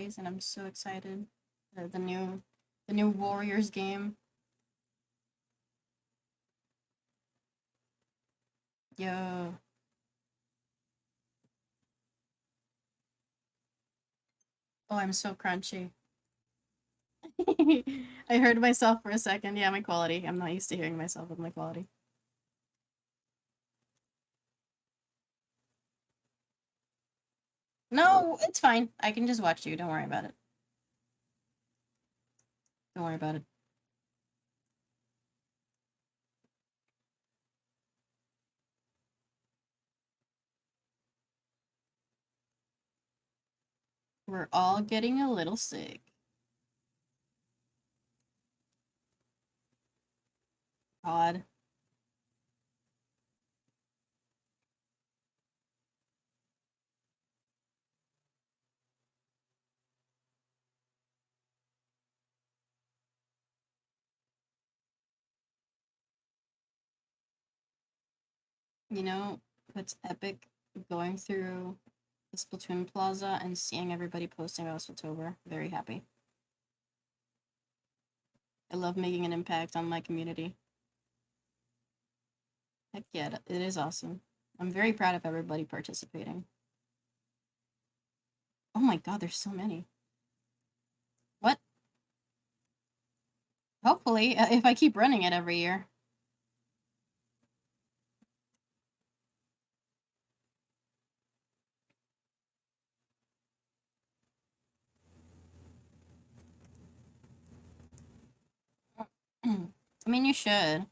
days, and I'm so excited. The new Warriors game. Yo. Oh, I'm so crunchy. I heard myself for a second. Yeah, my quality. I'm not used to hearing myself with my quality. No, it's fine. I can just watch you. Don't worry about it. Don't worry about it. We're all getting a little sick. God. You know what's epic? Going through the Splatoon Plaza and seeing everybody posting about Splatober. Very happy. I love making an impact on my community. Heck yeah, it is awesome. I'm very proud of everybody participating. Oh my god, there's so many. What? Hopefully, if I keep running it every year. I mean, you should.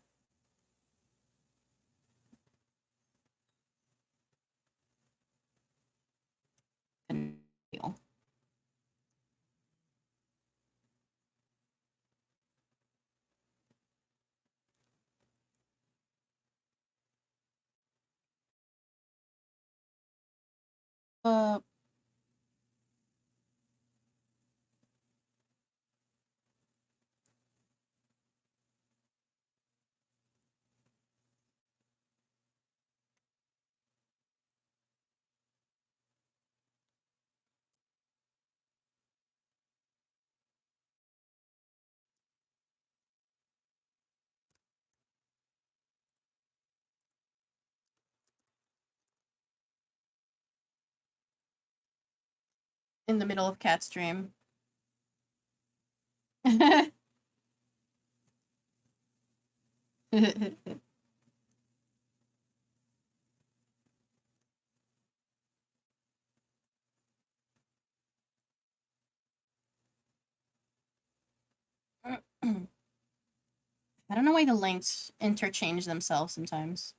Uh, in the middle of cat stream. I don't know why the links interchange themselves sometimes.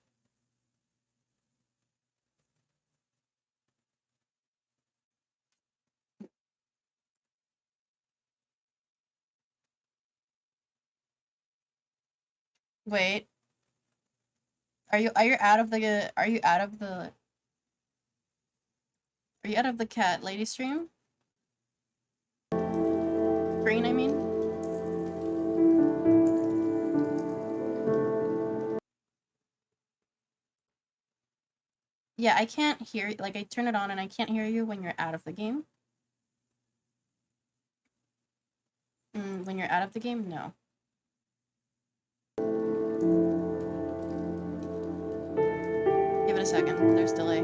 Wait, are you out of the cat lady stream? Green, I mean. Yeah, I can't hear, like, I turn it on and I can't hear you when you're out of the game. When you're out of the game, no. Give it a second. There's delay.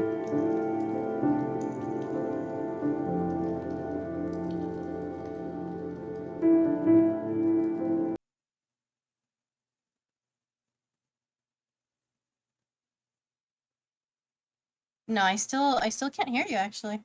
No, I still can't hear you actually.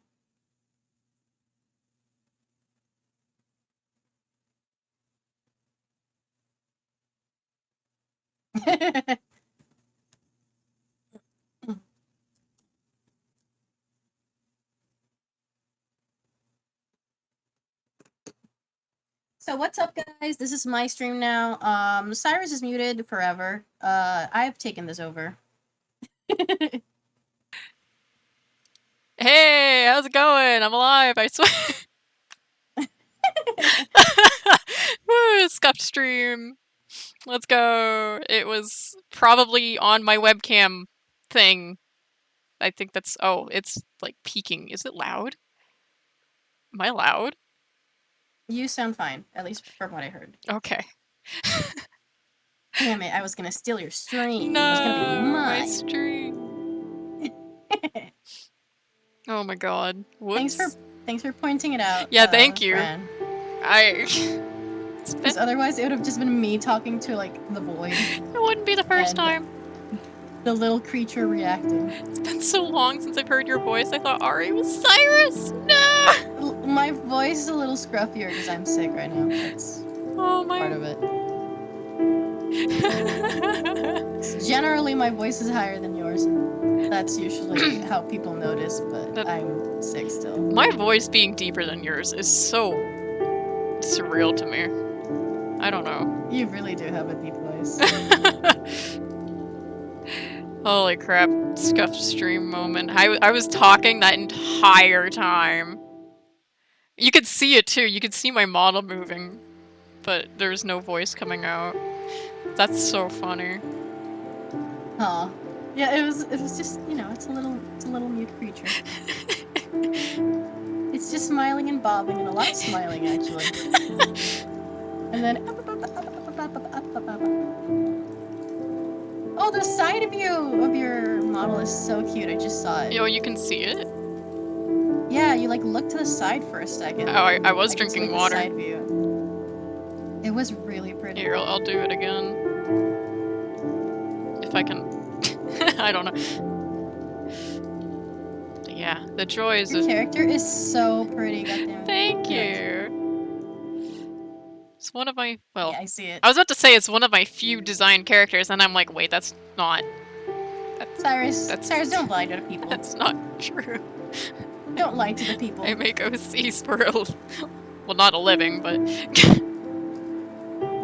So what's up, guys? This is my stream now. Cyrus is muted forever. I've taken this over. Hey, how's it going? I'm alive, I swear. Woo, scuffed stream. Let's go. It was probably on my webcam thing. I think that's, oh, it's like peaking. Is it loud? Am I loud? You sound fine, at least from what I heard. Okay. Damn it, I was gonna steal your stream. No, It was gonna be my mine. stream. Oh my god. Whoops. Thanks for pointing it out. Yeah, thank you. Fran. It's Because been, otherwise it would have just been me talking to, like, the void. it wouldn't be the first And- time. The little creature reacting. It's been so long since I've heard your voice. I thought Ari was Cyrus. No. My voice is a little scruffier because I'm sick right now. That's Oh my. part of it. Generally, my voice is higher than yours. And that's usually how people notice, but That- I'm sick still. My voice being deeper than yours is so surreal to me. I don't know. You really do have a deep voice. Holy crap. Scuffed stream moment. I was talking that entire time. You could see it too. You could see my model moving, but there's no voice coming out. That's so funny. Aw. Yeah, it was just, you know, it's a little mute creature. It's just smiling and bobbing, and a lot of smiling actually. And then oh, the side of your model is so cute. I just saw it. Yo, you can see it? Yeah, you like look to the side for a second. Oh, I was I can see, drinking like, water. the side view. It was really pretty. Here, I'll do it again. If I can. I don't know. But yeah, the joys Your of. character is so pretty. Goddamn. Thank Yes. you. It's one of my. Well, Yeah, I see it. I was about to say it's one of my few designed characters, and I'm like, wait, that's not. Cyrus, that's- don't lie to the people. That's not true. Don't lie to the people. I make OCs for well, not a living, but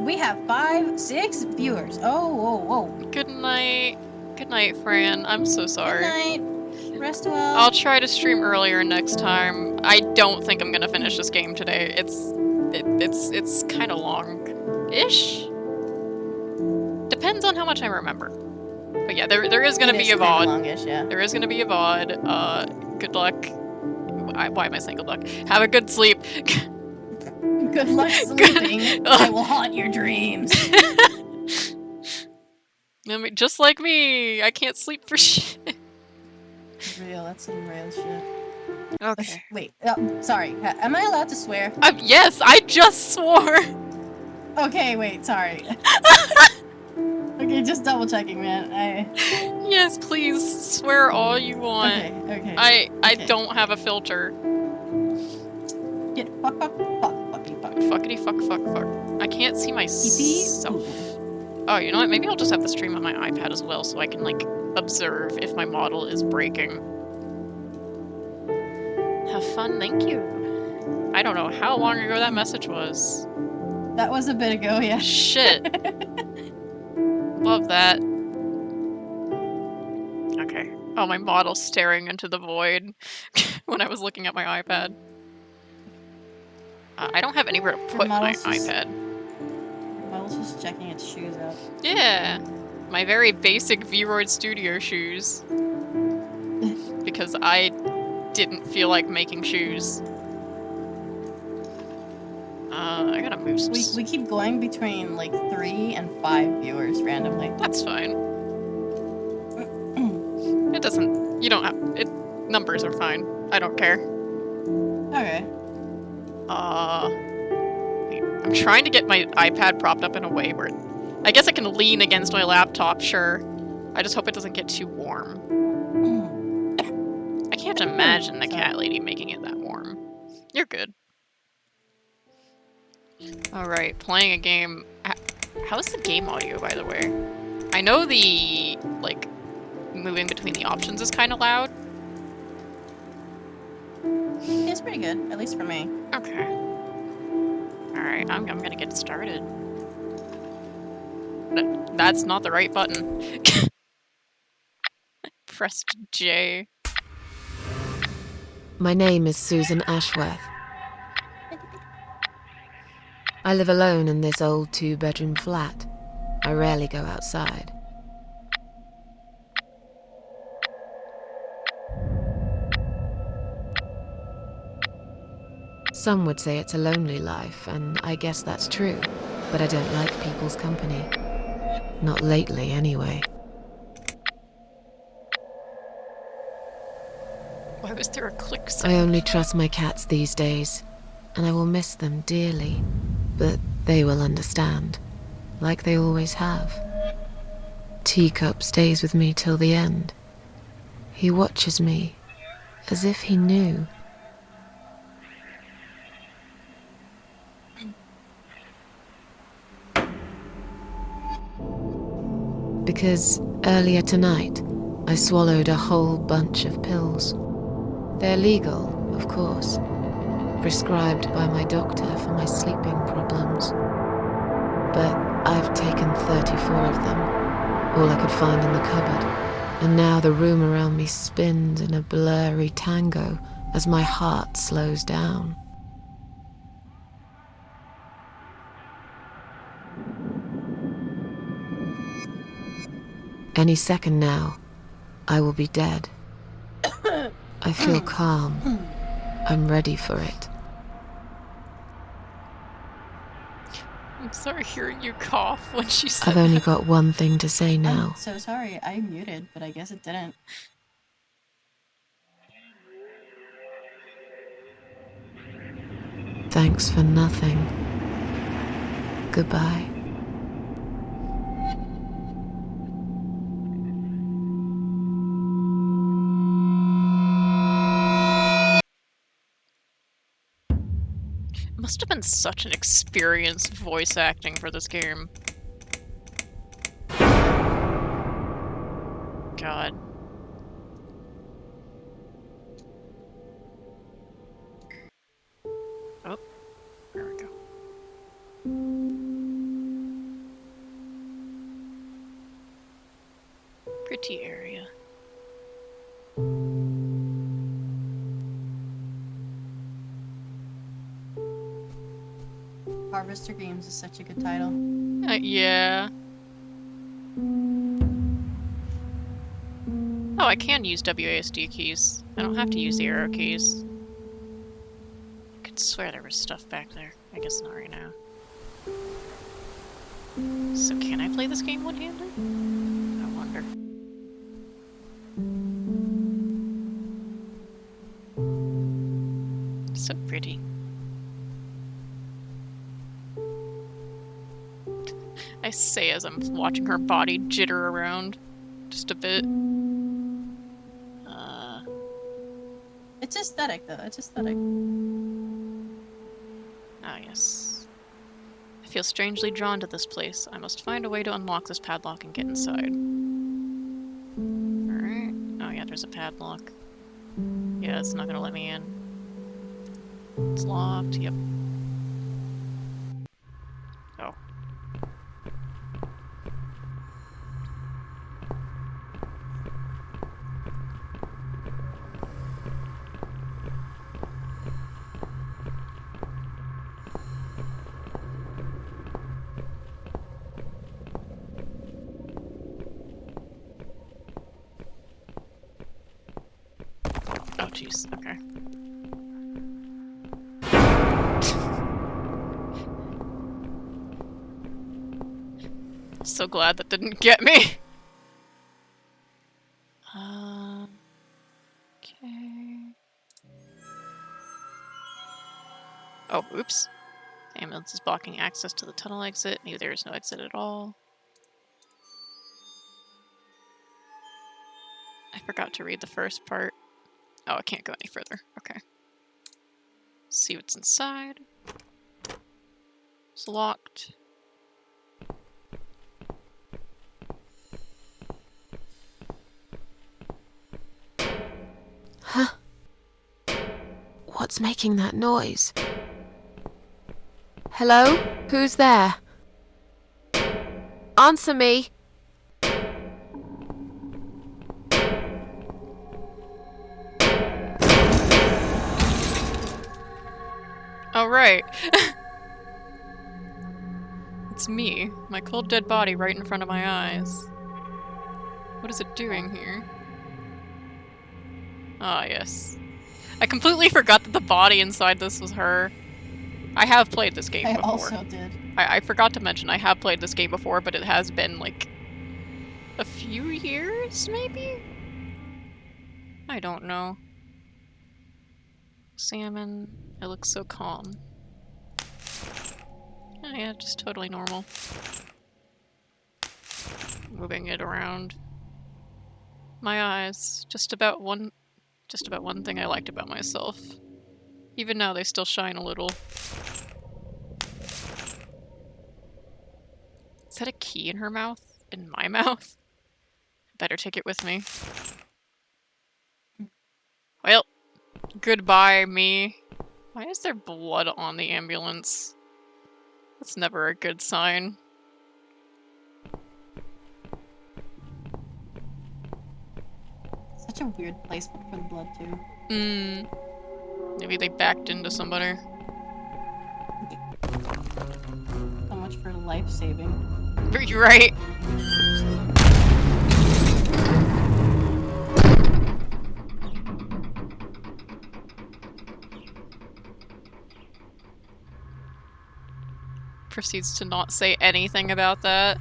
We have 5, 6 viewers. Oh, whoa, whoa. good night. Good night, Fran. I'm so sorry. Good night. Rest well. I'll try to stream earlier next time. I don't think I'm gonna finish this game today. It's kind of long-ish. Depends on how much I remember. But yeah, there is gonna It be is a kinda VOD. longish, yeah. There is gonna be a VOD. Good luck. Why am I saying good luck? Have a good sleep. Good luck sleeping. I will haunt your dreams. I mean, just like me, I can't sleep for shit. Real, that's some real shit. Okay. Wait, sorry. Am I allowed to swear? Yes, I just swore. Okay, wait, sorry. Okay, just double checking, man. Yes, please swear all you want. Okay. I Okay. don't have a filter. Get fuck. Fuckity fuck. I can't see myself. Oh, you know what? Maybe I'll just have the stream on my iPad as well, so I can like observe if my model is breaking. Have fun, thank you. I don't know how long ago that message was. That was a bit ago, yeah. Shit. Love that. Okay. Oh, my model's staring into the void when I was looking at my iPad. I don't have anywhere to put my model's just- iPad. Model's just checking its shoes out. Yeah. My very basic Vroid Studio shoes. Because I didn't feel like making shoes. I gotta move some... We keep going between like 3 and 5 viewers randomly. That's fine. It doesn't... You don't have... Numbers are fine. I don't care. Okay. Wait, I'm trying to get my iPad propped up in a way where... I guess I can lean against my laptop, sure. I just hope it doesn't get too warm. I can't imagine the cat lady making it that warm. You're good. Alright, playing a game. How's the game audio, by the way? I know the, like, moving between the options is kind of loud. It's pretty good, at least for me. Okay. Alright, I'm gonna get started. That's not the right button. Pressed J. My name is Susan Ashworth. I live alone in this old 2-bedroom flat. I rarely go outside. Some would say it's a lonely life, and I guess that's true. But I don't like people's company. Not lately, anyway. Why was there a click I sound? only trust my cats these days, and I will miss them dearly. But they will understand, like they always have. Teacup stays with me till the end. He watches me, as if he knew. Because earlier tonight, I swallowed a whole bunch of pills. They're legal, of course, prescribed by my doctor for my sleeping problems. But I've taken 34 of them, all I could find in the cupboard, and now the room around me spins in a blurry tango as my heart slows down. Any second now, I will be dead. I feel calm. I'm ready for it. I'm sorry hearing you cough when she said I've only that. got one thing to say now. I'm so sorry. I muted, but I guess it didn't. Thanks for nothing. Goodbye. It must have been such an experience voice acting for this game. God. Oh, there we go. Pretty area. Harvester Games is such a good title. Yeah. Oh, I can use WASD keys. I don't have to use the arrow keys. I could swear there was stuff back there. I guess not right now. So can I play this game one-handed? I wonder. So pretty. I say as I'm watching her body jitter around just a bit. It's aesthetic, though. It's aesthetic. Ah, yes. I feel strangely drawn to this place. I must find a way to unlock this padlock and get inside. Alright. Oh yeah, there's a padlock. Yeah, it's not gonna let me in. It's locked, yep. Oh. Oh, jeez. Okay. So glad that didn't get me. Okay. Oh, oops. The ambulance is blocking access to the tunnel exit. Maybe there is no exit at all. I forgot to read the first part. Oh, I can't go any further. Okay. See what's inside. It's locked. Huh? What's making that noise? Hello? Who's there? Answer me! Oh, right. It's me. My cold dead body right in front of my eyes. What is it doing here? Ah, yes. I completely forgot that the body inside this was her. I have played this game I before. also did. I forgot to mention I have played this game before, but it has been like a few years, maybe? I don't know. Salmon, it looks so calm. Oh yeah, just totally normal. Moving it around. My eyes, just about one thing I liked about myself. Even now they still shine a little. Is that a key in her mouth? In my mouth? Better take it with me. Well, goodbye, me. Why is there blood on the ambulance? That's never a good sign. Such a weird placement for the blood, too. Maybe they backed into somebody. So much for life saving. You're right. Proceeds to not say anything about that.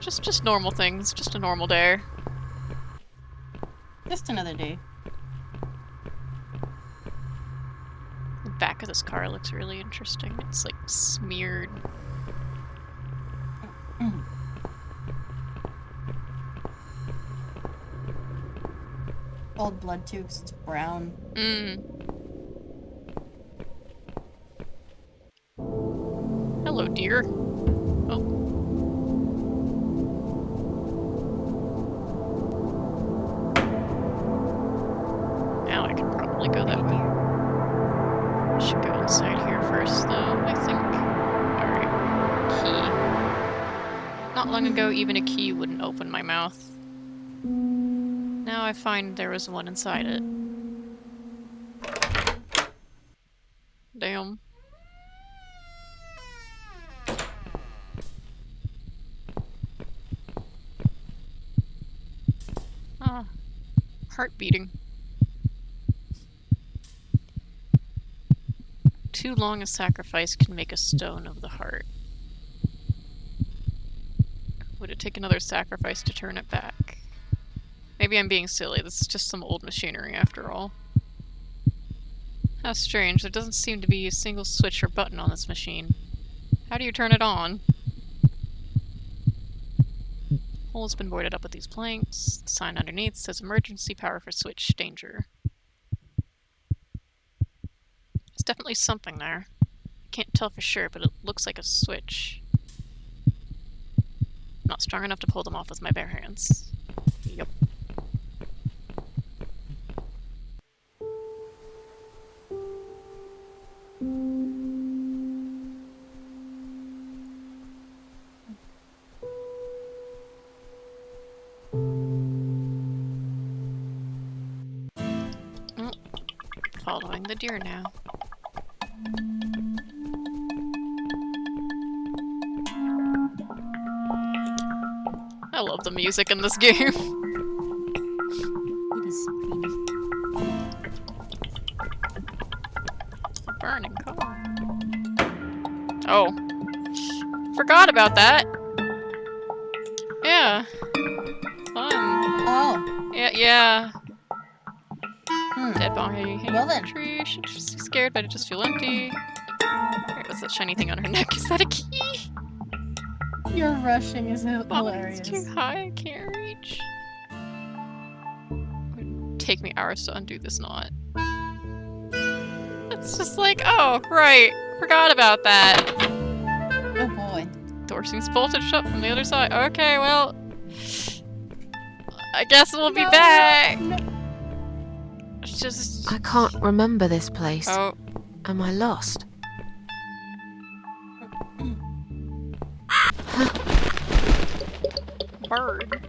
Just normal things. Just a normal day. Just another day. The back of this car looks really interesting. It's like smeared. Old blood, too, 'cause it's brown. Hello, dear. Oh. Now I can probably go that way. I should go inside here first, though, I think. Alright. Key. Not long ago, even a key wouldn't open my mouth. Now I find there was one inside it. Damn. Ah. Heart beating. Too long a sacrifice can make a stone of the heart. Would it take another sacrifice to turn it back? Maybe I'm being silly. This is just some old machinery after all. How strange. There doesn't seem to be a single switch or button on this machine. How do you turn it on? Hole's been boarded up with these planks. The sign underneath says emergency power for switch danger. There's definitely something there. I can't tell for sure, but it looks like a switch. Not strong enough to pull them off with my bare hands. Yup. Following the deer now. I love the music in this game. It is pretty. A burning car. Oh. Forgot about that. Yeah. Fun. Oh. Yeah. Hmm. Dead body hanging Well in the then. tree. She's scared, but it just feel empty. Alright, what's that shiny thing on her neck? Is that a key? Your rushing is Oh, hilarious. it's too high, I can't reach. It would take me hours to undo this knot. It's just like, oh, right. Forgot about that. Oh boy. Door seems bolted shut from the other side. Okay, well. I guess we'll be back. No. It's just. I can't remember this place. Oh, Am I lost? bird.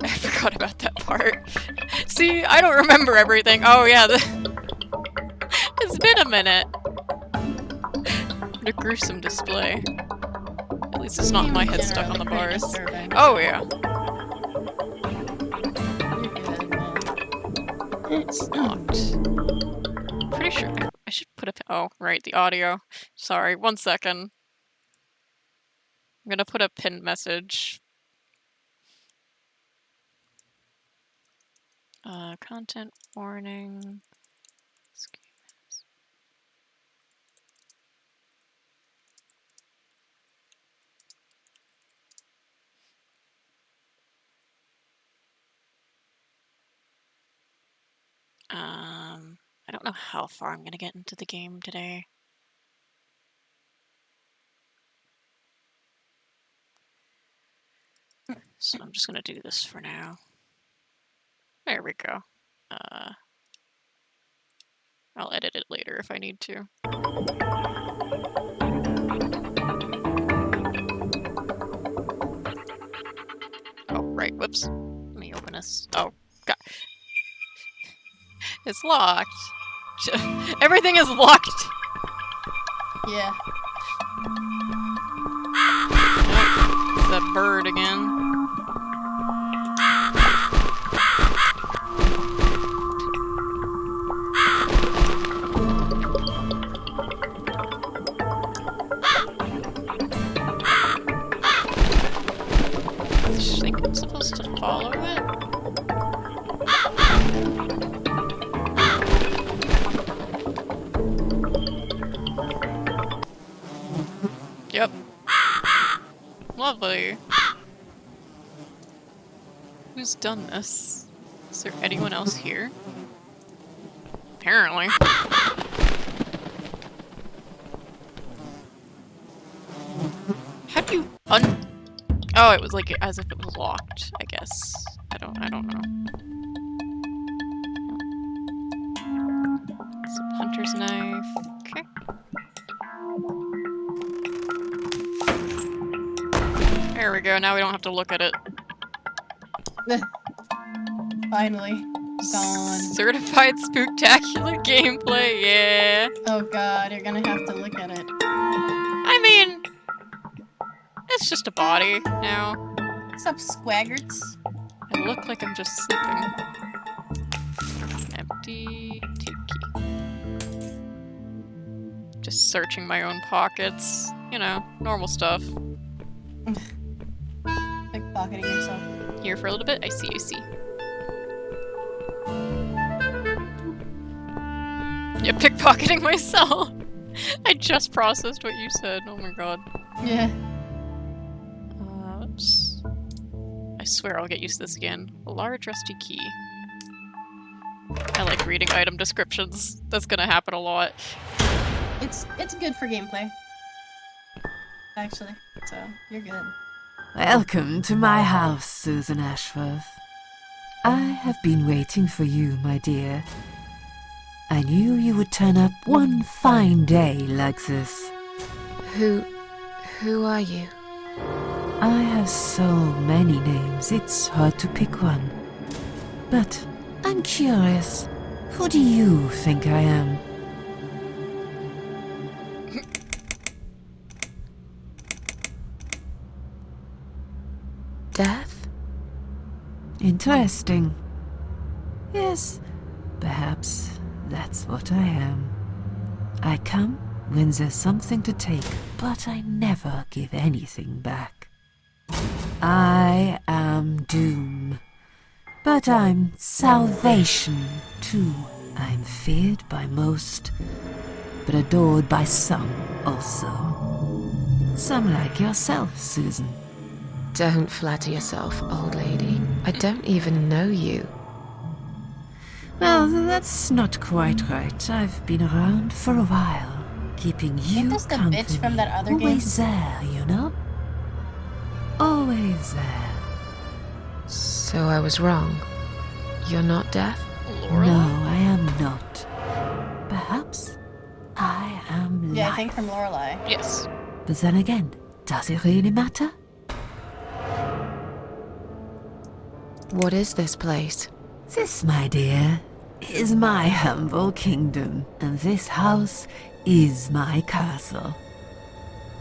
I forgot about that part. See, I don't remember everything. Oh, yeah. It's been a minute. What a gruesome display. At least it's not my head stuck on the bars. Oh, yeah. It's locked. Pretty sure I should put a. Oh, right, the audio. Sorry, 1 second. I'm gonna put a pinned message. Content warning. I don't know how far I'm gonna get into the game today. So I'm just gonna do this for now. There we go. I'll edit it later if I need to. Oh, right, whoops. Let me open this. Oh, God. It's locked. Everything is locked. Yeah. Oh, it's that bird again. I think I'm supposed to follow it. Yep. Lovely. Who's done this? Is there anyone else here? Apparently. How do you Oh, it was like as if it was locked, I guess. I don't know. Some hunter's knife. Okay. There we go, now we don't have to look at it. Finally. Gone. Certified spooktacular gameplay, yeah. Oh god, you're gonna have to look at it. I mean, it's just a body now. What's up, Squaggarts? I look like I'm just sleeping. Empty key. Just searching my own pockets. You know, normal stuff. Pickpocketing yourself. Here for a little bit. I see. Yeah, pickpocketing myself. I just processed what you said. Oh my god. Yeah. Oops. I swear I'll get used to this again. A large rusty key. I like reading item descriptions. That's gonna happen a lot. It's good for gameplay. Actually. So, you're good. Welcome to my house, Susan Ashworth. I have been waiting for you, my dear. I knew you would turn up one fine day like this. Who are you? I have so many names, it's hard to pick one. But I'm curious, who do you think I am? Death? Interesting. Yes, perhaps that's what I am. I come when there's something to take, but I never give anything back. I am doom, but I'm salvation too. I'm feared by most, but adored by some also. Some like yourself, Susan. Don't flatter yourself, old lady. I don't even know you. Well, that's not quite right. I've been around for a while, keeping you this the company. bitch from that other game? Always there, you know? Always there. So I was wrong. You're not Death? Laura? No, I am not. Perhaps I am Yeah, I life. think from Lorelei. Yes. But then again, does it really matter? What is this place? This, my dear, is my humble kingdom, and this house is my castle.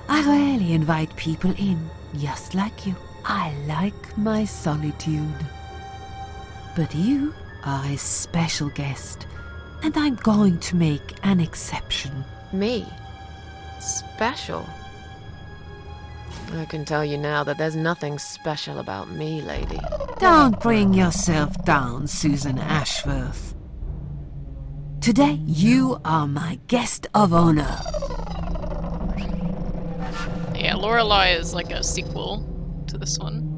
I rarely invite people in, just like you. I like my solitude. But you are a special guest, and I'm going to make an exception. Me? Special? I can tell you now that there's nothing special about me, lady. Don't bring yourself down, Susan Ashworth. Today, you are my guest of honor. Yeah, Lorelei is like a sequel to this one.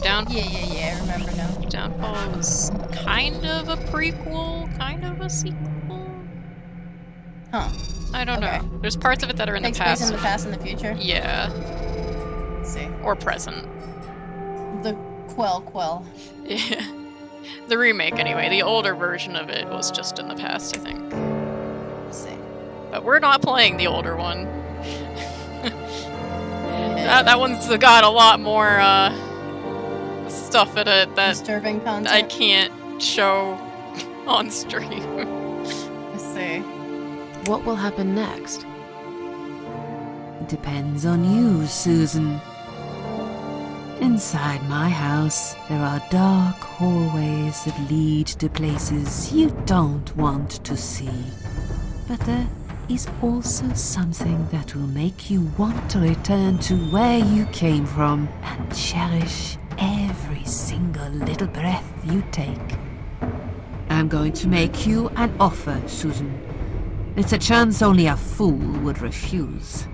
Yeah, I remember now. Downfall was kind of a prequel, kind of a sequel. Huh. I don't Okay. know. There's parts of it that are in Takes the place past. in the past and the future. Yeah, Let's see. or present. The Quell. Yeah. The remake, anyway. The older version of it was just in the past, I think. Let's see. But we're not playing the older one. That one's got a lot more stuff in it that Disturbing content. I can't show on stream. Let's see. What will happen next? Depends on you, Susan. Inside my house, there are dark hallways that lead to places you don't want to see. But there is also something that will make you want to return to where you came from and cherish every single little breath you take. I'm going to make you an offer, Susan. It's a chance only a fool would refuse.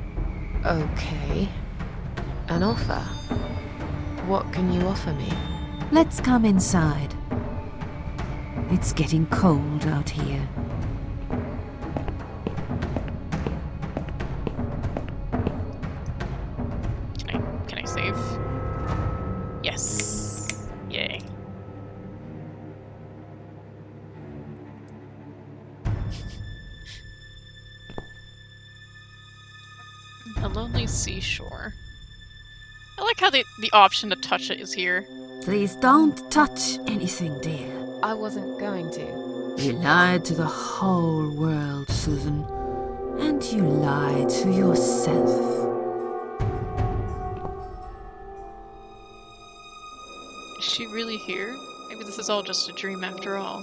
Okay. An offer? What can you offer me? Let's come inside. It's getting cold out here. Can I save? Yes. Yay. A lonely seashore. I like how the option to touch it is here. Please don't touch anything, dear. I wasn't going to. You lied to the whole world, Susan. And you lied to yourself. Is she really here? Maybe this is all just a dream after all.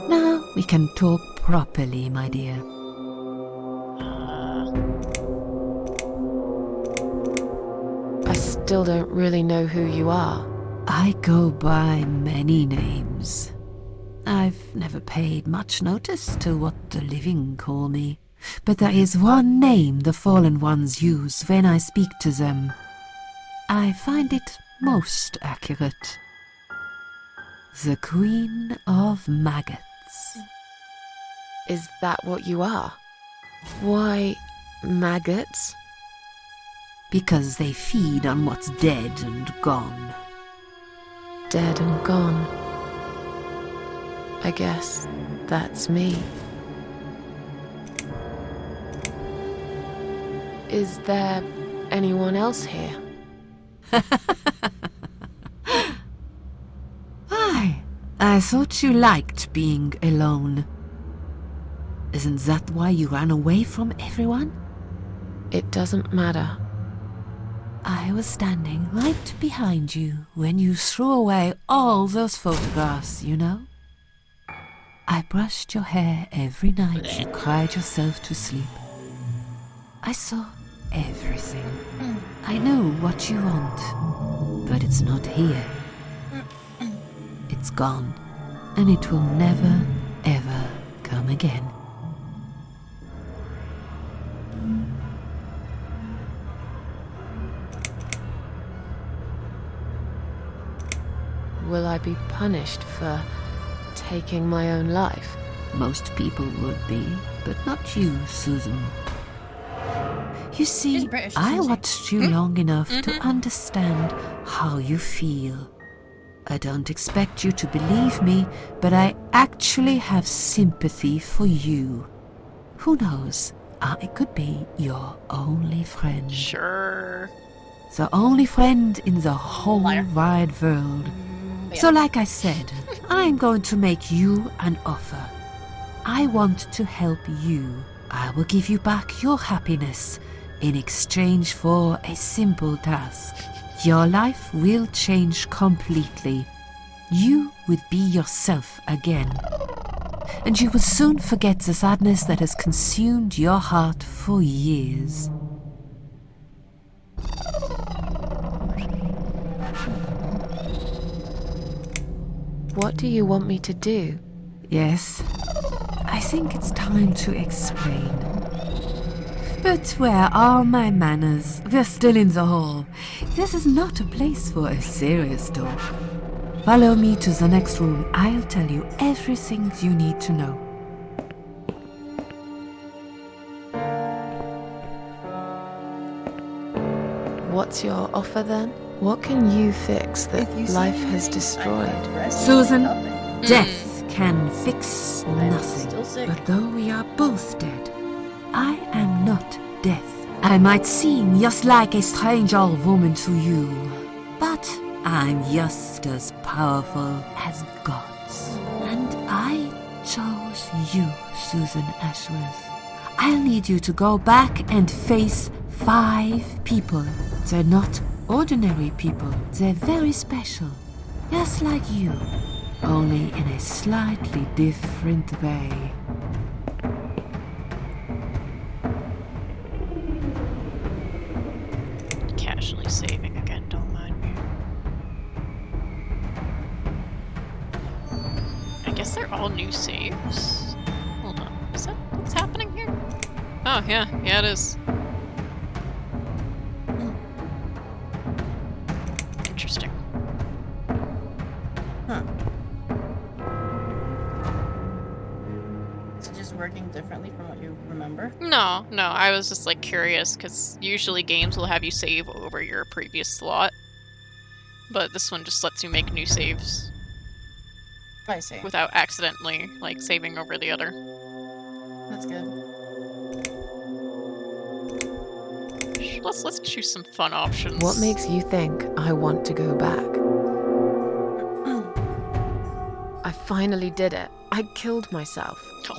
Now we can talk properly, my dear. I still don't really know who you are. I go by many names. I've never paid much notice to what the living call me. But there is one name the fallen ones use when I speak to them. I find it most accurate. The Queen of Maggots. Is that what you are? Why, maggots? Because they feed on what's dead and gone. Dead and gone. I guess that's me. Is there anyone else here? I thought you liked being alone. Isn't that why you ran away from everyone? It doesn't matter. I was standing right behind you when you threw away all those photographs, you know? I brushed your hair every night you cried yourself to sleep. I saw everything. I knew what you want, but it's not here. It's gone, and it will never, ever come again. Will I be punished for taking my own life? Most people would be, but not you, Susan. You see, She's British, I isn't she? watched you long enough to understand how you feel. I don't expect you to believe me, but I actually have sympathy for you. Who knows? I could be your only friend. Sure. The only friend in the whole Liar. wide world. Yeah. So like I said, I'm going to make you an offer. I want to help you. I will give you back your happiness in exchange for a simple task. your life will change completely. You will be yourself again. And you will soon forget the sadness that has consumed your heart for years. What do you want me to do? Yes, I think it's time to explain. But where are my manners? We're still in the hall. This is not a place for a serious talk. Follow me to the next room. I'll tell you everything you need to know. What's your offer then? What can you fix that If you see life anything, has I'd destroyed? like to rescue Susan, nothing. death can fix I'm nothing. still sick. But though we are both dead, I am not death. I might seem just like a strange old woman to you, but I'm just as powerful as gods. And I chose you, Susan Ashworth. I'll need you to go back and face 5 people. They're not ordinary people. They're very special. Just like you, only in a slightly different way. Casually saving again, don't mind me. I guess they're all new saves? Hold on, is that what's happening here? Oh, yeah, it is. Interesting. Huh. Is it just working differently from what you remember? No, I was just like curious because usually games will have you save over your previous slot, but this one just lets you make new saves I see. without accidentally like saving over the other. That's good. Let's choose some fun options. What makes you think I want to go back? I finally did it. I killed myself. Oh.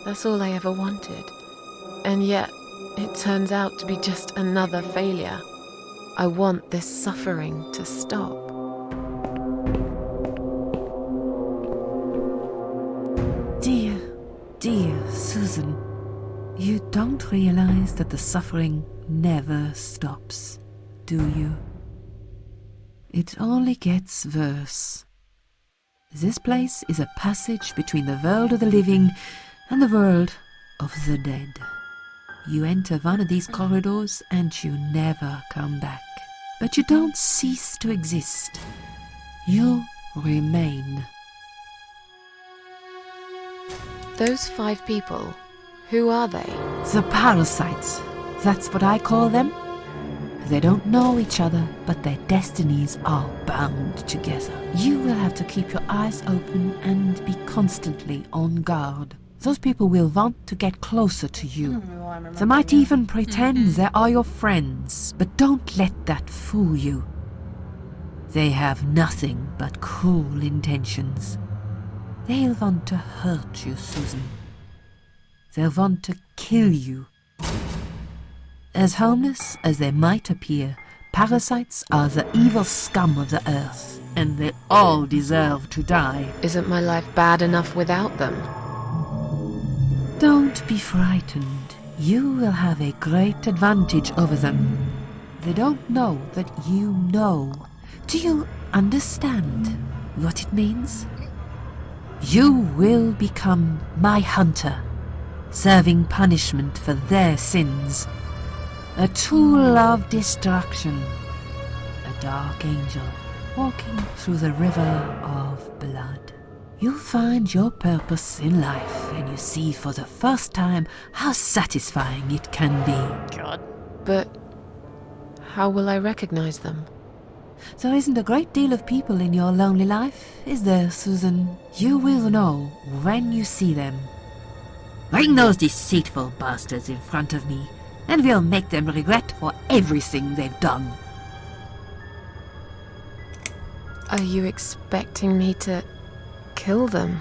That's all I ever wanted. And yet, it turns out to be just another failure. I want this suffering to stop. Dear Susan, you don't realize that the suffering never stops, do you? It only gets worse. This place is a passage between the world of the living and the world of the dead. You enter one of these corridors and you never come back. But you don't cease to exist. You remain. Those 5 people, who are they? The parasites. That's what I call them. They don't know each other, but their destinies are bound together. You will have to keep your eyes open and be constantly on guard. Those people will want to get closer to you. Well, I'm They might remembering even pretend they are your friends, but don't let that fool you. They have nothing but cruel intentions. They'll want to hurt you, Susan. They'll want to kill you. As harmless as they might appear, parasites are the evil scum of the earth, and they all deserve to die. Isn't my life bad enough without them? Don't be frightened. You will have a great advantage over them. They don't know that you know. Do you understand what it means? You will become my hunter, serving punishment for their sins. A tool of destruction. A dark angel walking through the river of blood. You'll find your purpose in life and you see for the first time how satisfying it can be. God. But how will I recognize them? There isn't a great deal of people in your lonely life, is there, Susan? You will know when you see them. Bring those deceitful bastards in front of me, and we'll make them regret for everything they've done. Are you expecting me to kill them?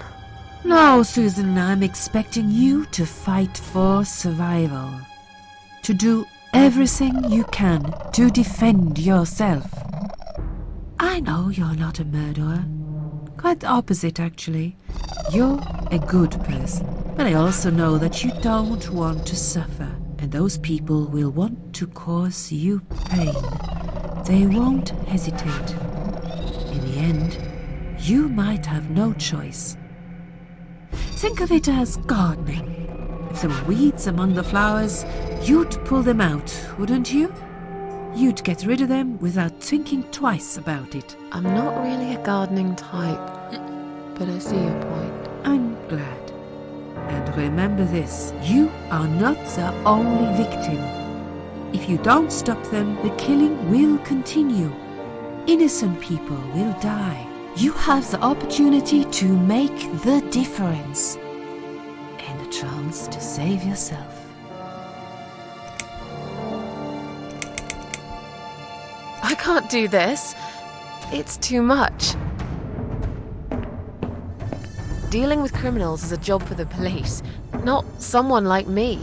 No, Susan, I'm expecting you to fight for survival. To do everything you can to defend yourself. I know you're not a murderer. Quite the opposite, actually. You're a good person. But I also know that you don't want to suffer, and those people will want to cause you pain. They won't hesitate. In the end, you might have no choice. Think of it as gardening. If there were weeds among the flowers, you'd pull them out, wouldn't you? You'd get rid of them without thinking twice about it. I'm not really a gardening type, but I see your point. I'm glad. And remember this, you are not the only victim. If you don't stop them, the killing will continue. Innocent people will die. You have the opportunity to make the difference. And a chance to save yourself. I can't do this. It's too much. Dealing with criminals is a job for the police, not someone like me.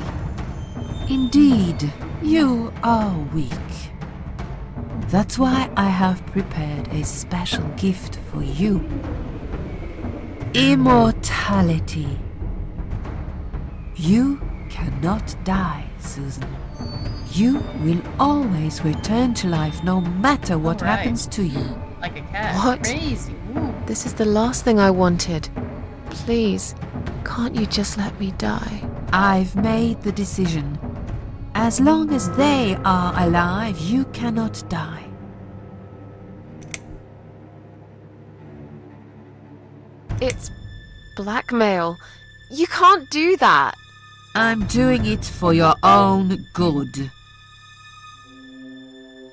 Indeed, you are weak. That's why I have prepared a special gift for you. Immortality. You cannot die, Susan. You will always return to life no matter what Alright. happens to you. Like a cat. What? Crazy. Ooh. This is the last thing I wanted. Please, can't you just let me die? I've made the decision. As long as they are alive, you cannot die. It's blackmail. You can't do that. I'm doing it for your own good.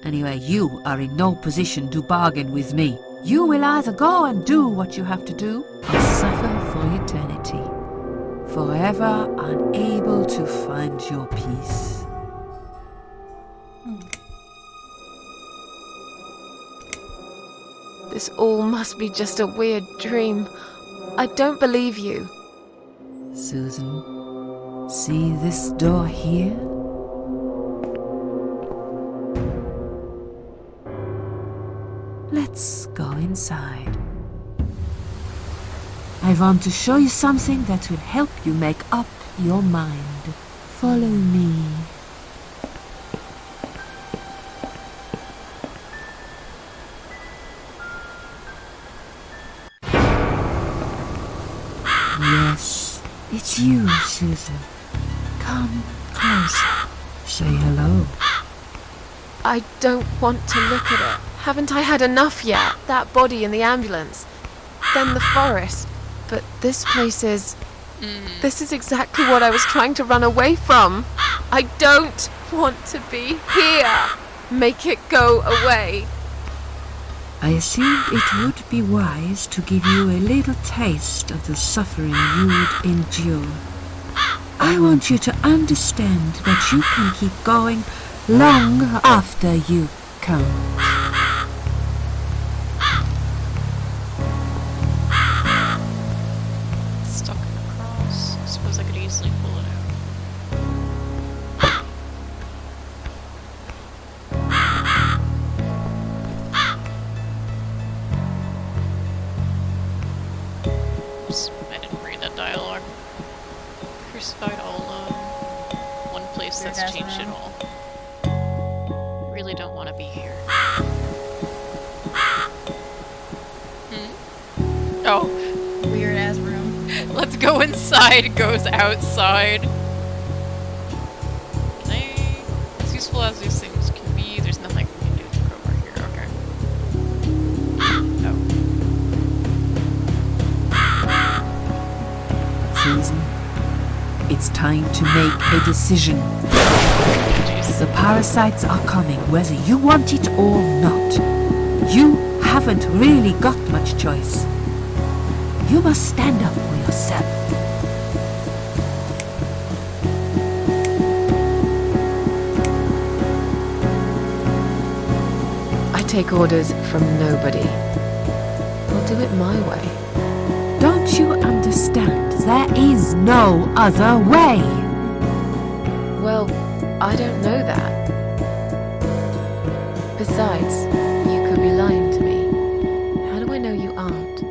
Anyway, you are in no position to bargain with me. You will either go and do what you have to do, or suffer for eternity. Forever unable to find your peace. This all must be just a weird dream. I don't believe you. Susan, see this door here? Let's go inside. I want to show you something that will help you make up your mind. Follow me. Yes, it's you, Susan. Come closer. Say hello. I don't want to look at it. Haven't I had enough yet? That body in the ambulance. Then the forest. But this place is... This is exactly what I was trying to run away from. I don't want to be here. Make it go away. I assumed it would be wise to give you a little taste of the suffering you would endure. I want you to understand that you can keep going long after you come. Stuck across. I suppose I could easily pull it out. Oops, I didn't read that dialogue. Crucified all alone. One place that's Weird-ass changed it room. all. I really don't want to be here. Oh, Weird ass room. let's go inside. Goes outside. Can I? As useful as these things can be, there's nothing we can do with the crowbar here. Okay. Oh. Susan, it's time to make a decision. Jeez. The parasites are coming, whether you want it or not. You haven't really got much choice. You must stand up for yourself. I take orders from nobody. I'll do it my way. Don't you understand? There is no other way. Well, I don't know that. Besides, you could be lying to me. How do I know you aren't?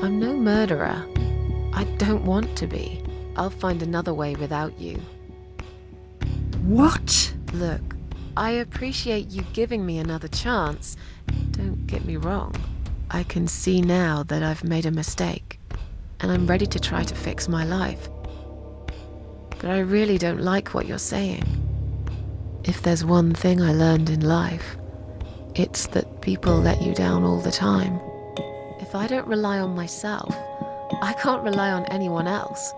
I'm no murderer. I don't want to be. I'll find another way without you. What? Look, I appreciate you giving me another chance. Don't get me wrong. I can see now that I've made a mistake, and I'm ready to try to fix my life. But I really don't like what you're saying. If there's one thing I learned in life, it's that people let you down all the time. If I don't rely on myself, I can't rely on anyone else.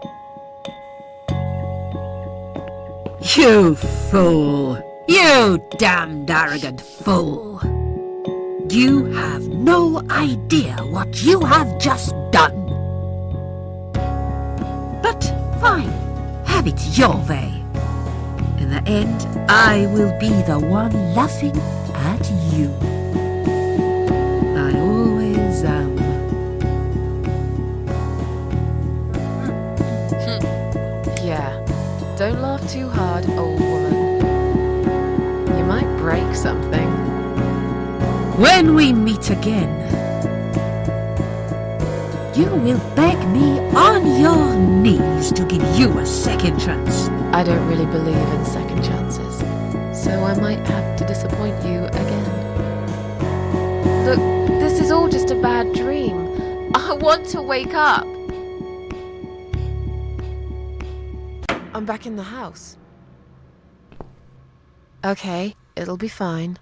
You fool! You damned arrogant fool! You have no idea what you have just done. But fine, have it your way. In the end, I will be the one laughing at you. I always am. Yeah, don't laugh too hard, old woman. You might break something. When we meet again, you will beg me on your knees to give you a second chance. I don't really believe in second chances, so I might have to disappoint you again. Look, this is all just a bad dream. I want to wake up. I'm back in the house. Okay, it'll be fine.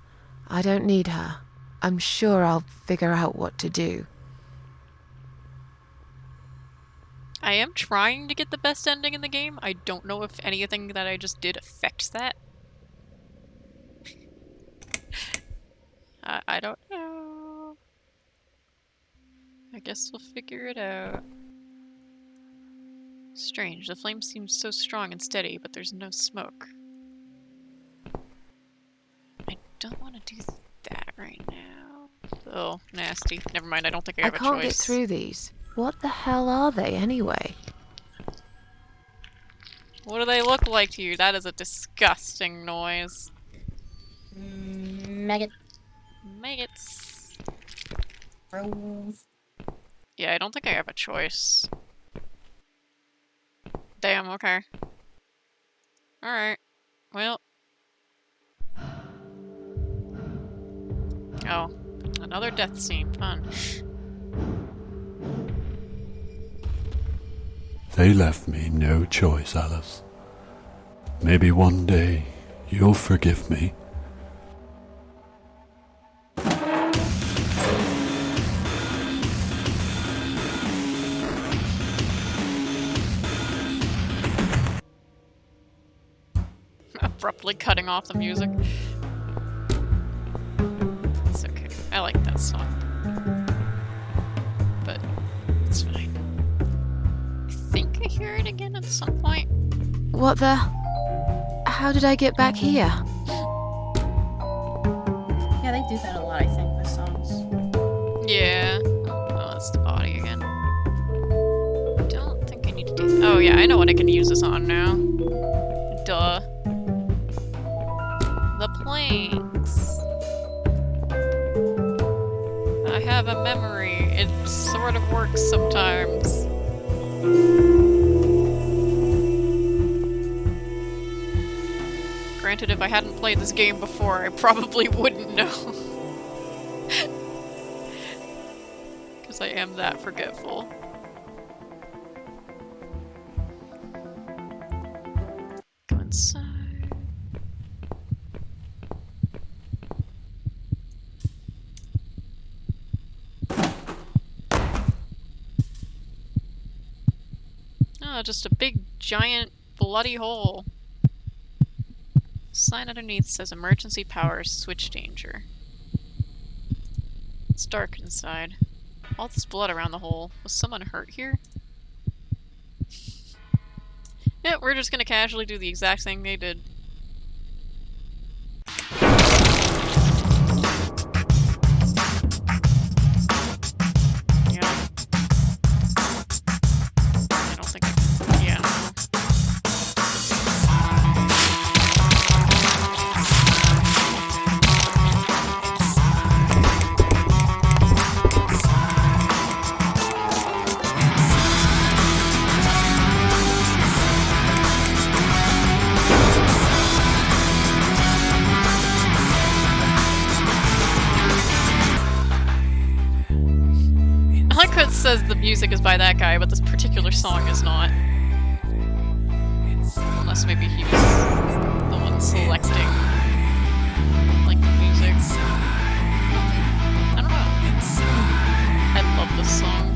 I don't need her. I'm sure I'll figure out what to do. I am trying to get the best ending in the game. I don't know if anything that I just did affects that. I don't know. I guess we'll figure it out. Strange, the flame seems so strong and steady, but there's no smoke. I don't want to do that right now. Oh, nasty. Never mind, I don't think I have a choice. I can't get through these. What the hell are they anyway? What do they look like to you? That is a disgusting noise. Maggot. Maggots. Rose. Yeah, I don't think I have a choice. Damn, okay. Alright. Well. Oh. Another death scene. Fun. They left me no choice, Alice. Maybe one day you'll forgive me. Abruptly cutting off the music. It's okay. I like that song. But it's fine. I think I hear it again at some point. What the? How did I get back here? Yeah, they do that a lot, I think, with songs. Yeah. Oh, that's the body again. I don't think I need to do that. Oh yeah, I know what I can use this on now. Duh. The planks. I have a memory. It sort of works sometimes. Granted, if I hadn't played this game before, I probably wouldn't know. Because I am that forgetful. Go inside. Oh, just a big, giant, bloody hole. Sign underneath says emergency power switch danger. It's dark inside. All this blood around the hole. Was someone hurt here? Yeah, we're just gonna casually do the exact thing they did. Yeah. I don't think I can. Yeah, no. says the music is by that guy, but this particular song is not. Unless maybe he was the one selecting, like, the music. I don't know. I love this song.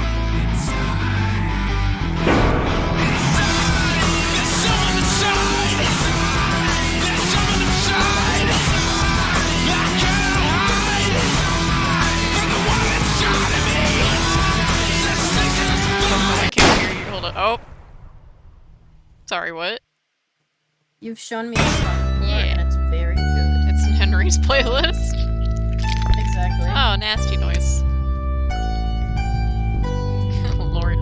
I can't hear you. Hold on. Oh. Sorry, what? You've shown me a song before, Yeah. and it's very good. It's in Henry's playlist. Exactly. Oh, nasty noise. Oh, Lord.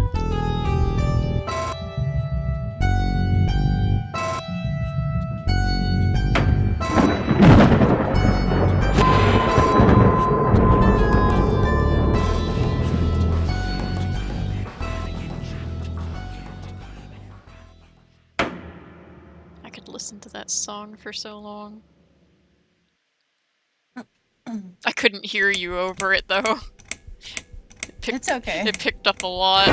I could listen to that song for so long. I couldn't hear you over it, though. It's okay. It picked up a lot.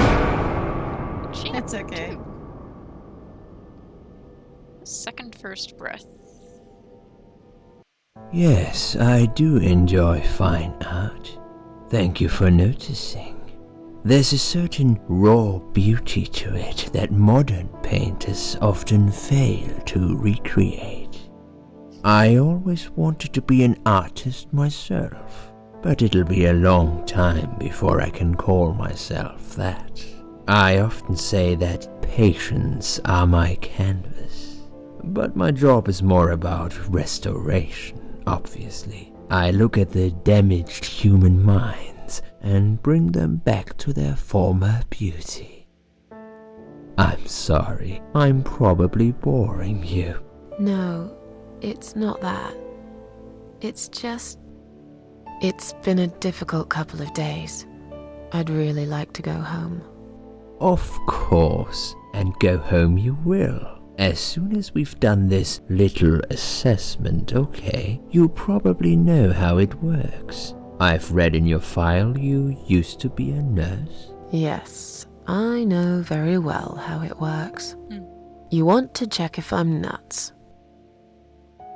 It's okay. Second first breath. Yes, I do enjoy fine art. Thank you for noticing. There's a certain raw beauty to it that modern painters often fail to recreate. I always wanted to be an artist myself, but it'll be a long time before I can call myself that. I often say that patients are my canvas, but my job is more about restoration, obviously. I look at the damaged human minds and bring them back to their former beauty. I'm sorry, I'm probably boring you. No, it's not that. It's just... It's been a difficult couple of days. I'd really like to go home. Of course, and go home you will. As soon as we've done this little assessment, okay? You probably know how it works. I've read in your file you used to be a nurse. Yes, I know very well how it works. Hmm. You want to check if I'm nuts.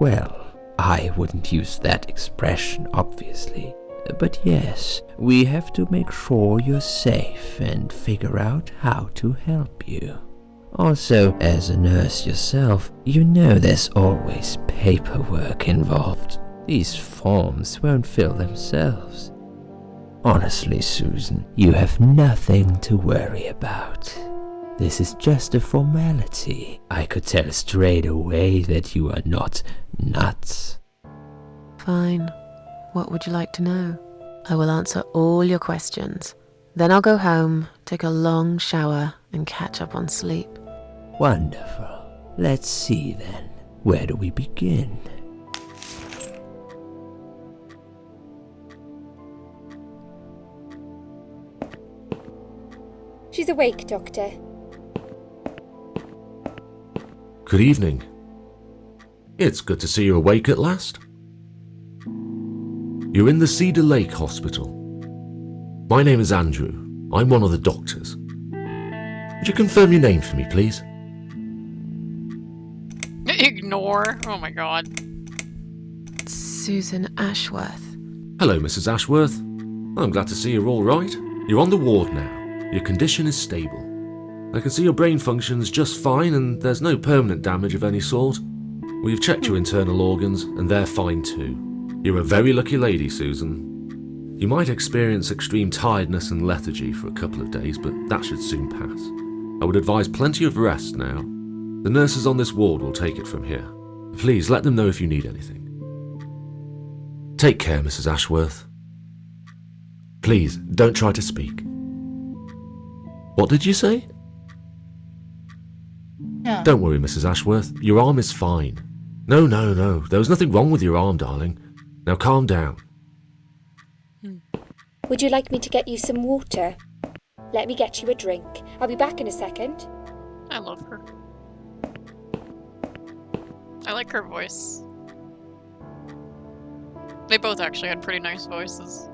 Well, I wouldn't use that expression, obviously. But yes, we have to make sure you're safe and figure out how to help you. Also, as a nurse yourself, you know there's always paperwork involved. These forms won't fill themselves. Honestly, Susan, you have nothing to worry about. This is just a formality. I could tell straight away that you are not nuts. Fine. What would you like to know? I will answer all your questions. Then I'll go home, take a long shower, and catch up on sleep. Wonderful. Let's see then. Where do we begin? She's awake, Doctor. Good evening. It's good to see you awake at last. You're in the Cedar Lake Hospital. My name is Andrew. I'm one of the doctors. Would you confirm your name for me, please? Ignore. Oh my god. Susan Ashworth. Hello, Mrs. Ashworth. I'm glad to see you're all right. You're on the ward now. Your condition is stable. I can see your brain functions just fine and there's no permanent damage of any sort. We've checked your internal organs and they're fine too. You're a very lucky lady, Susan. You might experience extreme tiredness and lethargy for a couple of days, but that should soon pass. I would advise plenty of rest now. The nurses on this ward will take it from here. Please let them know if you need anything. Take care, Mrs. Ashworth. Please, don't try to speak. What did you say? Yeah. Don't worry, Mrs. Ashworth. Your arm is fine. No. There was nothing wrong with your arm, darling. Now calm down. Would you like me to get you some water? Let me get you a drink. I'll be back in a second. I love her. I like her voice. They both actually had pretty nice voices.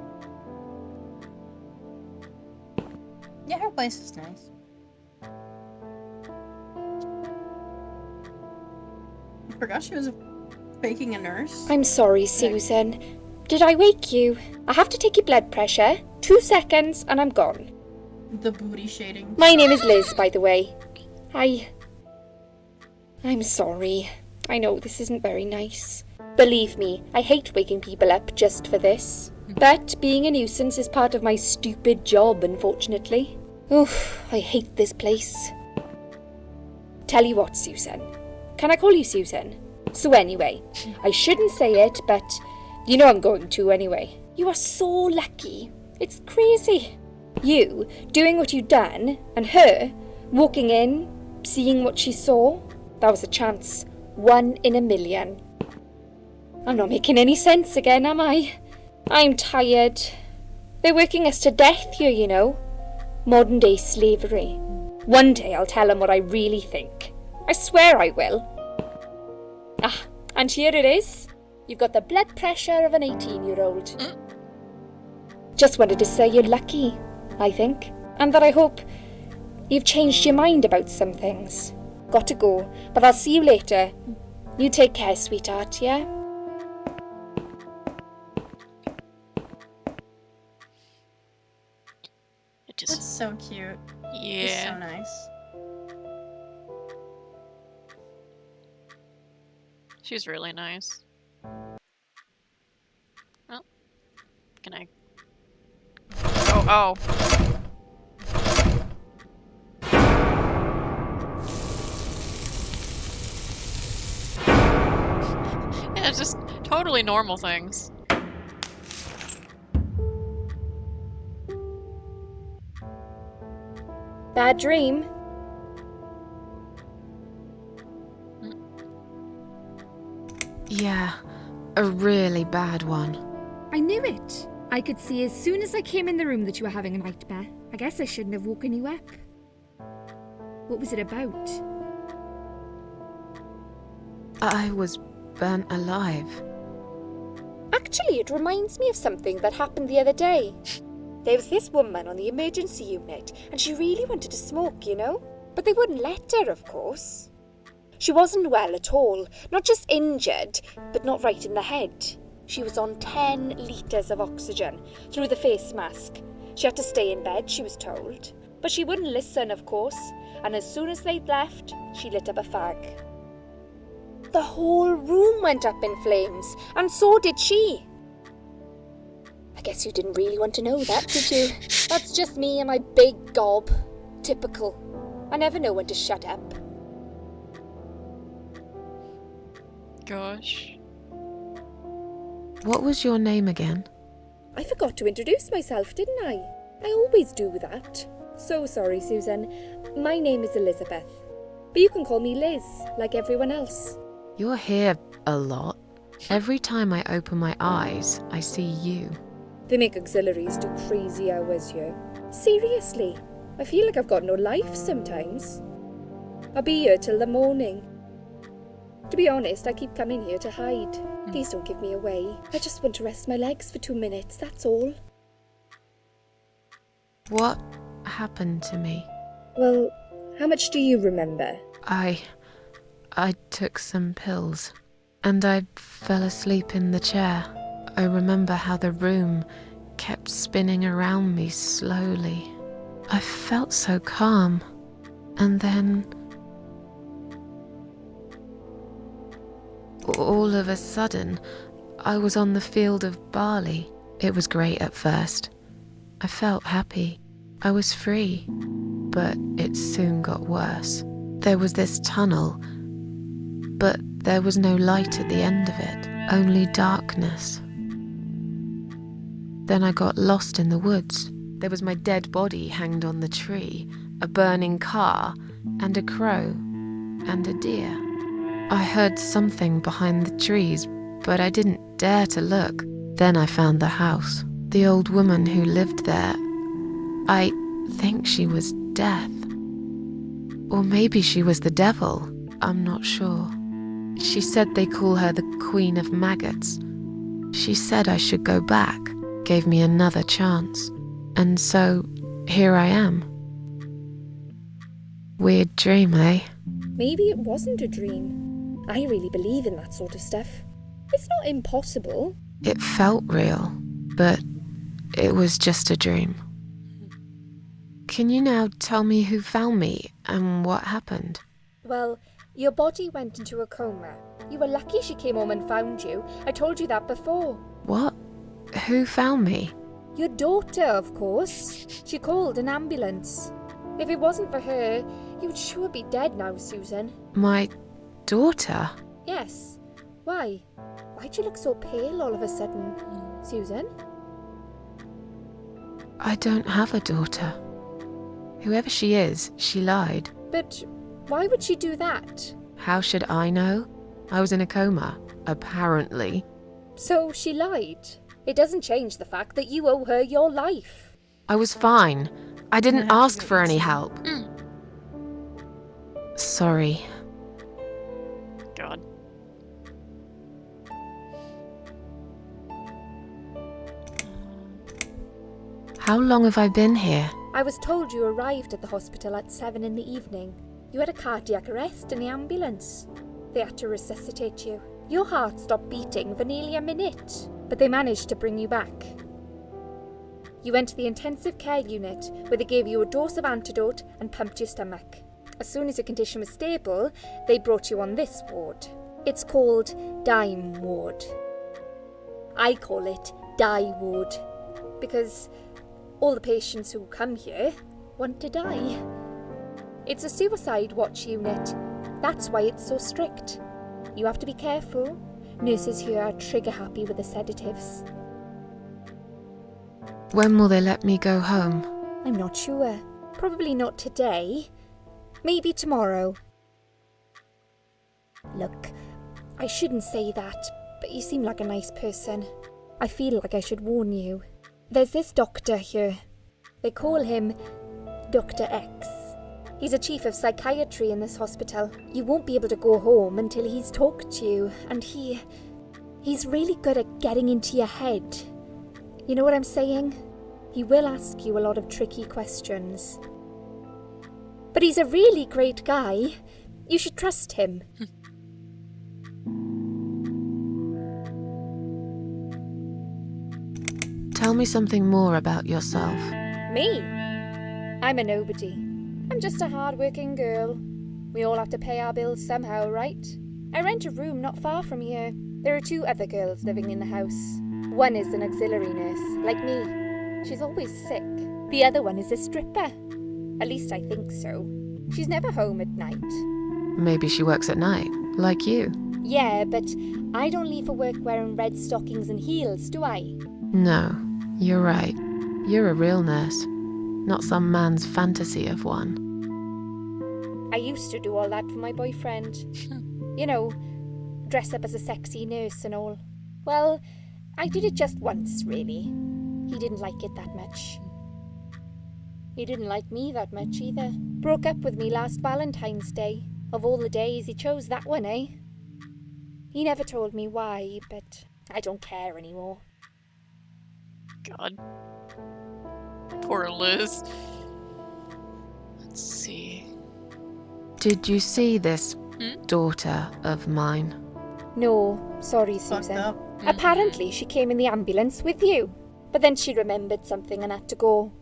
Yeah, her place is nice. I forgot she was faking a nurse. I'm sorry, Susan. Did I wake you? I have to take your blood pressure. 2 seconds and I'm gone. The booty shading. My name is Liz, by the way. I'm sorry. I know this isn't very nice. Believe me, I hate waking people up just for this. But being a nuisance is part of my stupid job, unfortunately. Oof, I hate this place. Tell you what, Susan. Can I call you Susan? So anyway, I shouldn't say it, but you know I'm going to anyway. You are so lucky. It's crazy. You doing what you've done, and her walking in, seeing what she saw. That was a chance. 1 in a million. I'm not making any sense again, am I? I'm tired. They're working us to death here, you know. Modern day slavery. One day I'll tell them what I really think. I swear I will. Ah, and here it is. You've got the blood pressure of an 18-year-old. Just wanted to say you're lucky, I think. And that I hope you've changed your mind about some things. Got to go, but I'll see you later. You take care, sweetheart, yeah? It That's just, so cute. It's so yeah. nice. She's really nice. Oh. Can I? Oh. Yeah, it's just totally normal things. Bad dream. Yeah, a really bad one. I knew it. I could see as soon as I came in the room that you were having a nightmare. I guess I shouldn't have woken you up. What was it about? I was burnt alive. Actually, it reminds me of something that happened the other day. There was this woman on the emergency unit, and she really wanted to smoke, you know? But they wouldn't let her, of course. She wasn't well at all, not just injured, but not right in the head. She was on 10 litres of oxygen through the face mask. She had to stay in bed, she was told. But she wouldn't listen, of course, and as soon as they'd left, she lit up a fag. The whole room went up in flames, and so did she. I guess you didn't really want to know that, did you? That's just me and my big gob. Typical. I never know when to shut up. Gosh. What was your name again? I forgot to introduce myself, didn't I? I always do that. So sorry, Susan. My name is Elizabeth. But you can call me Liz, like everyone else. You're here a lot. Every time I open my eyes, I see you. They make auxiliaries do crazy hours here. Seriously, I feel like I've got no life sometimes. I'll be here till the morning. To be honest, I keep coming here to hide. Please don't give me away. I just want to rest my legs for 2 minutes, that's all. What happened to me? Well, how much do you remember? I took some pills, and I fell asleep in the chair. I remember how the room kept spinning around me slowly. I felt so calm, and then all of a sudden, I was on the field of barley. It was great at first. I felt happy. I was free. But it soon got worse. There was this tunnel, but there was no light at the end of it, only darkness. Then I got lost in the woods. There was my dead body hanged on the tree, a burning car, and a crow, and a deer. I heard something behind the trees, but I didn't dare to look. Then I found the house. The old woman who lived there, I think she was Death. Or maybe she was the devil. I'm not sure. She said they call her the Queen of Maggots. She said I should go back, gave me another chance. And so, here I am. Weird dream, eh? Maybe it wasn't a dream. I really believe in that sort of stuff. It's not impossible. It felt real, but it was just a dream. Can you now tell me who found me and what happened? Well, your body went into a coma. You were lucky she came home and found you. I told you that before. What? Who found me? Your daughter, of course. She called an ambulance. If it wasn't for her, you'd sure be dead now, Susan. My daughter? Yes. Why? Why'd you look so pale all of a sudden, Susan? I don't have a daughter. Whoever she is, she lied. But why would she do that? How should I know? I was in a coma, apparently. So she lied. It doesn't change the fact that you owe her your life. I was fine. I didn't have to ask go for eat any some. help. Sorry. God. How long have I been here? I was told you arrived at the hospital at 7 in the evening. You had a cardiac arrest in the ambulance. They had to resuscitate you. Your heart stopped beating for nearly a minute, but they managed to bring you back. You went to the intensive care unit, where they gave you a dose of antidote and pumped your stomach. As soon as your condition was stable, they brought you on this ward. It's called Dime Ward. I call it Die Ward, because all the patients who come here want to die. It's a suicide watch unit. That's why it's so strict. You have to be careful. Nurses here are trigger happy with the sedatives. When will they let me go home? I'm not sure. Probably not today. Maybe tomorrow. Look, I shouldn't say that, but you seem like a nice person. I feel like I should warn you. There's this doctor here. They call him Dr. X. He's a chief of psychiatry in this hospital. You won't be able to go home until he's talked to you, and he's really good at getting into your head. You know what I'm saying? He will ask you a lot of tricky questions. But he's a really great guy. You should trust him. Tell me something more about yourself. Me? I'm a nobody. I'm just a hard-working girl. We all have to pay our bills somehow, right? I rent a room not far from here. There are 2 other girls living in the house. One is an auxiliary nurse, like me. She's always sick. The other one is a stripper. At least I think so. She's never home at night. Maybe she works at night, like you. Yeah, but I don't leave for work wearing red stockings and heels, do I? No, you're right. You're a real nurse, not some man's fantasy of one. I used to do all that for my boyfriend. You know, dress up as a sexy nurse and all. Well, I did it just once, really. He didn't like it that much. He didn't like me that much either. Broke up with me last Valentine's Day. Of all the days, he chose that one, eh? He never told me why, but I don't care anymore. God. Poor Liz. Let's see. Did you see this Hmm? daughter of mine? No, sorry, Fucked Susan. up. Apparently, she came in the ambulance with you. But then she remembered something and had to go.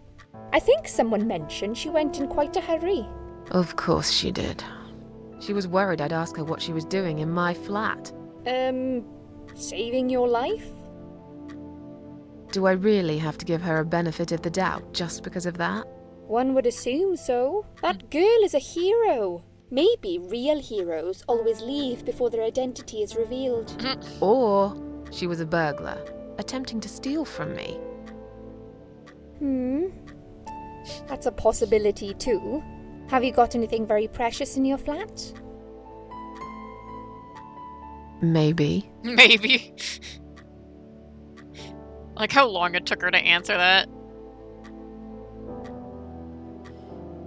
I think someone mentioned she went in quite a hurry. Of course she did. She was worried I'd ask her what she was doing in my flat. Saving your life? Do I really have to give her a benefit of the doubt just because of that? One would assume so. That girl is a hero. Maybe real heroes always leave before their identity is revealed. Or she was a burglar, attempting to steal from me. That's a possibility too. Have you got anything very precious in your flat? Maybe. Maybe. Like how long it took her to answer that.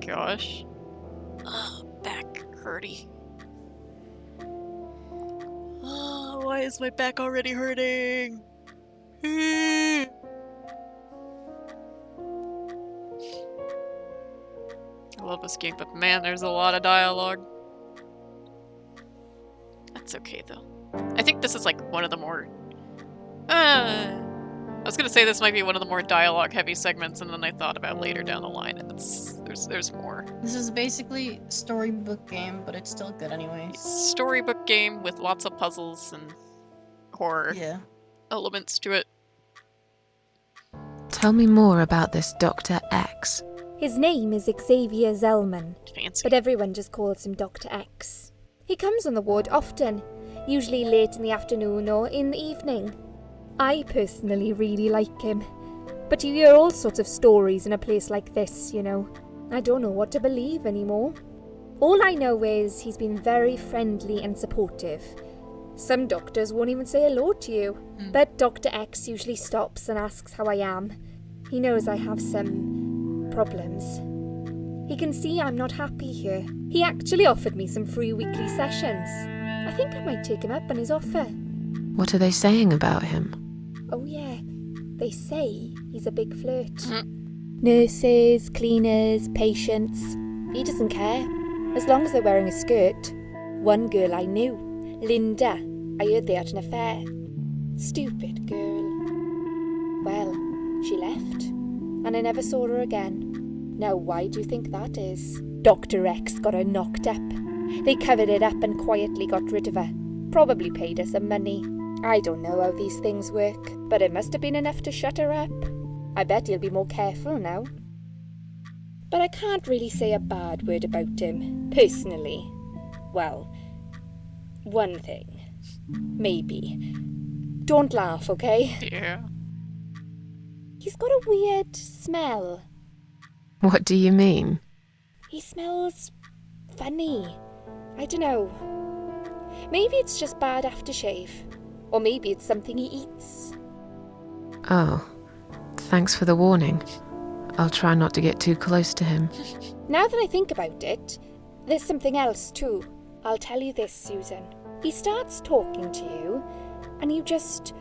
Gosh. Ugh, back hurty. Oh, why is my back already hurting? I love this game, but man, there's a lot of dialogue. That's okay, though. I think this is, like, one of the more... I was gonna say this might be one of the more dialogue-heavy segments, and then I thought about later down the line, and there's more. This is basically a storybook game, but it's still good anyways. Storybook game with lots of puzzles and horror Yeah. elements to it. Tell me more about this Dr. X. His name is Xavier Zellman, Fancy. but everyone just calls him Dr. X. He comes on the ward often, usually late in the afternoon or in the evening. I personally really like him, but you hear all sorts of stories in a place like this, you know. I don't know what to believe anymore. All I know is he's been very friendly and supportive. Some doctors won't even say hello to you, but Dr. X usually stops and asks how I am. He knows I have some problems. He can see I'm not happy here. He actually offered me some free weekly sessions. I think I might take him up on his offer. What are they saying about him? Oh yeah, they say he's a big flirt. Nurses, cleaners, patients. He doesn't care, as long as they're wearing a skirt. One girl I knew, Linda, I heard they had an affair. Stupid girl. Well, she left, and I never saw her again. Now why do you think that is? Dr. X got her knocked up. They covered it up and quietly got rid of her. Probably paid her some money. I don't know how these things work, but it must have been enough to shut her up. I bet he'll be more careful now. But I can't really say a bad word about him, personally. Well, one thing. Maybe. Don't laugh, okay? Yeah. He's got a weird smell. What do you mean? He smells funny. I don't know. Maybe it's just bad aftershave. Or maybe it's something he eats. Oh, thanks for the warning. I'll try not to get too close to him. Now that I think about it, there's something else too. I'll tell you this, Susan. He starts talking to you, and you just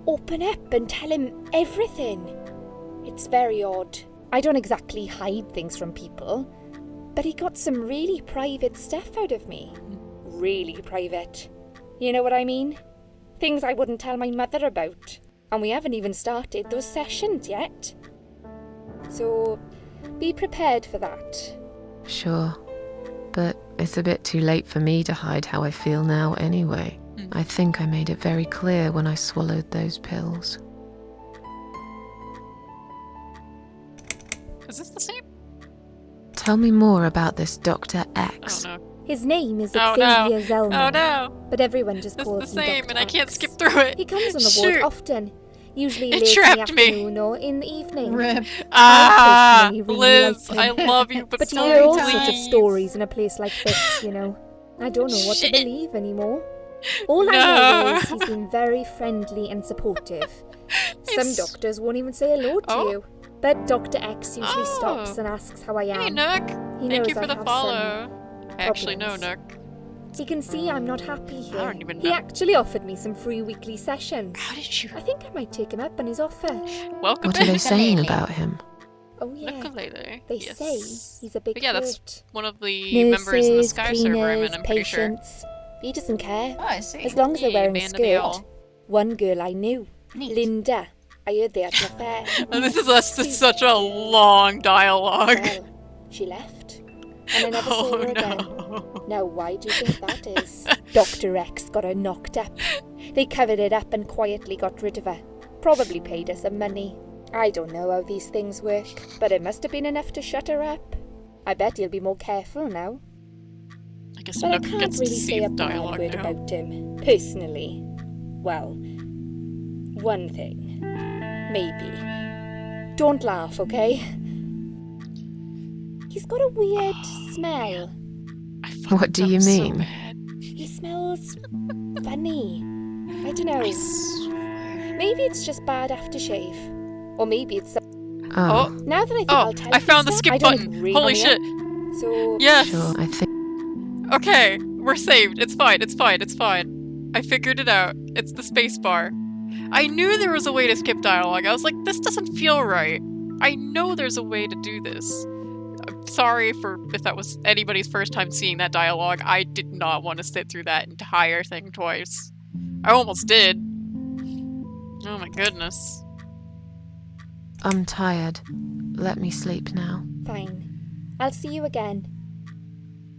open up and tell him everything. It's very odd. I don't exactly hide things from people, but he got some really private stuff out of me. Really private. You know what I mean? Things I wouldn't tell my mother about. And we haven't even started those sessions yet. So, be prepared for that. Sure. But it's a bit too late for me to hide how I feel now anyway. I think I made it very clear when I swallowed those pills. Is this the same? Tell me more about this Dr. X. Oh no. His name is Oh Xavier no. Zellman. Oh no. But everyone just This calls is the him same, Dr. and I can't X. skip through it. He comes on the ward Shoot. often, usually It late in the trapped me. afternoon or in the evening. Rip. Ah, personally really Liz, like I him. love you, but But you so hear all sorts of please. stories in a place like this, you know. I don't know what to Shit. believe anymore. All I know No. is he's been very friendly and supportive. Some It's- doctors won't even say hello to Oh. you. But Dr. X usually Oh. stops and asks how I am. Hey, Nook. He Thank knows you for I the have follow. I actually know problems. Nook. He can see I'm not happy here. don't even He know. actually offered me some free weekly sessions. How did you? I think I might take him up on his offer. Welcome What are they back. saying about him? Oh yeah, Ukulele. they Yes. say he's a big But yeah, that's flirt. one of the members in the Nurses, Sky server I'm in, cleaners, I'm pretty sure. patients. He doesn't care. Oh, I see. As long as they're Yeah, wearing a band of the owl. skirt. One girl I knew, Neat. Linda. I heard they had an affair. Oh, this is such a long dialogue. Well, she left, and I never saw Oh her again. no. Now, why do you think that is? Dr. X got her knocked up. They covered it up and quietly got rid of her. Probably paid her some money. I don't know how these things work, but it must have been enough to shut her up. I bet he'll be more careful now. I guess But I Nook can't gets really to say see a the bad dialogue word now. about him, personally. Well, one thing. Maybe. Don't laugh, okay? He's got a weird smell. I fucked What do up you so mean? bad. He smells funny. I don't know. I swear. Maybe it's just bad aftershave. Or maybe it's some... Oh, Now that I think Oh, I'll tell I you found the stuff, skip I don't button. agree Holy on shit. it. So, Yes. sure, I think. Okay, we're saved. It's fine. It's fine. It's fine. I figured it out. It's the space bar. I knew there was a way to skip dialogue. I was like, this doesn't feel right. I know there's a way to do this. I'm sorry if that was anybody's first time seeing that dialogue. I did not want to sit through that entire thing twice. I almost did. Oh my goodness. I'm tired. Let me sleep now. Fine. I'll see you again.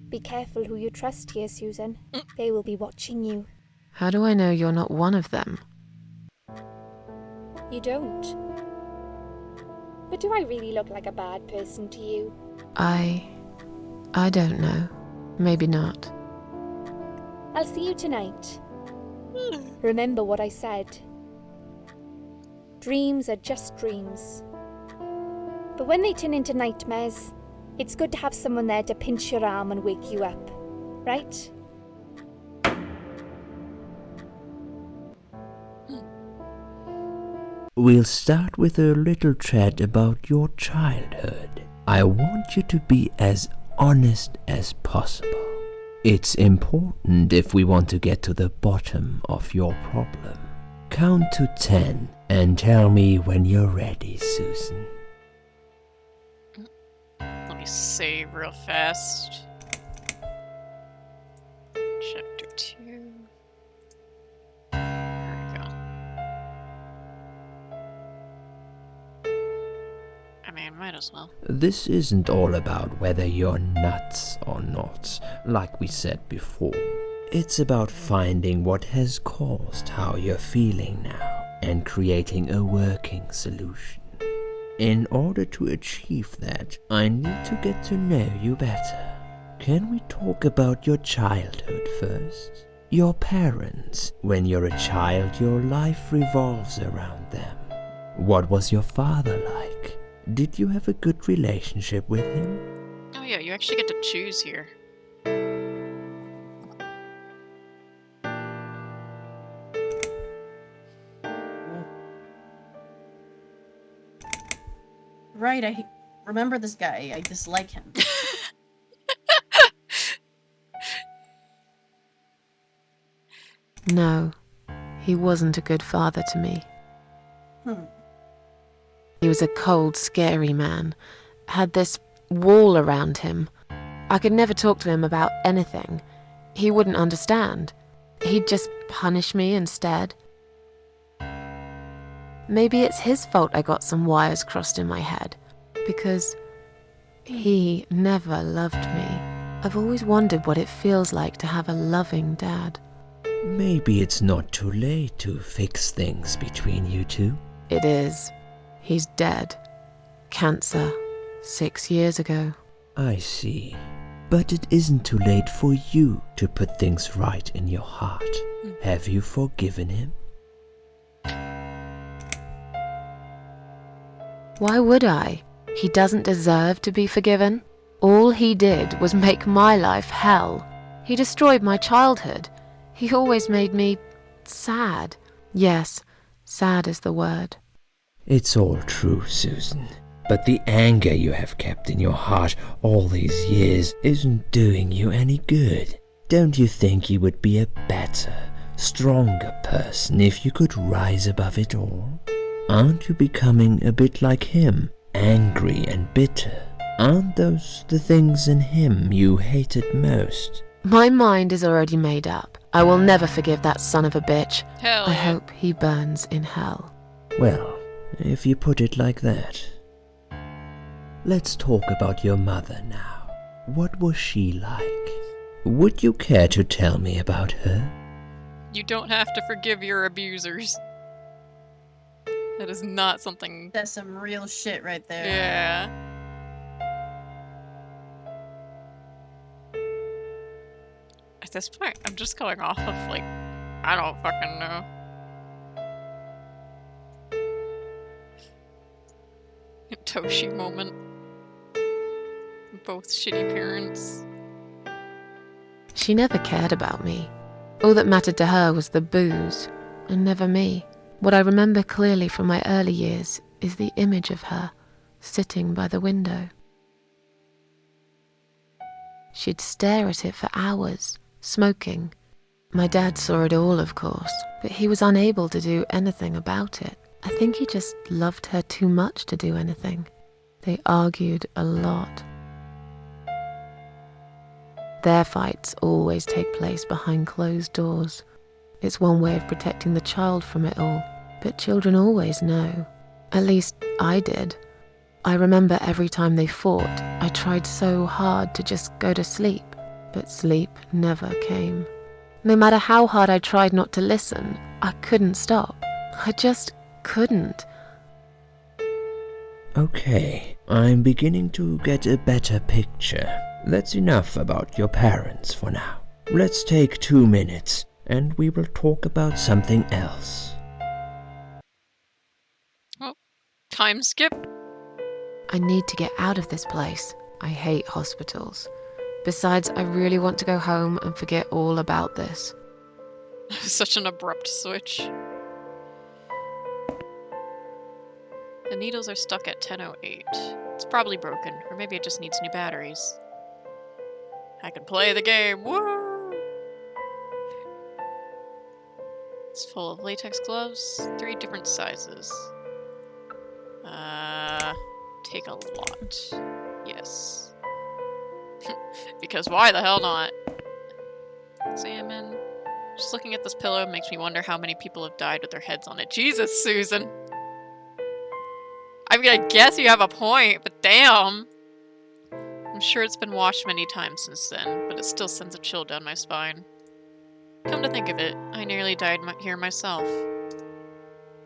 Be careful who you trust here, Susan. They will be watching you. How do I know you're not one of them? You don't. But do I really look like a bad person to you? I don't know. Maybe not. I'll see you tonight. Remember what I said. Dreams are just dreams. But when they turn into nightmares, it's good to have someone there to pinch your arm and wake you up, right? We'll start with a little chat about your childhood. I want you to be as honest as possible. It's important if we want to get to the bottom of your problem. Count to 10 and tell me when you're ready, Susan. Let me save real fast. Chapter 2. There we go. I mean, might as well. This isn't all about whether you're nuts or not, like we said before. It's about finding what has caused how you're feeling now and creating a working solution. In order to achieve that, I need to get to know you better. Can we talk about your childhood first? Your parents. When you're a child, your life revolves around them. What was your father like? Did you have a good relationship with him? Oh yeah, you actually get to choose here. Right, I remember this guy. I dislike him. No, he wasn't a good father to me. He was a cold, scary man. Had this wall around him. I could never talk to him about anything. He wouldn't understand. He'd just punish me instead. Maybe it's his fault I got some wires crossed in my head, because he never loved me. I've always wondered what it feels like to have a loving dad. Maybe it's not too late to fix things between you two. It is. He's dead. Cancer. 6 years ago. I see. But it isn't too late for you to put things right in your heart. Have you forgiven him? Why would I? He doesn't deserve to be forgiven. All he did was make my life hell. He destroyed my childhood. He always made me sad. Yes, sad is the word. It's all true, Susan. But the anger you have kept in your heart all these years isn't doing you any good. Don't you think you would be a better, stronger person if you could rise above it all? Aren't you becoming a bit like him, angry and bitter? Aren't those the things in him you hated most? My mind is already made up. I will never forgive that son of a bitch. Hell I yeah. hope he burns in hell. Well, if you put it like that. Let's talk about your mother now. What was she like? Would you care to tell me about her? You don't have to forgive your abusers. That is not something... That's some real shit right there. Yeah. At this point, I'm just going off of, like, I don't fucking know. Toshi moment. Both shitty parents. She never cared about me. All that mattered to her was the booze, and never me. What I remember clearly from my early years is the image of her sitting by the window. She'd stare at it for hours, smoking. My dad saw it all, of course, but he was unable to do anything about it. I think he just loved her too much to do anything. They argued a lot. Their fights always take place behind closed doors. It's one way of protecting the child from it all, but children always know. At least I did. I remember every time they fought, I tried so hard to just go to sleep, but sleep never came. No matter how hard I tried not to listen, I couldn't stop. I just couldn't. Okay, I'm beginning to get a better picture. That's enough about your parents for now. Let's take 2 minutes, and we will talk about something else. Oh, time skip. I need to get out of this place. I hate hospitals. Besides, I really want to go home and forget all about this. Such an abrupt switch. The needles are stuck at 10:08. It's probably broken, or maybe it just needs new batteries. I can play the game! Woo! It's full of latex gloves, 3 different sizes. Take a lot. Yes. Because why the hell not? Examine. Just looking at this pillow makes me wonder how many people have died with their heads on it. Jesus, Susan! I mean, I guess you have a point, but damn! I'm sure it's been washed many times since then, but it still sends a chill down my spine. Come to think of it, I nearly died here myself.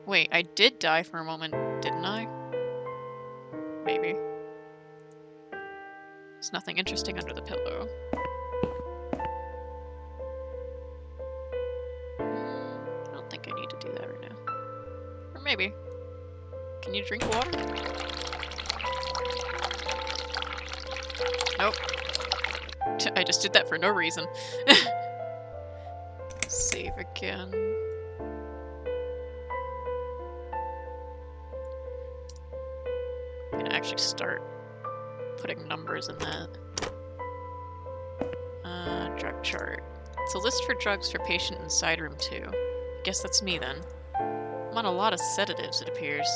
Wait, I did die for a moment, didn't I? Maybe. There's nothing interesting under the pillow. I don't think I need to do that right now. Or maybe. Can you drink water? Nope. I just did that for no reason. Save again. I'm gonna actually start putting numbers in that. Drug chart. It's a list for drugs for patient inside room 2. I guess that's me then. I'm on a lot of sedatives, it appears.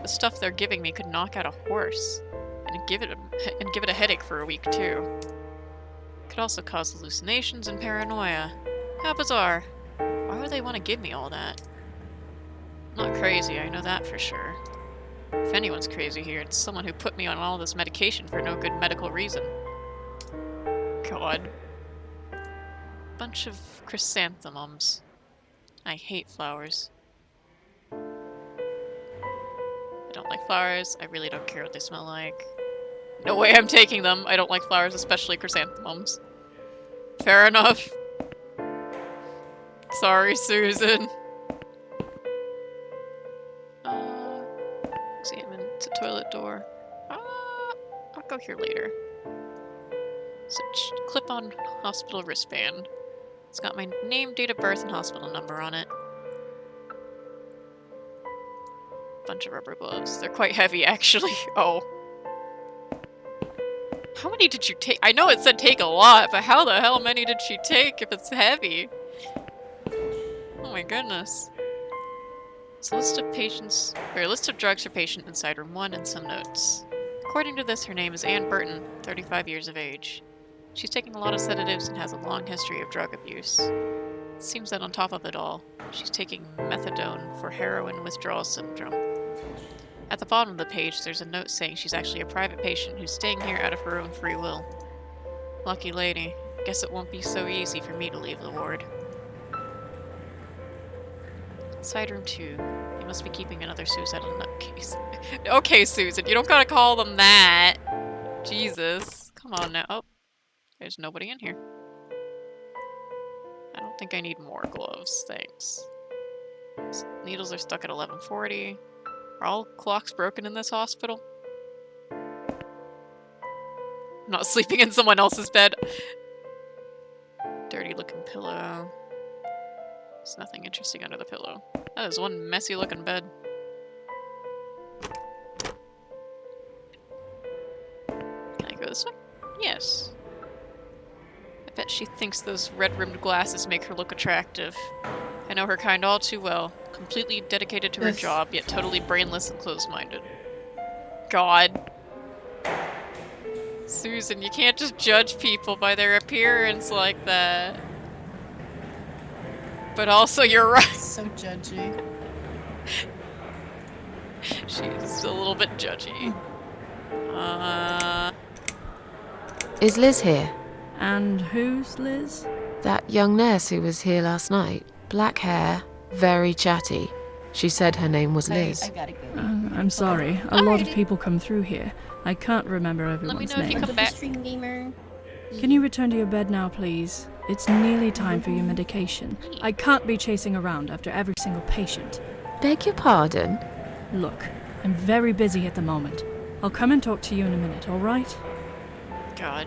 The stuff they're giving me could knock out a horse, and give it a headache for a week too. Could also cause hallucinations and paranoia. How bizarre. Why would they want to give me all that? I'm not crazy, I know that for sure. If anyone's crazy here, it's someone who put me on all this medication for no good medical reason. God. Bunch of chrysanthemums. I hate flowers. I don't like flowers. I really don't care what they smell like. No way I'm taking them. I don't like flowers, especially chrysanthemums. Fair enough. Sorry, Susan. Examine the toilet door. I'll go here later. Clip-on hospital wristband. It's got my name, date of birth, and hospital number on it. Bunch of rubber gloves. They're quite heavy, actually. Oh. How many did you take? I know it said take a lot, but how the hell many did she take if it's heavy? Oh my goodness. It's a list of patients, or a list of drugs for patient inside room 1 and some notes. According to this, her name is Anne Burton, 35 years of age. She's taking a lot of sedatives and has a long history of drug abuse. It seems that on top of it all, she's taking methadone for heroin withdrawal syndrome. At the bottom of the page, there's a note saying she's actually a private patient who's staying here out of her own free will. Lucky lady. Guess it won't be so easy for me to leave the ward. Side room 2. You must be keeping another suicidal nutcase. Okay, Susan, you don't gotta call them that. Jesus. Come on now. Oh, there's nobody in here. I don't think I need more gloves, thanks. Needles are stuck at 11:40. Are all clocks broken in this hospital? I'm not sleeping in someone else's bed. Dirty looking pillow. There's nothing interesting under the pillow. That is one messy looking bed. Can I go this way? Yes. I bet she thinks those red-rimmed glasses make her look attractive. I know her kind all too well. Completely dedicated to her job, yet totally brainless and closed-minded. God. Susan, you can't just judge people by their appearance like that. But also, you're right. So judgy. She's a little bit judgy. Is Liz here? And who's Liz? That young nurse who was here last night. Black hair, very chatty. She said her name was Liz. I gotta go. I'm sorry. A lot of people come through here. I can't remember Let me everyone's know if you name. come back. Stream gamer. Can you return to your bed now, please? It's nearly time for your medication. I can't be chasing around after every single patient. Beg your pardon? Look, I'm very busy at the moment. I'll come and talk to you in a minute, alright? God.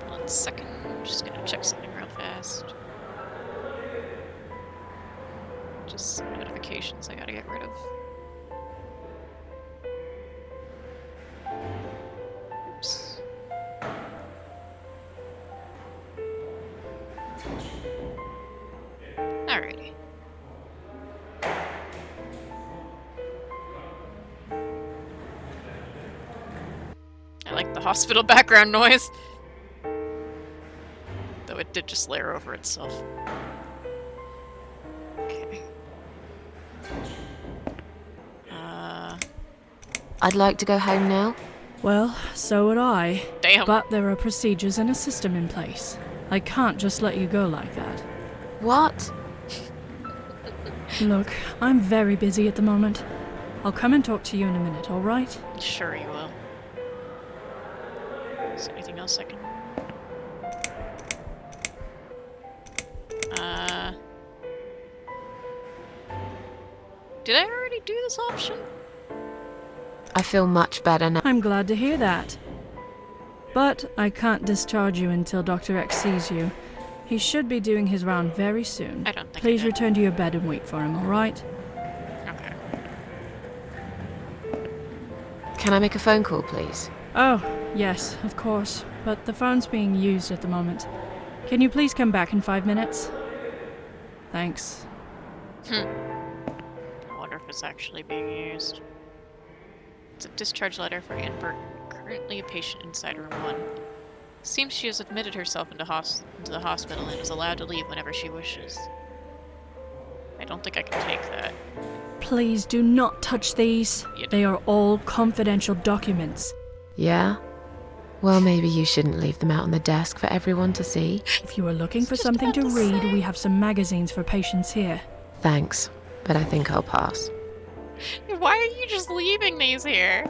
1 second. I'm just gonna check something real fast. Just some notifications I gotta get rid of. Oops. Alrighty. I like the hospital background noise. Though it did just layer over itself. Okay. I'd like to go home now. Well, so would I. Damn. But there are procedures and a system in place. I can't just let you go like that. What? Look, I'm very busy at the moment. I'll come and talk to you in a minute, alright? Sure you will. Is there anything else I can... Did I already do this option? I feel much better now. I'm glad to hear that. But I can't discharge you until Dr. X sees you. He should be doing his round very soon. I don't think Please I did. return to your bed and wait for him, alright? Okay. Can I make a phone call, please? Oh, yes, of course. But the phone's being used at the moment. Can you please come back in 5 minutes? Thanks. I wonder if it's actually being used. It's a discharge letter for Ann Burton, currently a patient inside room 1. Seems she has admitted herself into the hospital and is allowed to leave whenever she wishes. I don't think I can take that. Please do not touch these. Yeah. They are all confidential documents. Yeah? Well, maybe you shouldn't leave them out on the desk for everyone to see. If you are looking for Just something to about to read, say. we have some magazines for patients here. Thanks, but I think I'll pass. Why are you just leaving these here?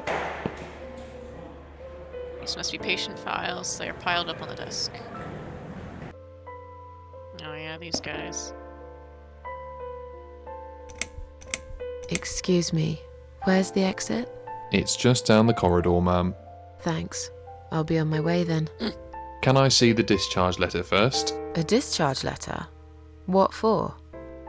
These must be patient files. They are piled up on the desk. Oh yeah, these guys. Excuse me, where's the exit? It's just down the corridor, ma'am. Thanks. I'll be on my way then. Can I see the discharge letter first? A discharge letter? What for?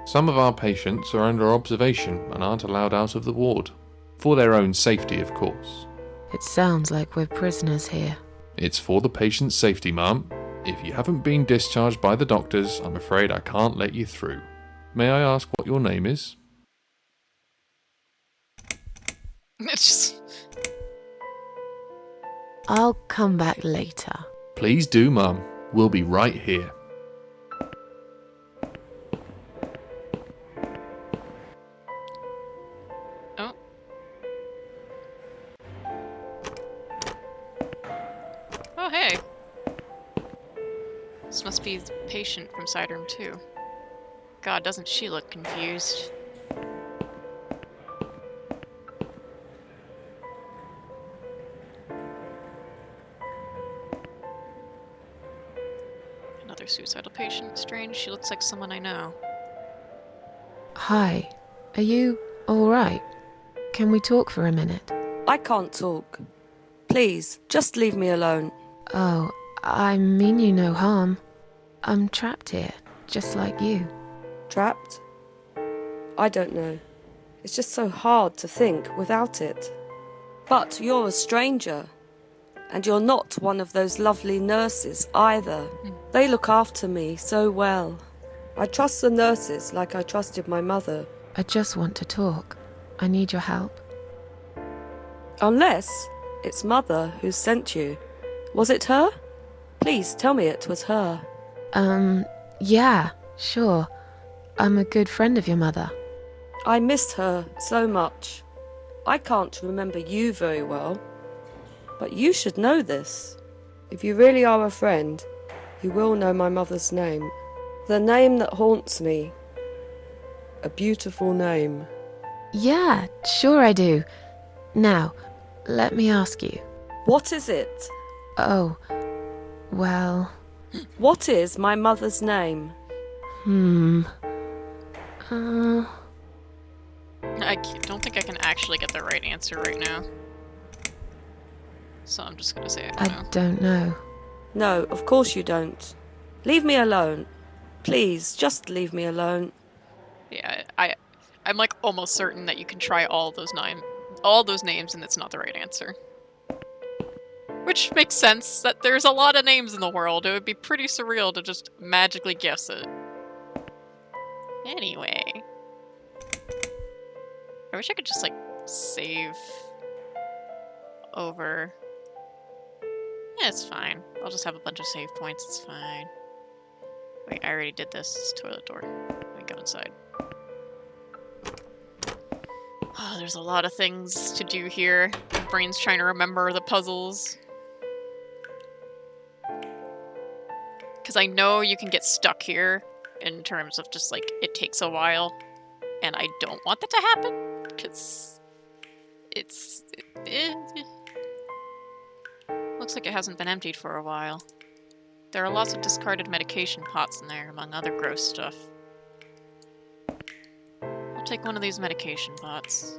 Some of our patients are under observation and aren't allowed out of the ward. For their own safety, of course. It sounds like we're prisoners here. It's for the patient's safety, ma'am. If you haven't been discharged by the doctors, I'm afraid I can't let you through. May I ask what your name is? It's just... I'll come back later. Please do, ma'am. We'll be right here. Oh. Oh, hey. This must be the patient from side room 2. God, doesn't she look confused? Another suicidal patient. Strange, she looks like someone I know. Hi. Are you alright? Can we talk for a minute? I can't talk. Please, just leave me alone. Oh, I mean you no harm. I'm trapped here, just like you. Trapped? I don't know. It's just so hard to think without it. But you're a stranger. And you're not one of those lovely nurses either. They look after me so well. I trust the nurses like I trusted my mother. I just want to talk. I need your help. Unless It's Mother who sent you. Was it her? Please tell me it was her. Yeah, sure. I'm a good friend of your mother. I missed her so much. I can't remember you very well. But you should know this. If you really are a friend, you will know my mother's name. The name that haunts me. A beautiful name. Yeah, sure I do. Now, let me ask you. What is it? Oh, well... What is my mother's name? I don't think I can actually get the right answer right now. So I'm just gonna say I don't know. No, of course you don't. Leave me alone. Please, just leave me alone. Yeah, I'm like almost certain that you can try all those names and it's not the right answer. Which makes sense, that there's a lot of names in the world. It would be pretty surreal to just magically guess it. Anyway. I wish I could just, like, save over. Yeah, it's fine. I'll just have a bunch of save points, it's fine. Wait, I already did this. It's toilet door. Let me go inside. Oh, there's a lot of things to do here. My brain's trying to remember the puzzles. Because I know you can get stuck here in terms of just, like, it takes a while. And I don't want that to happen. Because looks like it hasn't been emptied for a while. There are lots of discarded medication pots in there, among other gross stuff. I'll take one of these medication pots.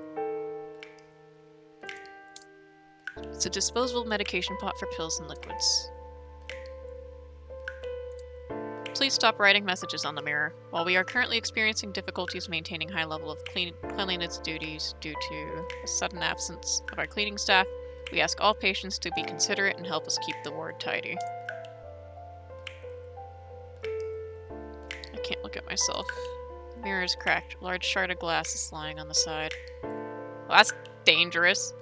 It's a disposable medication pot for pills and liquids. Please stop writing messages on the mirror. While we are currently experiencing difficulties maintaining high level of cleanliness duties due to the sudden absence of our cleaning staff, we ask all patients to be considerate and help us keep the ward tidy. I can't look at myself. The mirror is cracked. A large shard of glass is lying on the side. Well, that's dangerous.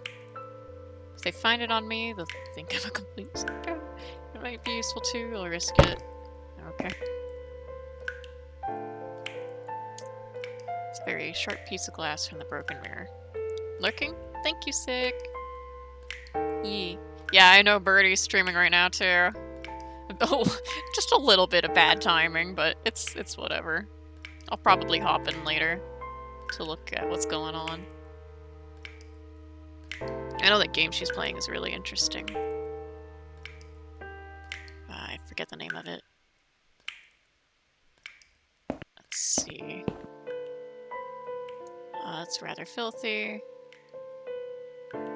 If they find it on me, they'll think I'm a complete psycho. It might be useful too. I'll risk it. Okay. It's a very sharp piece of glass from the broken mirror. Lurking? Thank you, Sick. Yee. Yeah, I know Birdie's streaming right now too. Oh, just a little bit of bad timing, but it's whatever. I'll probably hop in later to look at what's going on. I know that game she's playing is really interesting. I forget the name of it. Let's see. It's rather filthy. Open.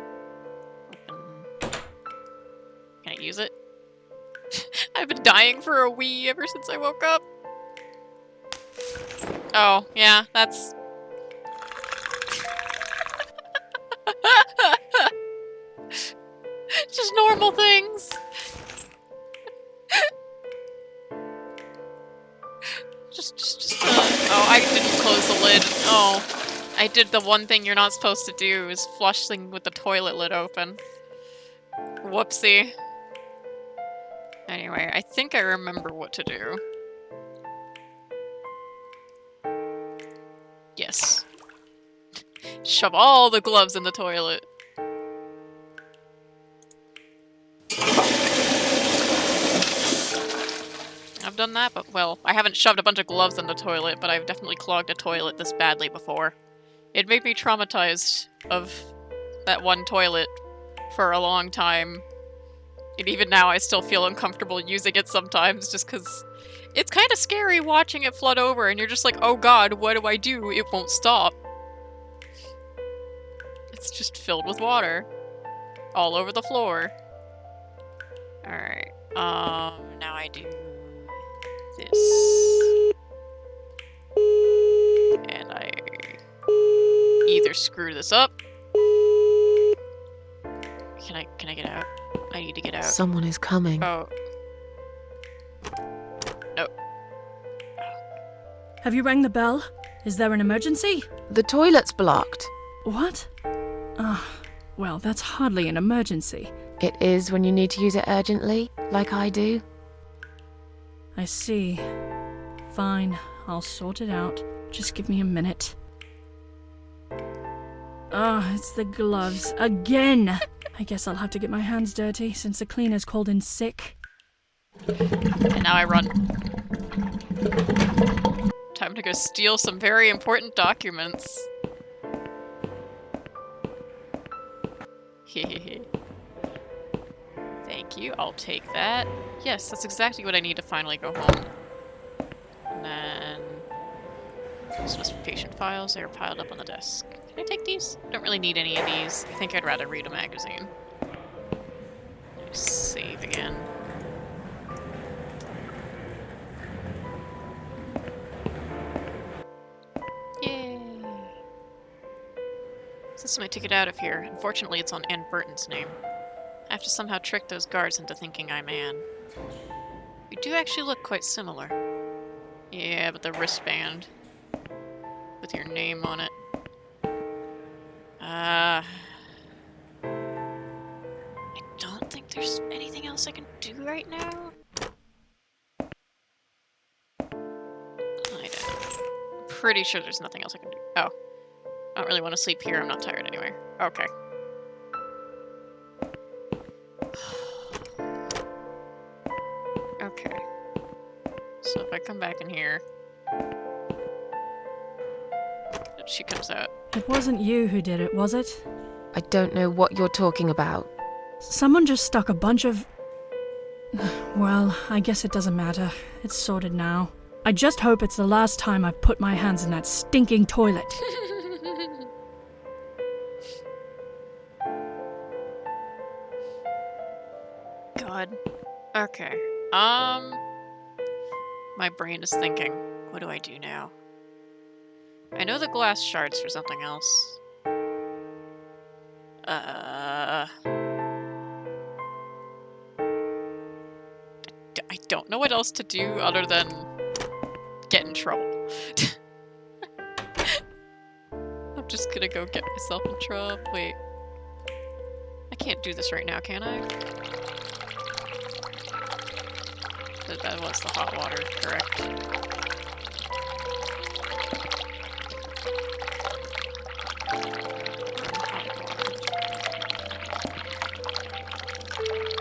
Can I use it? I've been dying for a Wii ever since I woke up. Oh, yeah, that's... just normal things. Oh, I didn't close the lid. Oh, I did the one thing you're not supposed to do, is flush things with the toilet lid open. Whoopsie. Anyway, I think I remember what to do. Yes. Shove all the gloves in the toilet. I've done that, but, well, I haven't shoved a bunch of gloves in the toilet, but I've definitely clogged a toilet this badly before. It made me traumatized of that one toilet for a long time. And even now I still feel uncomfortable using it sometimes, just because it's kind of scary watching it flood over, and you're just like, oh god, what do I do? It won't stop. It's just filled with water. All over the floor. Alright, now I do this. And I either screw this up. Can I get out? I need to get out. Someone is coming. Oh. No. Have you rang the bell? Is there an emergency? The toilet's blocked. What? Ah, Well, that's hardly an emergency. It is when you need to use it urgently, like I do. I see. Fine, I'll sort it out. Just give me a minute. Ah, it's the gloves. Again! I guess I'll have to get my hands dirty since the cleaner's called in sick. And now I run. Time to go steal some very important documents. Hehehe. Thank you, I'll take that. Yes, that's exactly what I need to finally go home. And then... Dismiss patient files, they are piled up on the desk. Can I take these? I don't really need any of these. I think I'd rather read a magazine. Save again. Yay! This is my ticket out of here. Unfortunately, it's on Ann Burton's name. I have to somehow trick those guards into thinking I'm Anne. We do actually look quite similar. Yeah, but the wristband. With your name on it. I don't think there's anything else I can do right now. I don't know. I'm pretty sure there's nothing else I can do. Oh. I don't really want to sleep here. I'm not tired anyway. Okay. Okay. So if I come back in here... She comes out. It wasn't you who did it, was it? I don't know what you're talking about. Someone just stuck a bunch of... Well, I guess it doesn't matter. It's sorted now. I just hope it's the last time I've put my hands in that stinking toilet. God. Okay. My brain is thinking, what do I do now? I know the glass shards for something else. I don't know what else to do other than get in trouble. I'm just gonna go get myself in trouble. Wait. I can't do this right now, can I? That was the hot water, correct?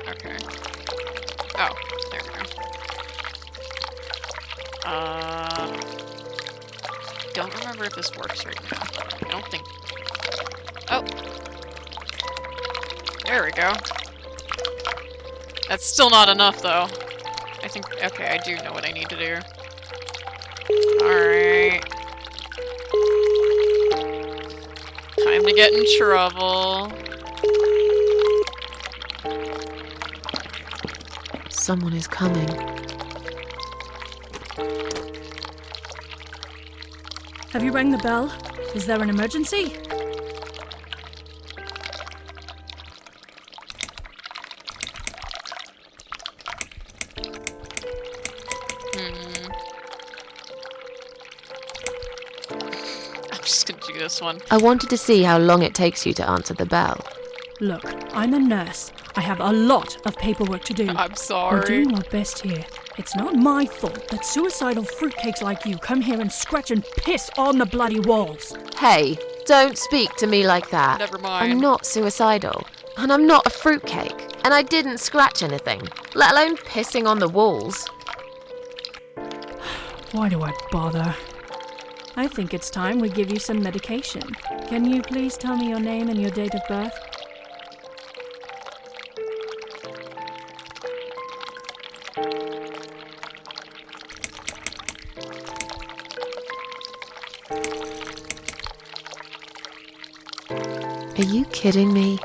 Okay. Oh, there we go. Don't remember if this works right now. I don't think... Oh! There we go. That's still not enough, though. I think... Okay, I do know what I need to do. Alright. Time to get in trouble. Someone is coming. Have you rang the bell? Is there an emergency? I'm just gonna do this one. I wanted to see how long it takes you to answer the bell. Look, I'm a nurse. I have a lot of paperwork to do. I'm sorry. We're doing our best here. It's not my fault that suicidal fruitcakes like you come here and scratch and piss on the bloody walls. Hey, don't speak to me like that. Never mind. I'm not suicidal. And I'm not a fruitcake. And I didn't scratch anything, let alone pissing on the walls. Why do I bother? I think it's time we give you some medication. Can you please tell me your name and your date of birth? Are you kidding me?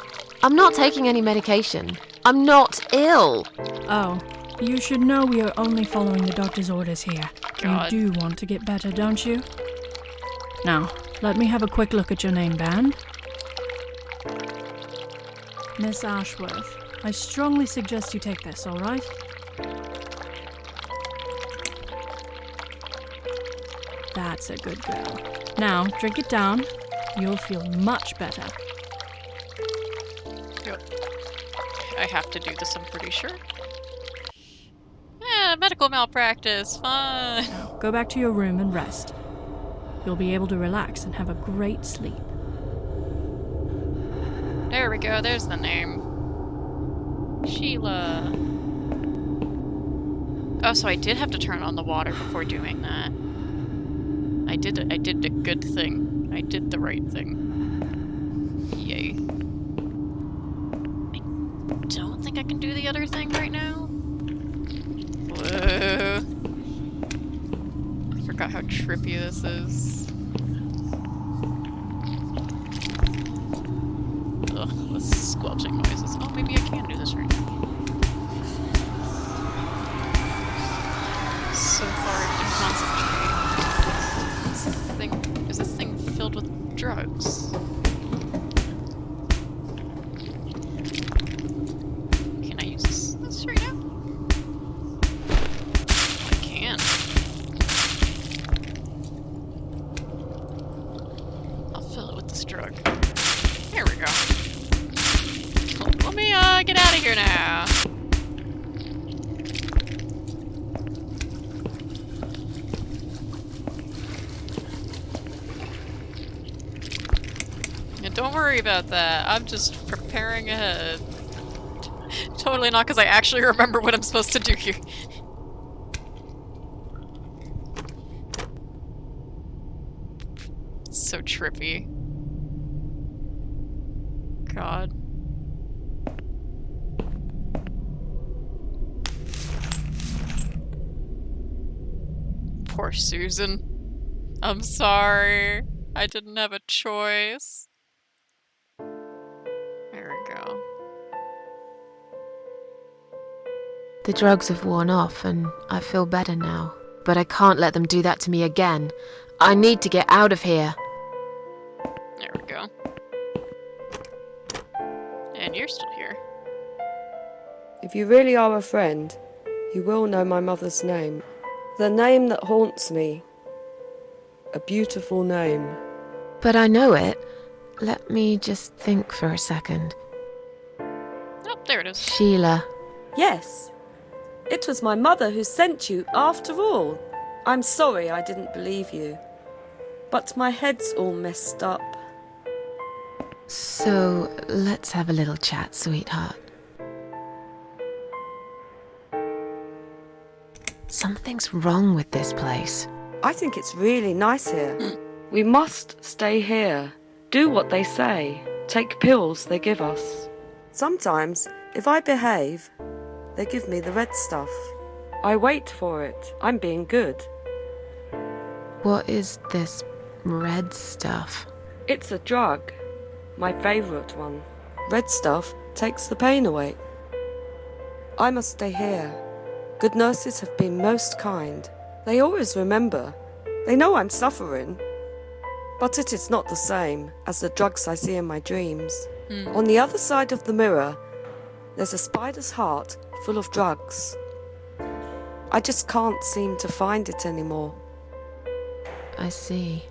I'm not taking any medication. I'm not ill. Oh, you should know we are only following the doctor's orders here. God. You do want to get better, don't you? Now, let me have a quick look at your name band. Miss Ashworth, I strongly suggest you take this, all right? That's a good girl. Now, drink it down. You'll feel much better. Yep. I have to do this, I'm pretty sure. Yeah, medical malpractice, fine. Now, go back to your room and rest. You'll be able to relax and have a great sleep. There we go, there's the name. Sheila. Oh, so I did have to turn on the water before doing that. I did a good thing. I did the right thing. Yay. I don't think I can do the other thing right now. Whoa. I forgot how trippy this is. Ugh, the squelching noises. Oh, maybe I can do this right now. So hard to concentrate. Is this thing filled with drugs? Can I use this right now? I can. I'll fill it with this drug. There we go. Let me get out of here now. Don't worry about that. I'm just preparing ahead. Totally not because I actually remember what I'm supposed to do here. So trippy. God. Poor Susan. I'm sorry. I didn't have a choice. There we go. The drugs have worn off and I feel better now. But I can't let them do that to me again. I need to get out of here. There we go. And you're still here. If you really are a friend, you will know my mother's name. The name that haunts me. A beautiful name. But I know it. Let me just think for a second. Oh, there it is. Sheila. Yes. It was my mother who sent you, after all. I'm sorry I didn't believe you. But my head's all messed up. So, let's have a little chat, sweetheart. Something's wrong with this place. I think it's really nice here. We must stay here. Do what they say. Take pills they give us. Sometimes, if I behave, they give me the red stuff. I wait for it. I'm being good. What is this red stuff? It's a drug. My favourite one. Red stuff takes the pain away. I must stay here. Good nurses have been most kind. They always remember. They know I'm suffering. But it is not the same as the drugs I see in my dreams. On the other side of the mirror, there's a spider's heart full of drugs. I just can't seem to find it anymore. I see.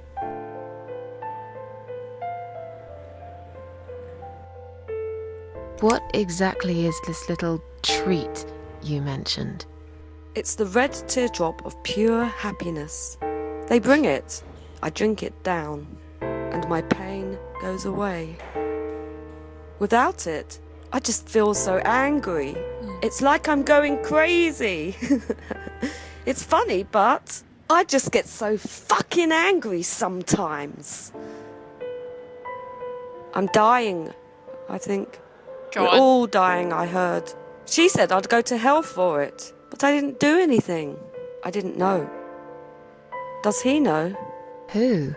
What exactly is this little treat you mentioned? It's the red teardrop of pure happiness. They bring it, I drink it down, and my pain goes away. Without it, I just feel so angry. It's like I'm going crazy. It's funny, but I just get so fucking angry sometimes. I'm dying, I think. Go We're on. all dying, I heard. She said I'd go to hell for it, but I didn't do anything. I didn't know. Does he know? Who?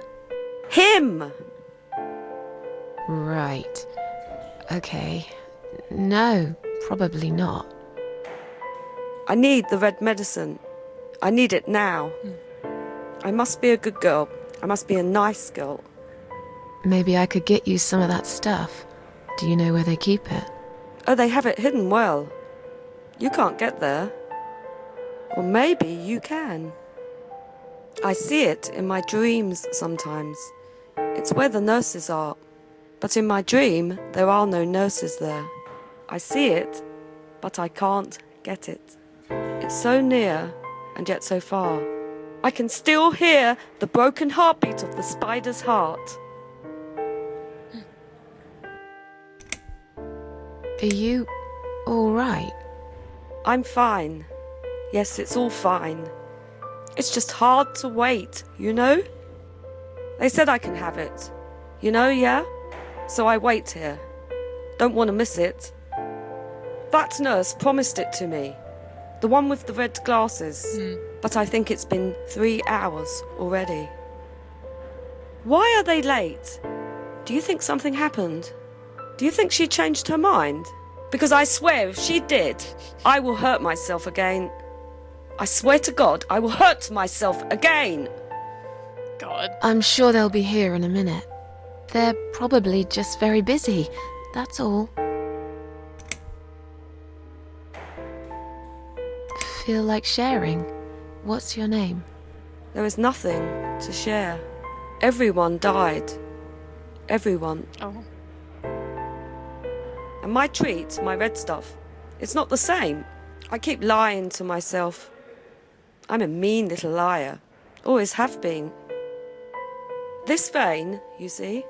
Him! Right. Okay. No, probably not. I need the red medicine. I need it now. I must be a good girl. I must be a nice girl. Maybe I could get you some of that stuff. Do you know where they keep it? Oh, they have it hidden well. You can't get there. Or maybe you can. I see it in my dreams sometimes. It's where the nurses are. But in my dream, there are no nurses there. I see it, but I can't get it. It's so near, and yet so far. I can still hear the broken heartbeat of the spider's heart. Are you alright? I'm fine. Yes, it's all fine. It's just hard to wait, you know? They said I can have it. You know, yeah? So I wait here. Don't want to miss it. That nurse promised it to me. The one with the red glasses. But I think it's been 3 hours already. Why are they late? Do you think something happened? Do you think she changed her mind? Because I swear if she did, I will hurt myself again. I swear to God, I will hurt myself again. God. I'm sure they'll be here in a minute. They're probably just very busy, that's all. Feel like sharing? What's your name? There is nothing to share. Everyone died. Everyone. Oh. And my treat, my red stuff, it's not the same. I keep lying to myself. I'm a mean little liar. Always have been. This vein, you see,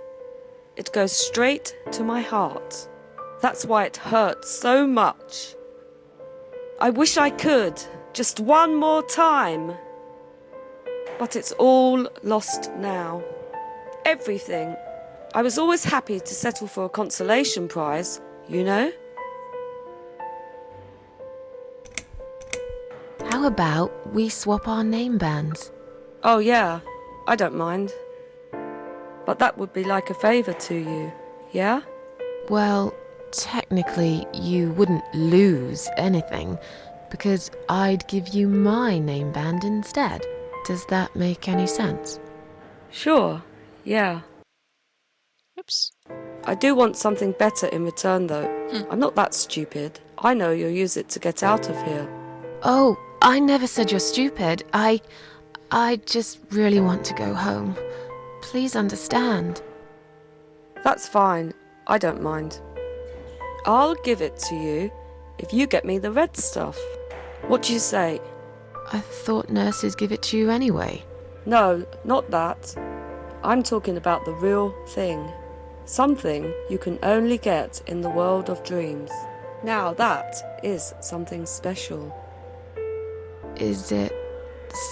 it goes straight to my heart. That's why it hurts so much. I wish I could, just one more time. But it's all lost now. Everything. I was always happy to settle for a consolation prize, you know? How about we swap our name bands? Oh yeah, I don't mind. But that would be like a favour to you, yeah? Well, technically, you wouldn't lose anything, because I'd give you my name band instead. Does that make any sense? Sure, yeah. Oops. I do want something better in return, though. I'm not that stupid. I know you'll use it to get out of here. Oh, I never said you're stupid. I just really want to go home. Please understand. That's fine. I don't mind. I'll give it to you if you get me the red stuff. What do you say? I thought nurses give it to you anyway. No, not that. I'm talking about the real thing. Something you can only get in the world of dreams. Now that is something special. Is it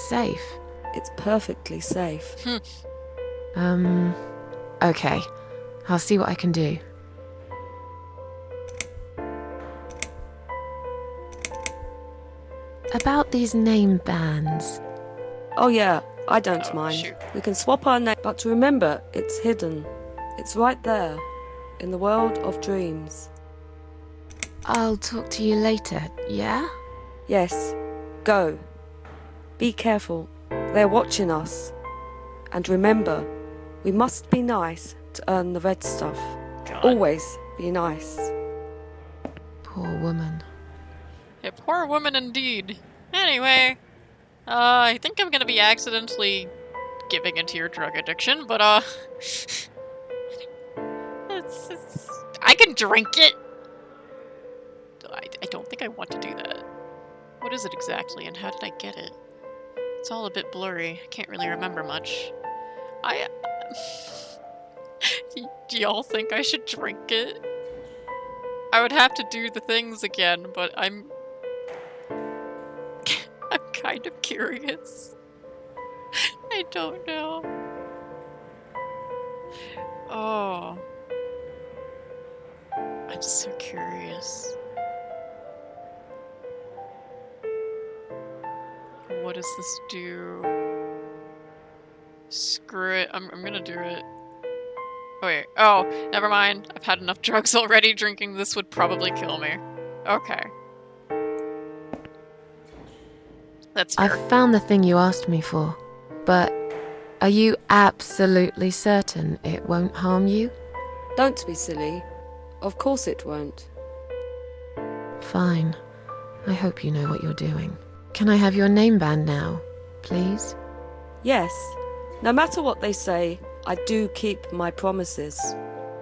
safe? It's perfectly safe. Okay. I'll see what I can do. About these name bands. Oh yeah, I don't mind. Shoot. We can swap our name, but remember, it's hidden. It's right there, in the world of dreams. I'll talk to you later, yeah? Yes, go. Be careful. They're watching us. And remember, we must be nice to earn the red stuff. God. Always be nice. Poor woman. A poor woman indeed. Anyway, I think I'm gonna be accidentally giving into your drug addiction, but I can drink it. I don't think I want to do that. What is it exactly, and how did I get it? It's all a bit blurry. I can't really remember much. Do y'all think I should drink it? I would have to do the things again, but I'm kind of curious. I don't know. Oh. I'm so curious. What does this do? Screw it. I'm gonna do it. Oh, wait. Oh, never mind. I've had enough drugs already. Drinking this would probably kill me. Okay. That's fair. I've found the thing you asked me for, but are you absolutely certain it won't harm you? Don't be silly. Of course it won't. Fine. I hope you know what you're doing. Can I have your name band now, please? Yes. No matter what they say, I do keep my promises.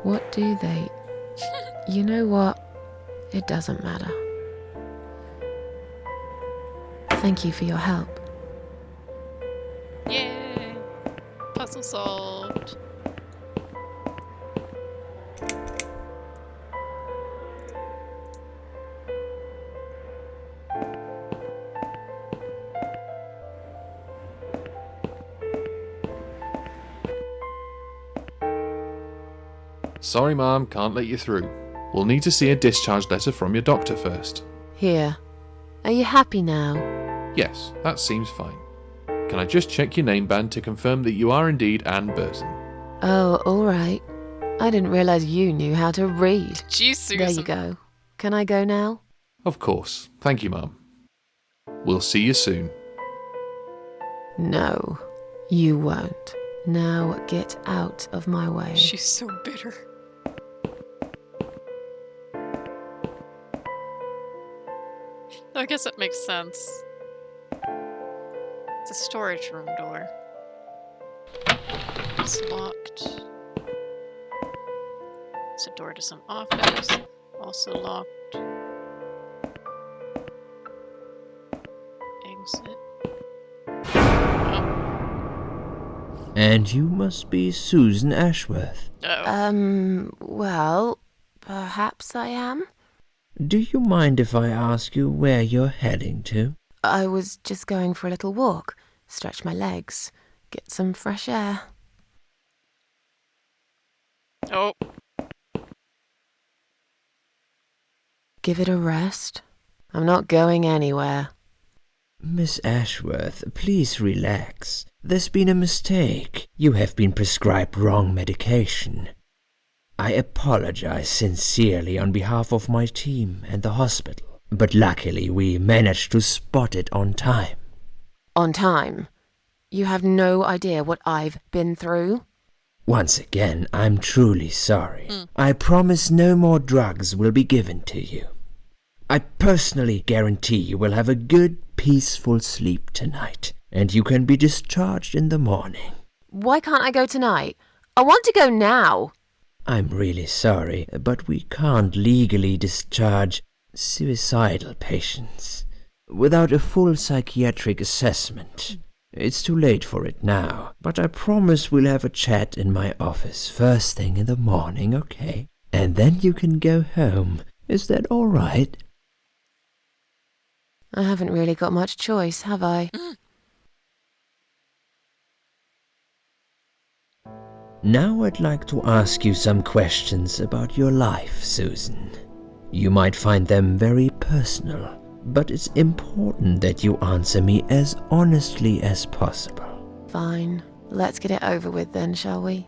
What do they? You know what? It doesn't matter. Thank you for your help. Yay! Puzzle solved. Sorry, Mom, can't let you through. We'll need to see a discharge letter from your doctor first. Here. Are you happy now? Yes, that seems fine. Can I just check your name band to confirm that you are indeed Anne Burton? Oh, all right. I didn't realize you knew how to read. Jeez, Susan. There you go. Can I go now? Of course. Thank you, Mom. We'll see you soon. No, you won't. Now get out of my way. She's so bitter. I guess it makes sense. It's a storage room door. It's locked. It's a door to some office. Also locked. Exit. And you must be Susan Ashworth. Well, perhaps I am? Do you mind if I ask you where you're heading to? I was just going for a little walk, stretch my legs, get some fresh air. Oh. Give it a rest. I'm not going anywhere. Miss Ashworth, please relax. There's been a mistake. You have been prescribed wrong medication. I apologize sincerely on behalf of my team and the hospital, but luckily we managed to spot it on time. On time? You have no idea what I've been through? Once again, I'm truly sorry. I promise no more drugs will be given to you. I personally guarantee you will have a good, peaceful sleep tonight, and you can be discharged in the morning. Why can't I go tonight? I want to go now. I'm really sorry, but we can't legally discharge suicidal patients without a full psychiatric assessment. It's too late for it now, but I promise we'll have a chat in my office first thing in the morning, okay? And then you can go home. Is that all right? I haven't really got much choice, have I? Now I'd like to ask you some questions about your life, Susan. You might find them very personal, but it's important that you answer me as honestly as possible. Fine. Let's get it over with then, shall we?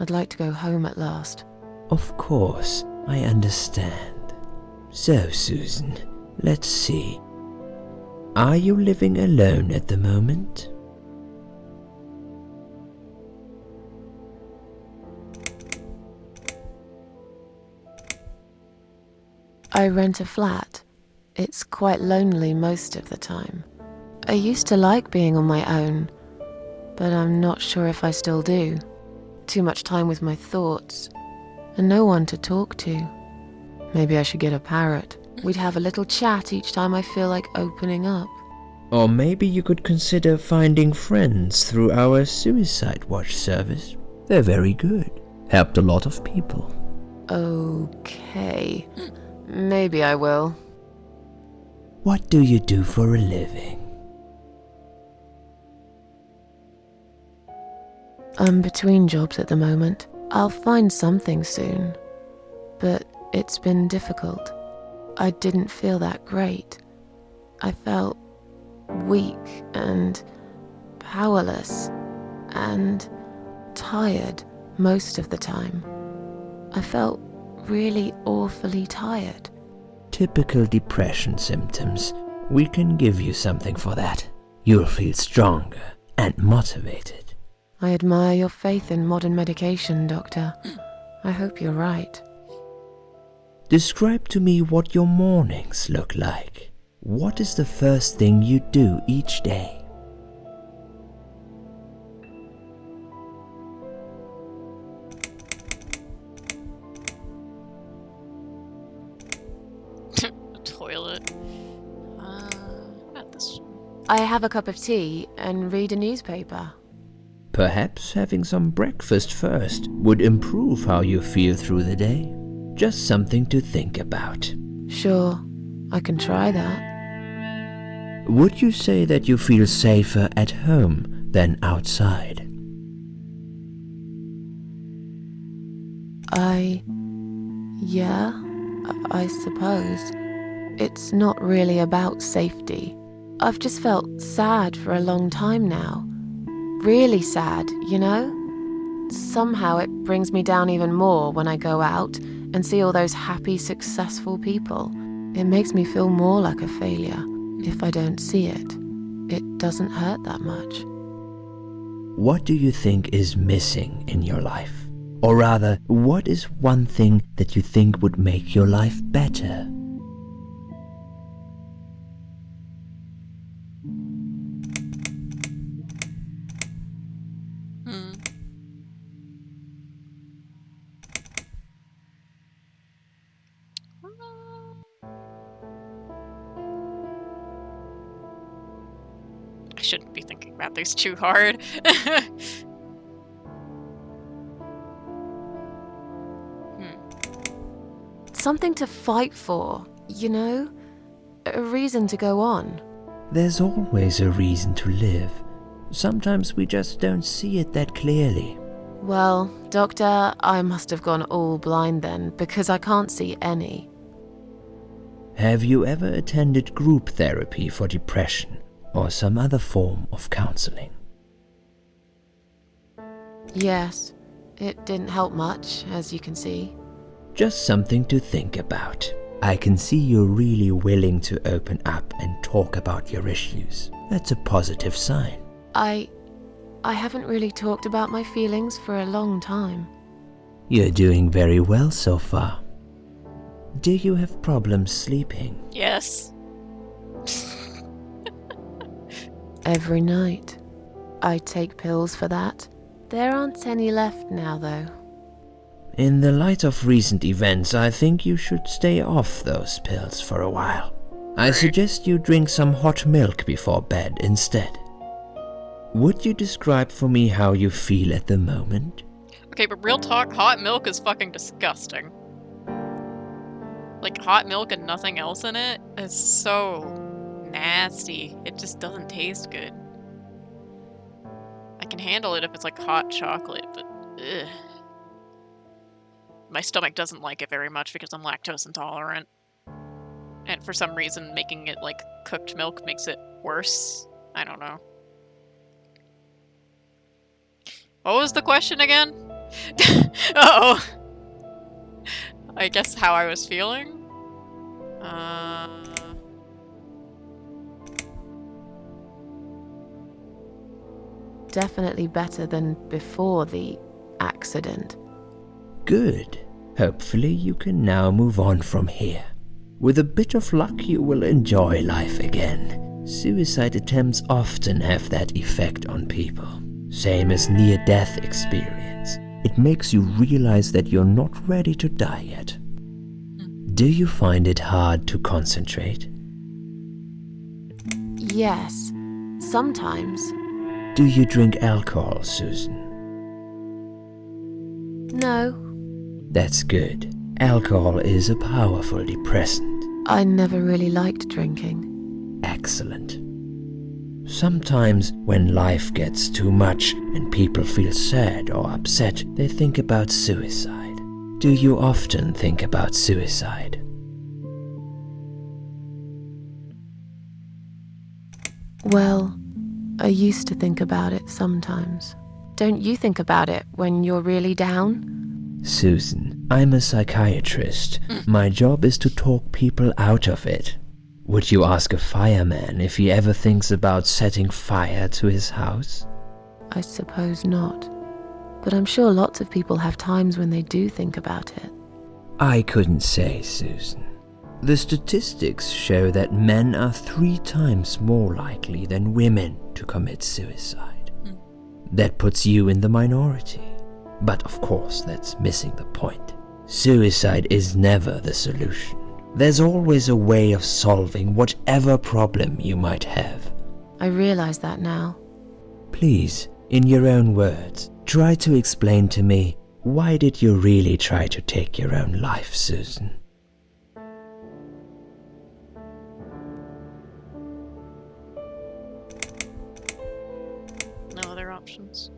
I'd like to go home at last. Of course, I understand. So, Susan, let's see. Are you living alone at the moment? I rent a flat. It's quite lonely most of the time. I used to like being on my own, but I'm not sure if I still do. Too much time with my thoughts, and no one to talk to. Maybe I should get a parrot. We'd have a little chat each time I feel like opening up. Or maybe you could consider finding friends through our Suicide Watch service. They're very good. Helped a lot of people. Okay. Maybe I will. What do you do for a living? I'm between jobs at the moment. I'll find something soon. But it's been difficult. I didn't feel that great. I felt weak and powerless and tired most of the time. I felt really awfully tired. Typical depression symptoms. We can give you something for that. You'll feel stronger and motivated. I admire your faith in modern medication, Doctor. I hope you're right. Describe to me what your mornings look like. What is the first thing you do each day? Not this one. I have a cup of tea and read a newspaper. Perhaps having some breakfast first would improve how you feel through the day. Just something to think about. Sure, I can try that. Would you say that you feel safer at home than outside? Yeah, I suppose. It's not really about safety. I've just felt sad for a long time now. Really sad, you know? Somehow it brings me down even more when I go out and see all those happy, successful people. It makes me feel more like a failure. If I don't see it, it doesn't hurt that much. What do you think is missing in your life? Or rather, what is one thing that you think would make your life better? I shouldn't be thinking about these too hard. Something to fight for, you know? A reason to go on. There's always a reason to live. Sometimes we just don't see it that clearly. Well, Doctor, I must have gone all blind then, because I can't see any. Have you ever attended group therapy for depression or some other form of counseling? Yes, it didn't help much, as you can see. Just something to think about. I can see you're really willing to open up and talk about your issues. That's a positive sign. I haven't really talked about my feelings for a long time. You're doing very well so far. Do you have problems sleeping? Yes. Every night. I take pills for that. There aren't any left now, though. In the light of recent events, I think you should stay off those pills for a while. I suggest you drink some hot milk before bed instead. Would you describe for me how you feel at the moment? Okay, but real talk, hot milk is fucking disgusting. Like, hot milk and nothing else in it is so nasty. It just doesn't taste good. I can handle it if it's like hot chocolate, but ugh. My stomach doesn't like it very much because I'm lactose intolerant. And for some reason, making it like cooked milk makes it worse. I don't know. What was the question again? Uh-oh. I guess how I was feeling? Definitely better than before the accident. Good. Hopefully you can now move on from here. With a bit of luck, you will enjoy life again. Suicide attempts often have that effect on people. Same as near-death experience. It makes you realize that you're not ready to die yet. Do you find it hard to concentrate? Yes, sometimes. Do you drink alcohol, Susan? No. That's good. Alcohol is a powerful depressant. I never really liked drinking. Excellent. Sometimes when life gets too much and people feel sad or upset, they think about suicide. Do you often think about suicide? Well, I used to think about it sometimes. Don't you think about it when you're really down? Susan, I'm a psychiatrist. My job is to talk people out of it. Would you ask a fireman if he ever thinks about setting fire to his house? I suppose not. But I'm sure lots of people have times when they do think about it. I couldn't say, Susan. The statistics show that men are 3 times more likely than women to commit suicide. That puts you in the minority. But of course, that's missing the point. Suicide is never the solution. There's always a way of solving whatever problem you might have. I realize that now. Please, in your own words, try to explain to me, why did you really try to take your own life, Susan? No other options.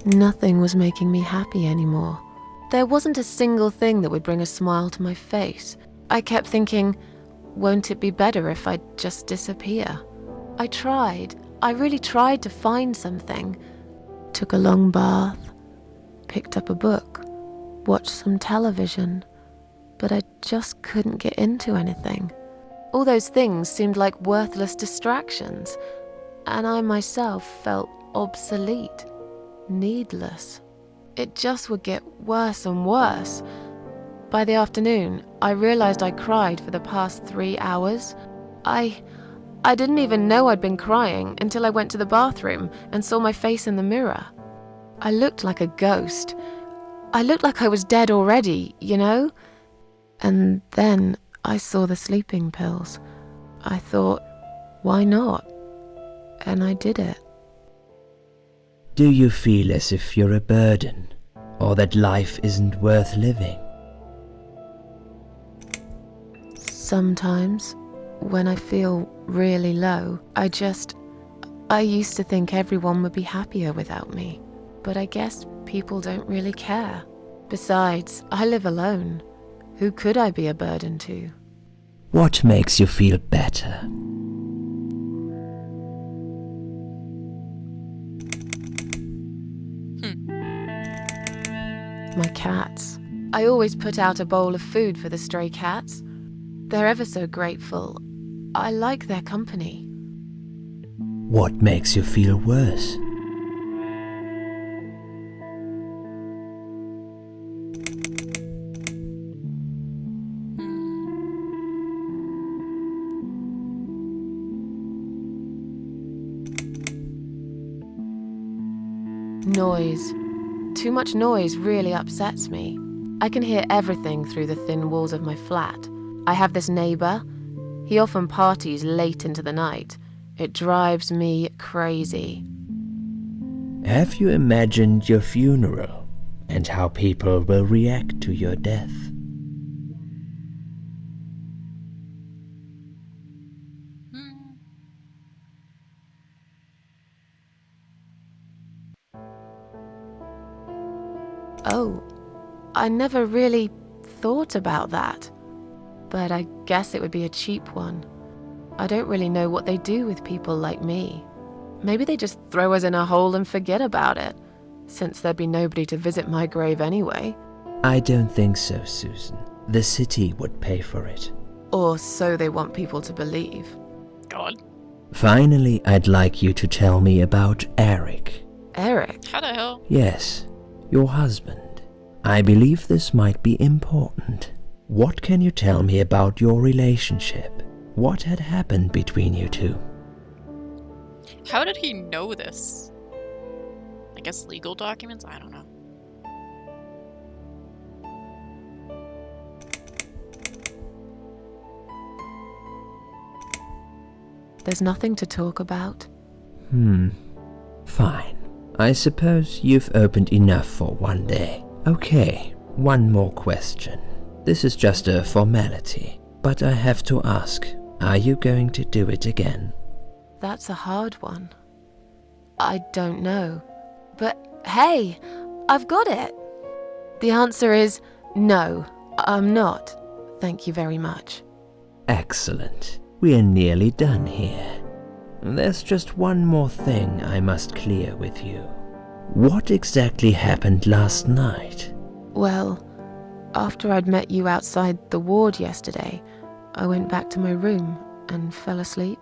Nothing was making me happy anymore. There wasn't a single thing that would bring a smile to my face. I kept thinking, won't it be better if I just disappear? I tried. I really tried to find something. Took a long bath, picked up a book, watched some television, but I just couldn't get into anything. All those things seemed like worthless distractions, and I myself felt obsolete, needless. It just would get worse and worse. By the afternoon, I realized I cried for the past 3 hours. I didn't even know I'd been crying until I went to the bathroom and saw my face in the mirror. I looked like a ghost. I looked like I was dead already, you know? And then I saw the sleeping pills. I thought, why not? And I did it. Do you feel as if you're a burden, or that life isn't worth living? Sometimes, when I feel really low, I used to think everyone would be happier without me. But I guess people don't really care. Besides, I live alone. Who could I be a burden to? What makes you feel better? My cats. I always put out a bowl of food for the stray cats. They're ever so grateful. I like their company. What makes you feel worse? Noise. Too much noise really upsets me. I can hear everything through the thin walls of my flat. I have this neighbor. He often parties late into the night. It drives me crazy. Have you imagined your funeral and how people will react to your death? Oh, I never really thought about that. But I guess it would be a cheap one. I don't really know what they do with people like me. Maybe they just throw us in a hole and forget about it, since there'd be nobody to visit my grave anyway. I don't think so, Susan. The city would pay for it. Or so they want people to believe. God. Finally, I'd like you to tell me about Eric. Eric? How the hell? Yes, your husband. I believe this might be important. What can you tell me about your relationship? What had happened between you two? How did he know this? I guess legal documents? I don't know. There's nothing to talk about. Fine. I suppose you've opened enough for one day. Okay, one more question. This is just a formality, but I have to ask, are you going to do it again? That's a hard one. I don't know. But hey, I've got it. The answer is no, I'm not. Thank you very much. Excellent. We're nearly done here. There's just one more thing I must clear with you. What exactly happened last night? Well, after I'd met you outside the ward yesterday, I went back to my room and fell asleep.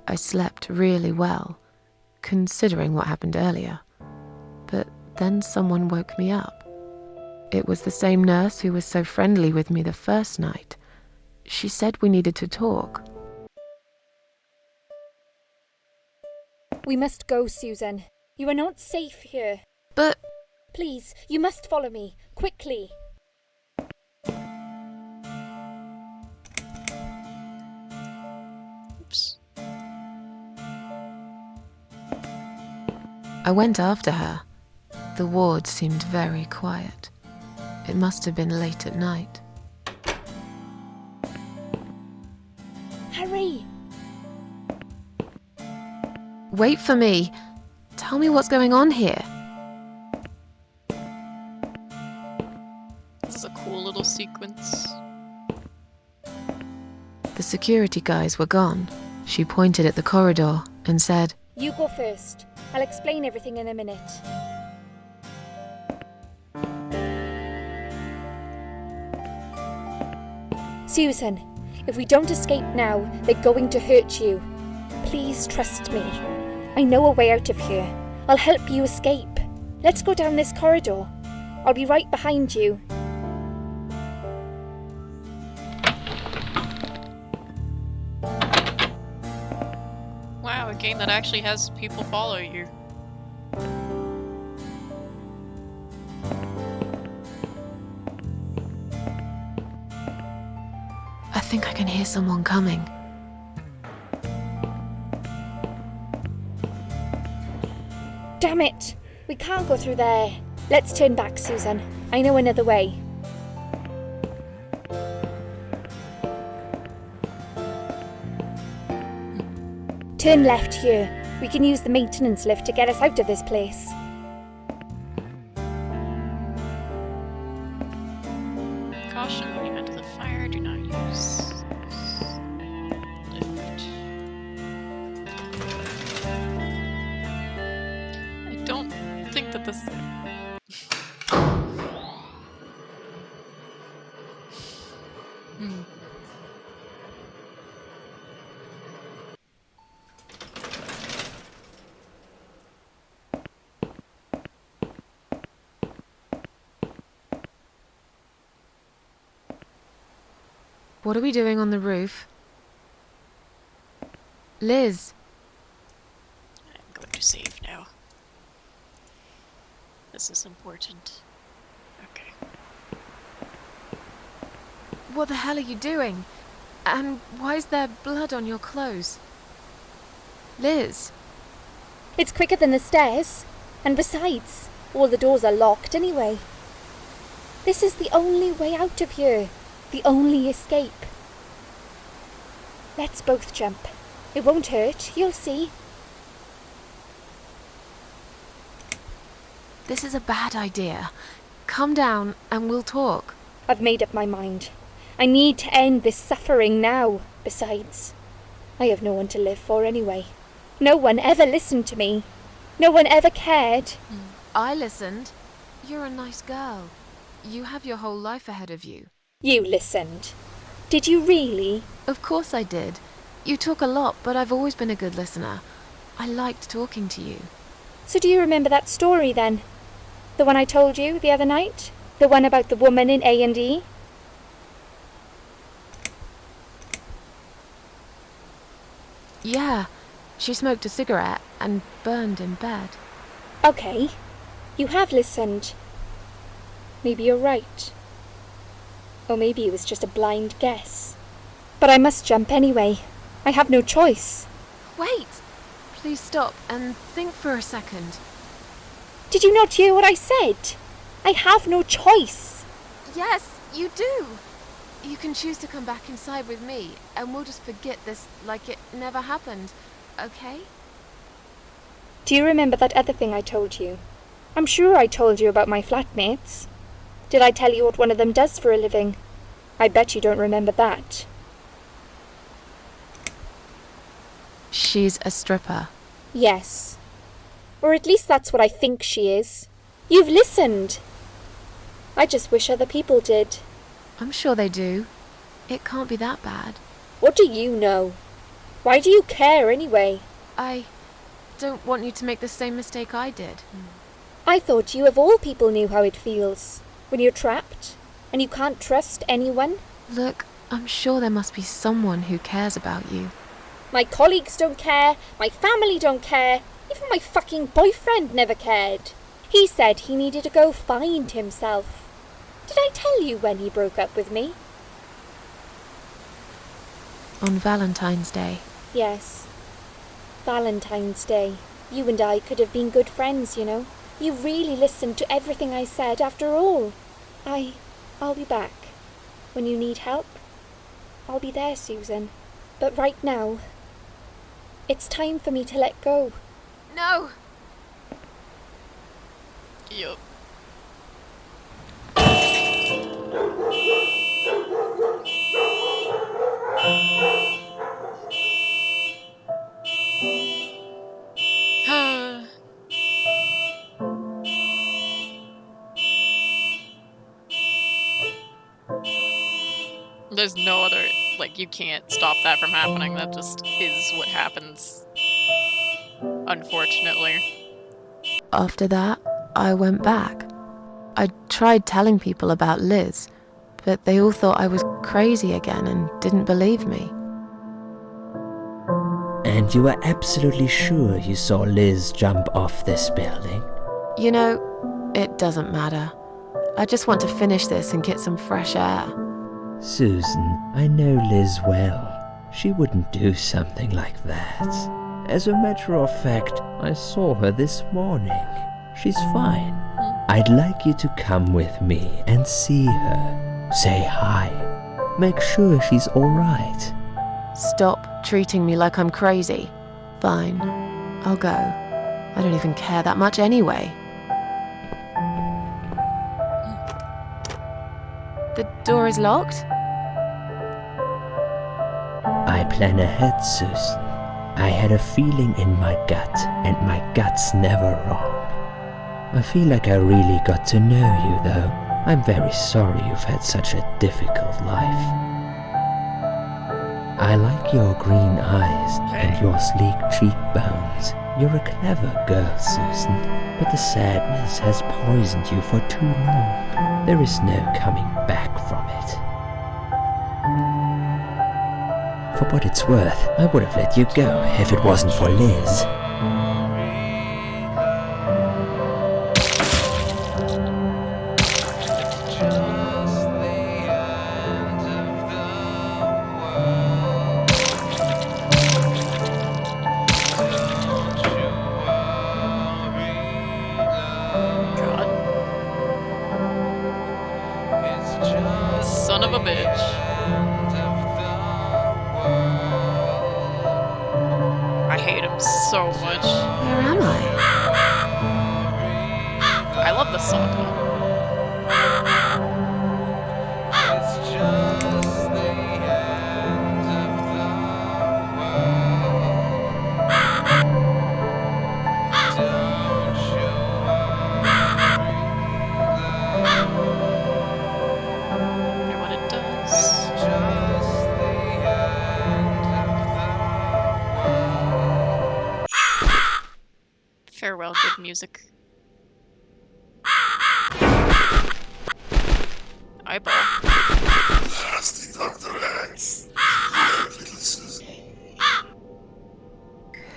I slept really well, considering what happened earlier. But then someone woke me up. It was the same nurse who was so friendly with me the first night. She said we needed to talk. We must go, Susan. You are not safe here. But Please, you must follow me. Quickly. Oops. I went after her. The ward seemed very quiet. It must have been late at night. Hurry! Wait for me. Tell me what's going on here. This is a cool little sequence. The security guys were gone. She pointed at the corridor and said, You go first. I'll explain everything in a minute. Susan, if we don't escape now, they're going to hurt you. Please trust me. I know a way out of here. I'll help you escape. Let's go down this corridor. I'll be right behind you. Wow, a game that actually has people follow you. I think I can hear someone coming. Damn it! We can't go through there. Let's turn back, Susan. I know another way. Turn left here. We can use the maintenance lift to get us out of this place. Caution when you enter the fire, do not use lift. I don't think that this... What are we doing on the roof? Liz! I'm going to save now. This is important. Okay. What the hell are you doing? And why is there blood on your clothes? Liz! It's quicker than the stairs. And besides, all the doors are locked anyway. This is the only way out of here. The only escape. Let's both jump. It won't hurt, you'll see. This is a bad idea. Come down and we'll talk. I've made up my mind. I need to end this suffering now. Besides, I have no one to live for anyway. No one ever listened to me. No one ever cared. I listened. You're a nice girl. You have your whole life ahead of you. You listened. Did you really? Of course I did. You talk a lot, but I've always been a good listener. I liked talking to you. So do you remember that story then? The one I told you the other night? The one about the woman in A&E? Yeah, she smoked a cigarette and burned in bed. Okay, you have listened. Maybe you're right. Or maybe it was just a blind guess. But I must jump anyway. I have no choice. Wait! Please stop and think for a second. Did you not hear what I said? I have no choice. Yes, you do! You can choose to come back inside with me, and we'll just forget this like it never happened, okay? Do you remember that other thing I told you? I'm sure I told you about my flatmates. Did I tell you what one of them does for a living? I bet you don't remember that. She's a stripper. Yes. Or at least that's what I think she is. You've listened. I just wish other people did. I'm sure they do. It can't be that bad. What do you know? Why do you care anyway? I don't want you to make the same mistake I did. I thought you of all people knew how it feels. When you're trapped, and you can't trust anyone. Look, I'm sure there must be someone who cares about you. My colleagues don't care, my family don't care, even my fucking boyfriend never cared. He said he needed to go find himself. Did I tell you when he broke up with me? On Valentine's Day. Yes. Valentine's Day. You and I could have been good friends, you know. You really listened to everything I said after all. I'll be back. When you need help, I'll be there, Susan. But right now, it's time for me to let go. No! Yup. There's no other, like, you can't stop that from happening. That just is what happens. Unfortunately. After that, I went back. I tried telling people about Liz, but they all thought I was crazy again and didn't believe me. And you were absolutely sure you saw Liz jump off this building? You know, it doesn't matter. I just want to finish this and get some fresh air. Susan, I know Liz well. She wouldn't do something like that. As a matter of fact, I saw her this morning. She's fine. I'd like you to come with me and see her. Say hi. Make sure she's alright. Stop treating me like I'm crazy. Fine, I'll go. I don't even care that much anyway. The door is locked? I plan ahead, Susan. I had a feeling in my gut, and my gut's never wrong. I feel like I really got to know you, though. I'm very sorry you've had such a difficult life. I like your green eyes and your sleek cheekbones. You're a clever girl, Susan, but the sadness has poisoned you for too long. There is no coming back from it. For what it's worth, I would have let you go if it wasn't for Liz. Son of a bitch. I hate him so much. Where am I? I love the song though. Wonder what it does. Farewell, good music. Eyeball. Nasty Dr. X. Little Susan.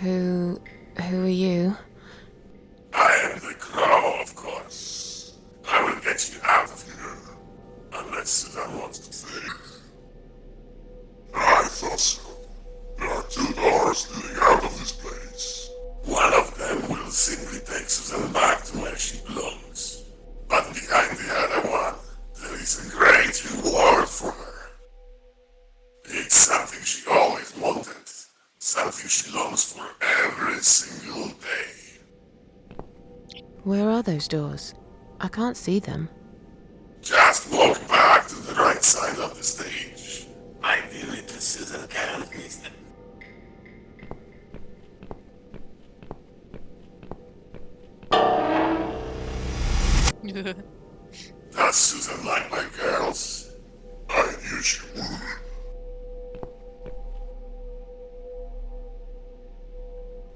Who are you? I am the Crow, of course. I will get you out of here. Unless Susan wants to stay. I thought so. There are two doors leading out of this place. One of them will simply take Susan back to where she belongs. But behind the other one, there is a great reward for her. It's something she always wanted. Something she longs for every single day. Where are those doors? I can't see them. Just walk back to the right side of the stage. My dear little Susan can't miss them. That's Susan like my girls. I knew she would.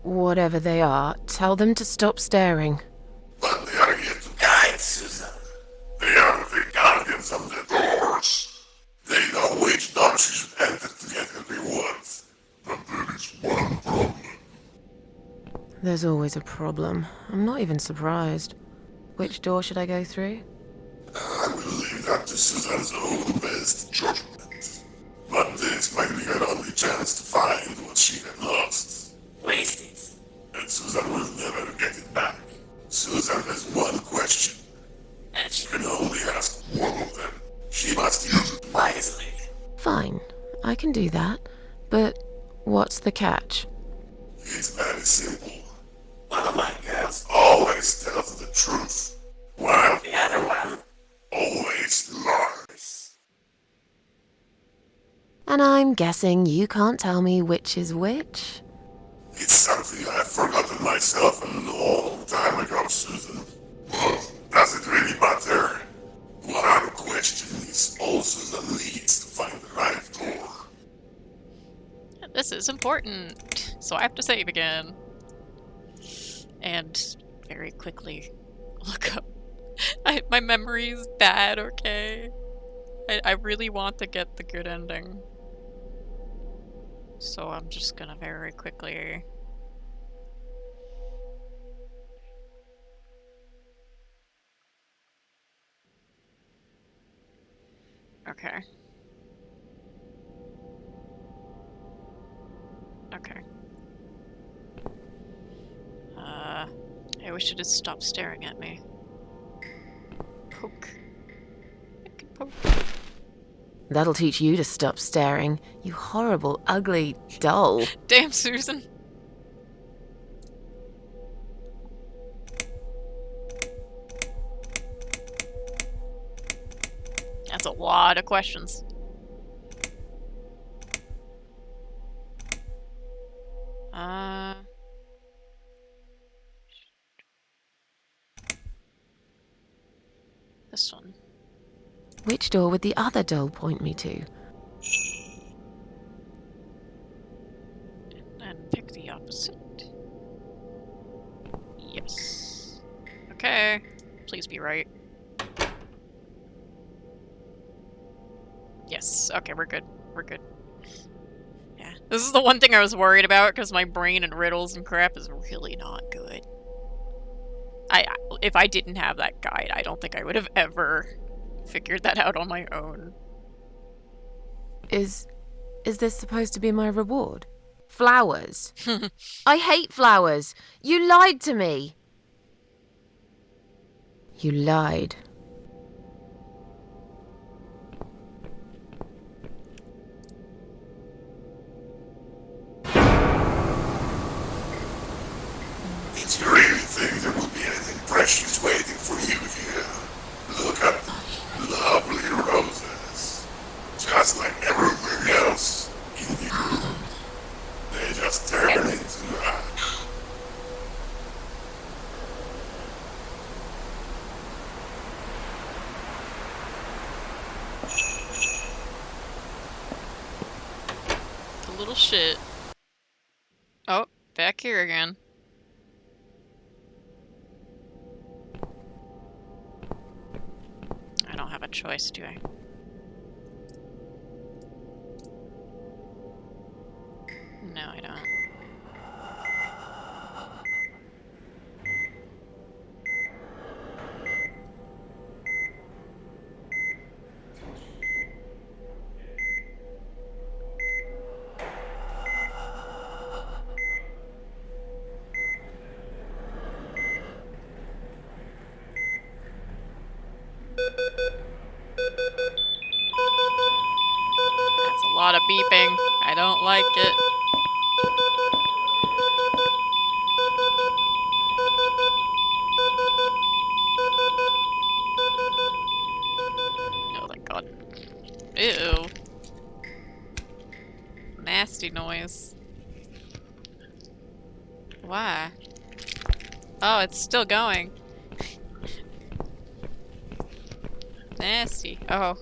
Whatever they are, tell them to stop staring. But they are here to guide Susan. They are the guardians of the doors. They know which door she should enter to get her rewards. But there is one problem. There's always a problem. I'm not even surprised. Which door should I go through? I will leave that to Susan's own best judgment. But this might be her only chance to find what she had lost. Waste it. And Susan will never get it back. Susan has one question. And she can only ask one of them. She must use it wisely. Fine, I can do that. But what's the catch? It's very simple. One of my cats always tells the truth, while the other one always lies. And I'm guessing you can't tell me which is which? It's something I've forgotten myself a long time ago, Susan. But does it really matter? One question is all Susan needs to find the right door. This is important, so I have to save again. And very quickly look up. My memory is bad, okay? I really want to get the good ending. So I'm just gonna very quickly... Okay. Okay. I wish it had stopped staring at me. Poke. I can poke. That'll teach you to stop staring, you horrible, ugly doll. Damn, Susan. That's a lot of questions. This one. Which door would the other doll point me to? And pick the opposite. Yes. Okay. Please be right. Yes. Okay, we're good. We're good. Yeah. This is the one thing I was worried about because my brain and riddles and crap is really not good. If I didn't have that guide, I don't think I would have ever figured that out on my own. Is this supposed to be my reward? Flowers. I hate flowers. You lied to me. You lied. Did you really think there would be anything precious waiting for you here? Look at the lovely roses. Just like everything else in the room. They just turn into ash. The little shit. Oh, back here again. I don't have a choice, do I? No, I don't. That's a lot of beeping. I don't like it. Oh, thank God. Ew. Nasty noise. Why? Oh, it's still going. Nasty. Oh.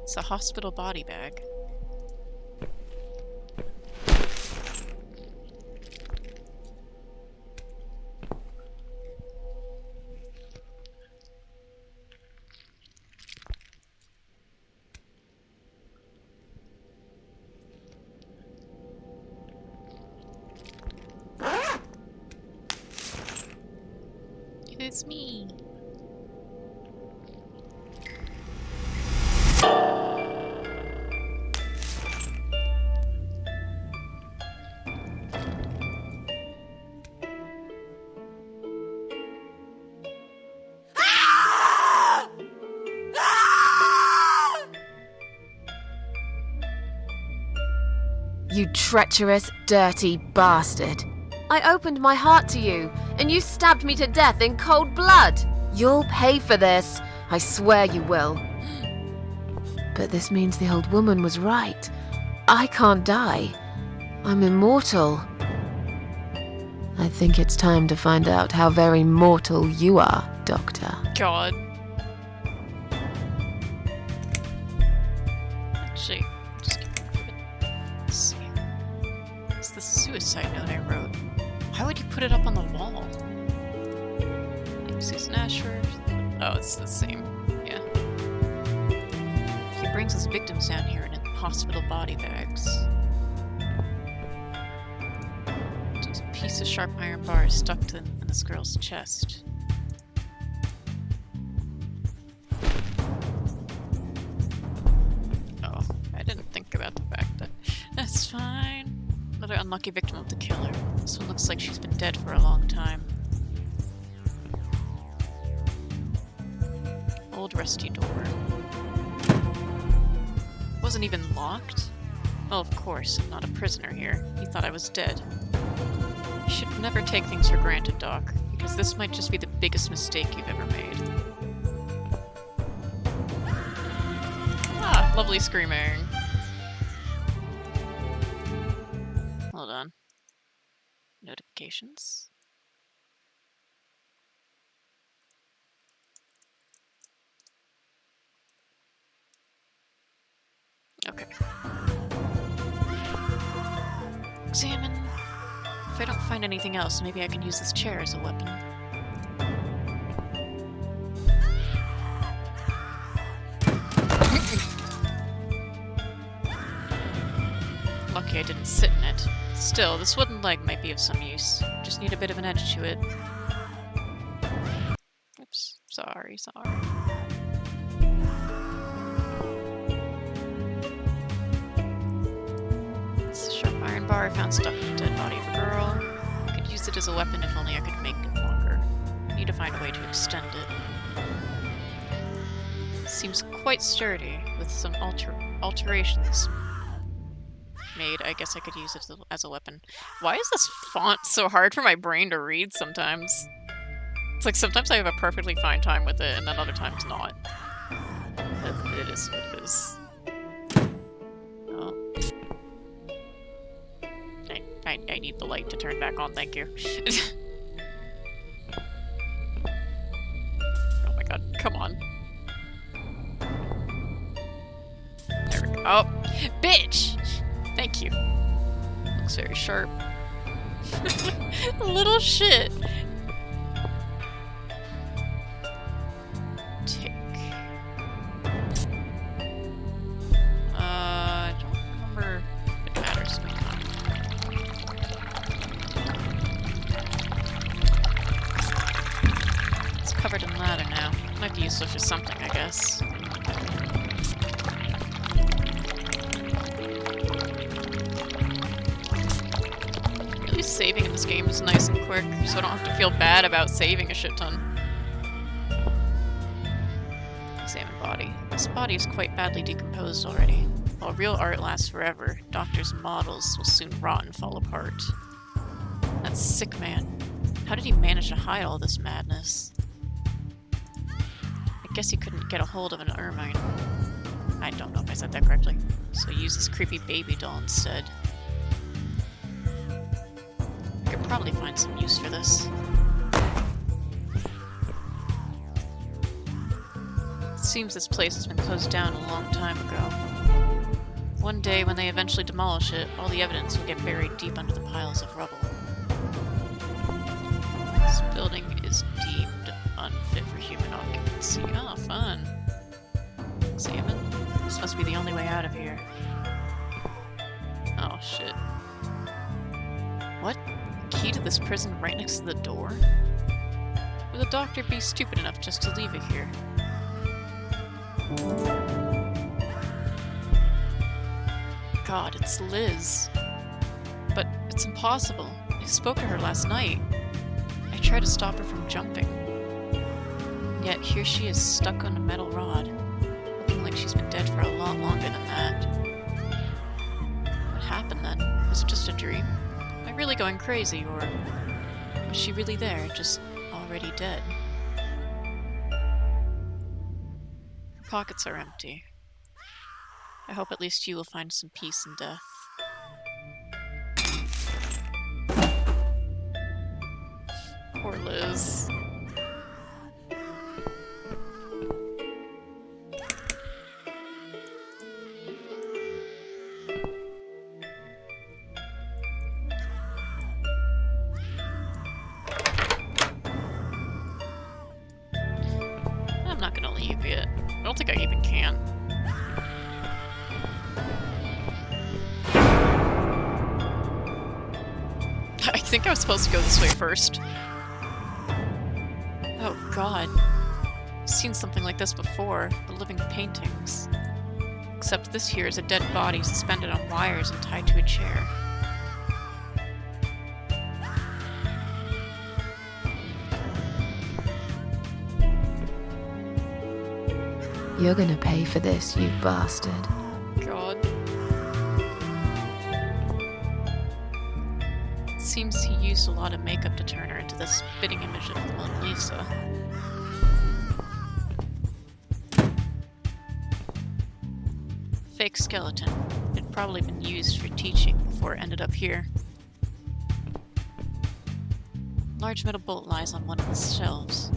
It's a hospital body bag. it's me. You treacherous, dirty bastard. I opened my heart to you, and you stabbed me to death in cold blood. You'll pay for this. I swear you will. But this means the old woman was right. I can't die. I'm immortal. I think it's time to find out how very mortal you are, Doctor. God. Actually, just let's see. It's the suicide note I wrote. Why would you put it up on the wall? Susan Ashford. Oh, it's the same. Yeah. He brings his victims down here in hospital body bags. Just a piece of sharp iron bar stuck to in this girl's chest. Oh, I didn't think about the fact that... That's fine. Another unlucky victim of the killer. This one looks like she's been dead for a long time. Old rusty door. Wasn't even locked? Well, of course, I'm not a prisoner here. He thought I was dead. You should never take things for granted, Doc, because this might just be the biggest mistake you've ever made. Ah, lovely screaming. Hold on. Notifications. Okay. Examine. If I don't find anything else, maybe I can use this chair as a weapon. Lucky I didn't sit in it. Still, this wooden leg might be of some use. Just need a bit of an edge to it. Oops. Sorry. Iron bar I found stuck in the dead body of a girl. I could use it as a weapon if only I could make it longer. I need to find a way to extend it. Seems quite sturdy, with some alterations made. I guess I could use it as a weapon. Why is this font so hard for my brain to read sometimes? It's like sometimes I have a perfectly fine time with it, and then other times not. It is what it is. I need the light to turn back on, thank you. Oh my god, come on. There we go. Oh, bitch! Thank you. Looks very sharp. Little shit. Tick. I don't remember if it matters to me. Covered in lather now. Might be useful for something, I guess. At least saving in this game is nice and quick, so I don't have to feel bad about saving a shit ton. Examine body. This body is quite badly decomposed already. While real art lasts forever, Doctor's models will soon rot and fall apart. That sick man. How did he manage to hide all this madness? I guess he couldn't get a hold of an ermine. I don't know if I said that correctly. So use this creepy baby doll instead. I could probably find some use for this. It seems this place has been closed down a long time ago. One day, when they eventually demolish it, all the evidence will get buried deep under the piles of rubble. This building is deemed unfit for human occupancy. Oh, fun. Examine. This must be the only way out of here. Oh, shit. What? Key to this prison right next to the door? Would the doctor be stupid enough just to leave it here? God, it's Liz. But it's impossible. I spoke to her last night. I tried to stop her from jumping. Yet here she is stuck on a metal rod, looking like she's been dead for a lot longer than that. What happened then? Was it just a dream? Am I really going crazy, or was she really there, just already dead? Her pockets are empty. I hope at least you will find some peace in death. Poor Liz. I'm not gonna leave yet. I don't think I even can. I think I was supposed to go this way first. Oh god. I've seen something like this before, the living paintings. Except this here is a dead body suspended on wires and tied to a chair. You're gonna pay for this, you bastard. God. It seems he used a lot of makeup to turn her into this spitting image of the Mona Lisa. Fake skeleton. It'd probably been used for teaching before it ended up here. Large metal bolt lies on one of the shelves.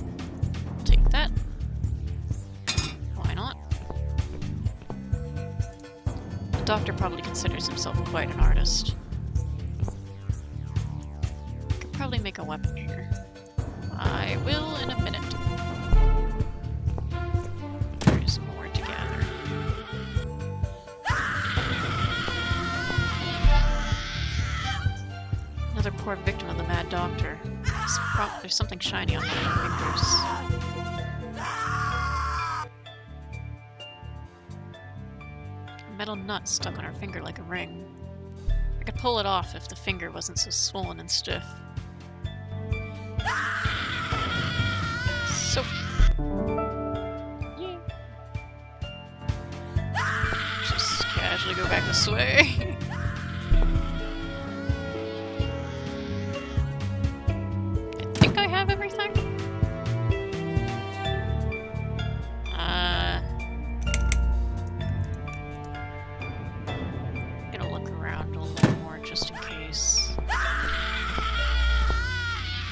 Take that. Why not? The doctor probably considers himself quite an artist. Could probably make a weapon here. I will in a minute. There's more to gather. Another poor victim of the mad doctor. There's something shiny on one of her fingers. A metal nut stuck on her finger like a ring. I could pull it off if the finger wasn't so swollen and stiff. So... yeah. Just casually go back this way. I think I have everything. Gonna look around a little more just in case.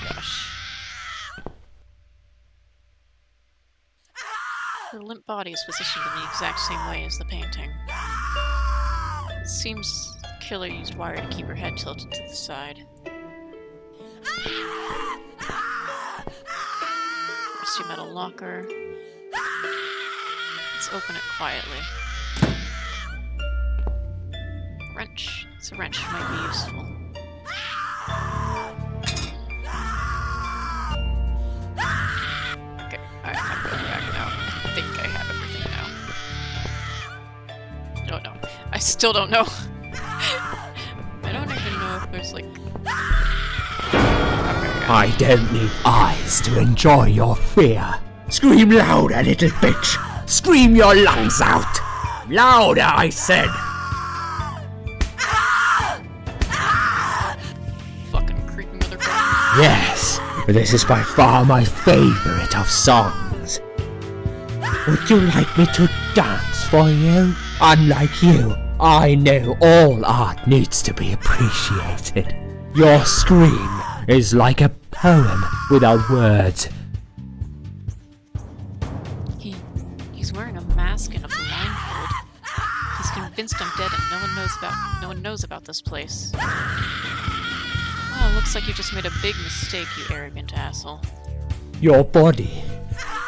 Gosh. Her limp body is positioned in the exact same way as the painting. It seems the killer used wire to keep her head tilted to the side. Rusty metal locker. Let's open it quietly. Wrench. It's a wrench might be useful. Okay, I'm going back now. I think I have everything now. Oh no, I still don't know. I don't even know if there's like... I don't need eyes to enjoy your fear. Scream louder, little bitch. Scream your lungs out. Louder, I said. Fucking creepy motherfucker. Yes, this is by far my favorite of songs. Would you like me to dance for you? Unlike you, I know all art needs to be appreciated. Your scream is like a poem without words. He's wearing a mask and a blindfold. He's convinced I'm dead and no one knows about this place. Oh, looks like you just made a big mistake, you arrogant asshole. Your body,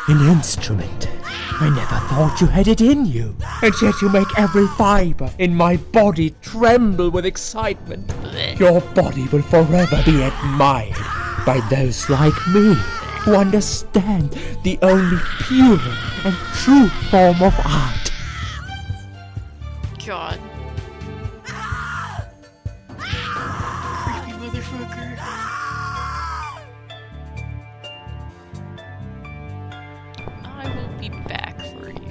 an instrument. I never thought you had it in you, and yet you make every fiber in my body tremble with excitement. Blech. Your body will forever be admired by those like me. who understand the only pure and true form of art. God. Creepy motherfucker. I will be back for you.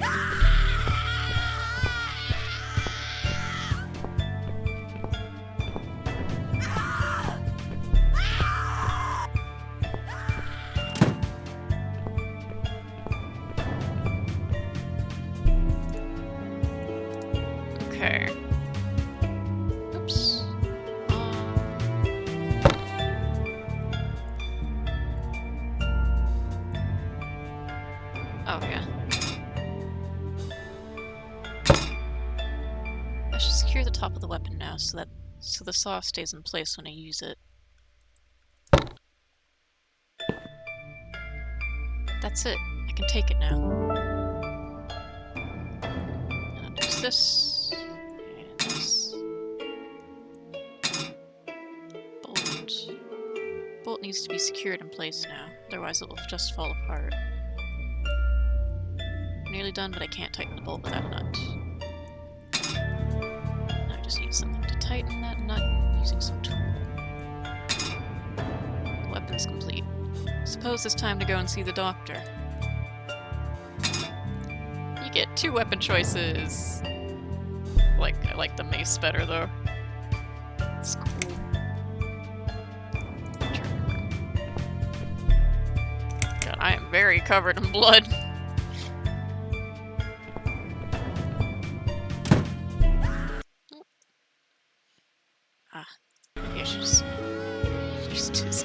Okay. Oops. Oh yeah. I should secure the top of the weapon now so the saw stays in place when I use it. That's it. I can take it now. And I'll use this. And this. Bolt. Bolt needs to be secured in place now, otherwise it will just fall apart. Nearly done, but I can't tighten the bolt without a nut. Now I just need something to tighten that nut using some tool. The weapon's complete. Suppose it's time to go and see the doctor. You get 2 weapon choices! I like the mace better though. It's cool. God, I am very covered in blood. Ah, maybe I should just use this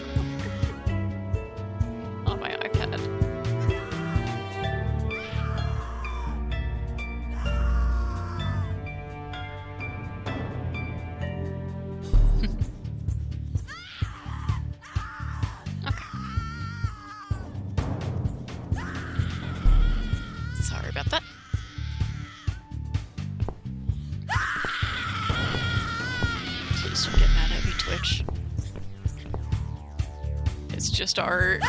on my iPad. Sorry about that. Please don't get mad at me, Twitch. It's just art.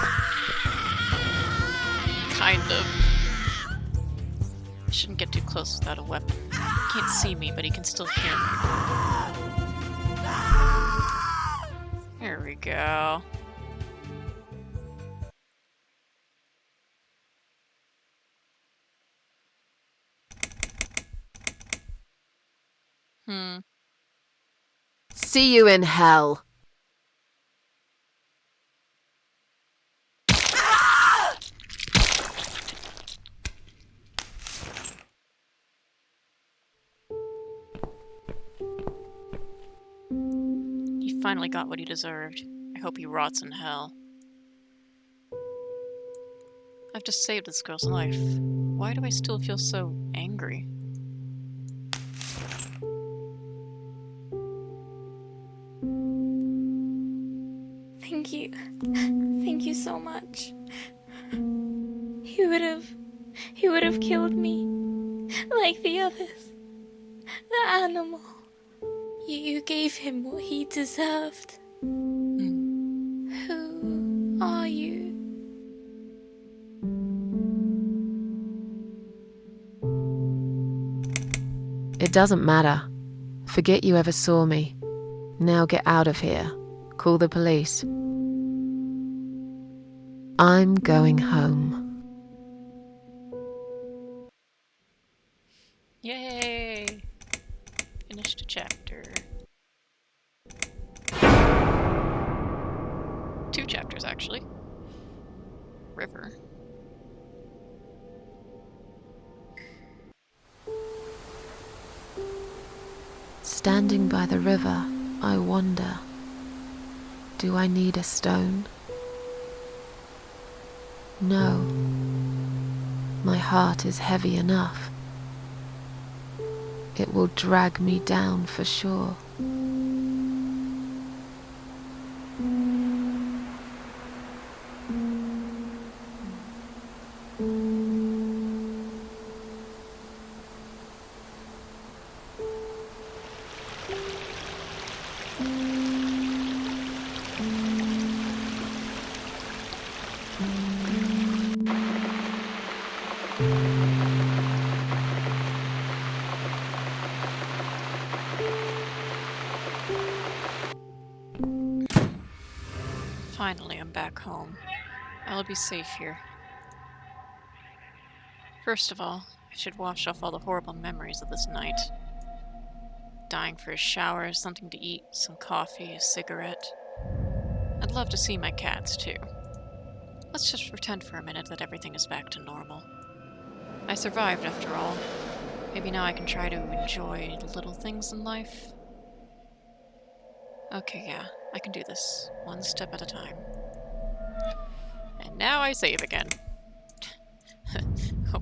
Kind of. I shouldn't get too close without a weapon. He can't see me, but he can still hear me. There we go. See you in hell. He finally got what he deserved. I hope he rots in hell. I've just saved this girl's life. Why do I still feel so angry? Thank you. Thank you so much. He would have killed me. Like the others. The animal. You gave him what he deserved. Who are you? It doesn't matter. Forget you ever saw me. Now get out of here. Call the police. I'm going home. Yay! Finished a chapter. 2 chapters, actually. River. Standing by the river, I wonder, do I need a stone? No. My heart is heavy enough. It will drag me down for sure. Finally, I'm back home. I'll be safe here. First of all, I should wash off all the horrible memories of this night. Dying for a shower, something to eat, some coffee, a cigarette. I'd love to see my cats, too. Let's just pretend for a minute that everything is back to normal. I survived, after all. Maybe now I can try to enjoy the little things in life. Okay, yeah, I can do this. One step at a time. And now I save again.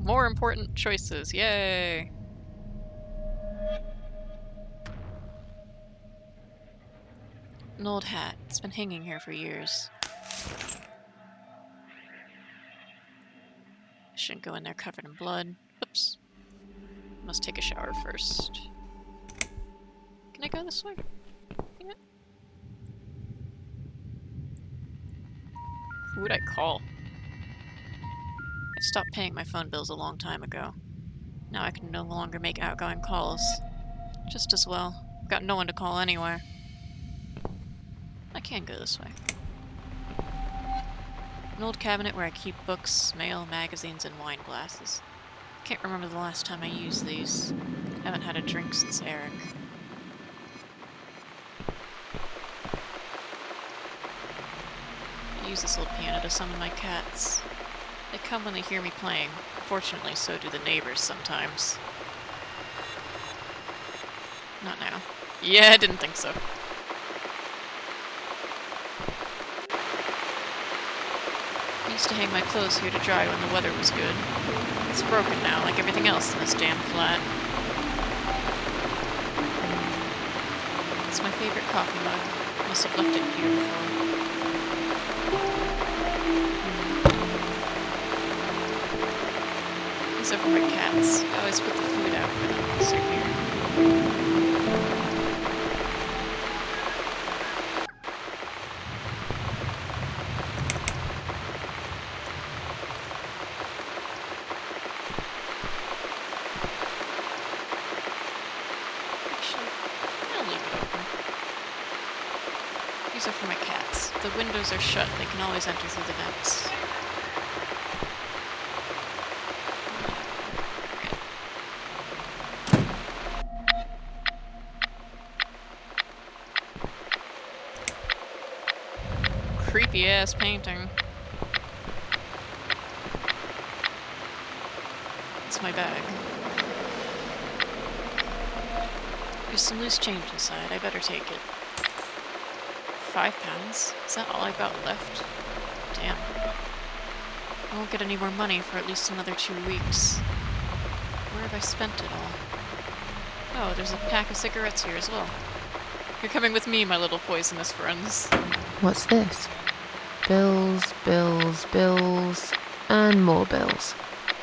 More important choices, yay! An old hat. It's been hanging here for years. I shouldn't go in there covered in blood. Oops. Must take a shower first. Can I go this way? Yeah. Who would I call? I stopped paying my phone bills a long time ago. Now I can no longer make outgoing calls. Just as well. I've got no one to call anyway. I can go this way. An old cabinet where I keep books, mail, magazines, and wine glasses. Can't remember the last time I used these. Haven't had a drink since Eric. I use this old piano to summon my cats. They come when they hear me playing. Fortunately, so do the neighbors sometimes. Not now. Yeah, I didn't think so. I used to hang my clothes here to dry when the weather was good. It's broken now, like everything else in this damn flat. It's my favorite coffee mug. Must have left it here before. These are for my cats. I always put the food out for them once they're here. These are for my cats. The windows are shut. They can always enter through the vents. Creepy ass painting. It's my bag. There's some loose change inside. I better take it. £5? Is that all I've got left? Damn. I won't get any more money for at least another 2 weeks. Where have I spent it all? Oh, there's a pack of cigarettes here as well. You're coming with me, my little poisonous friends. What's this? Bills, bills, bills, and more bills.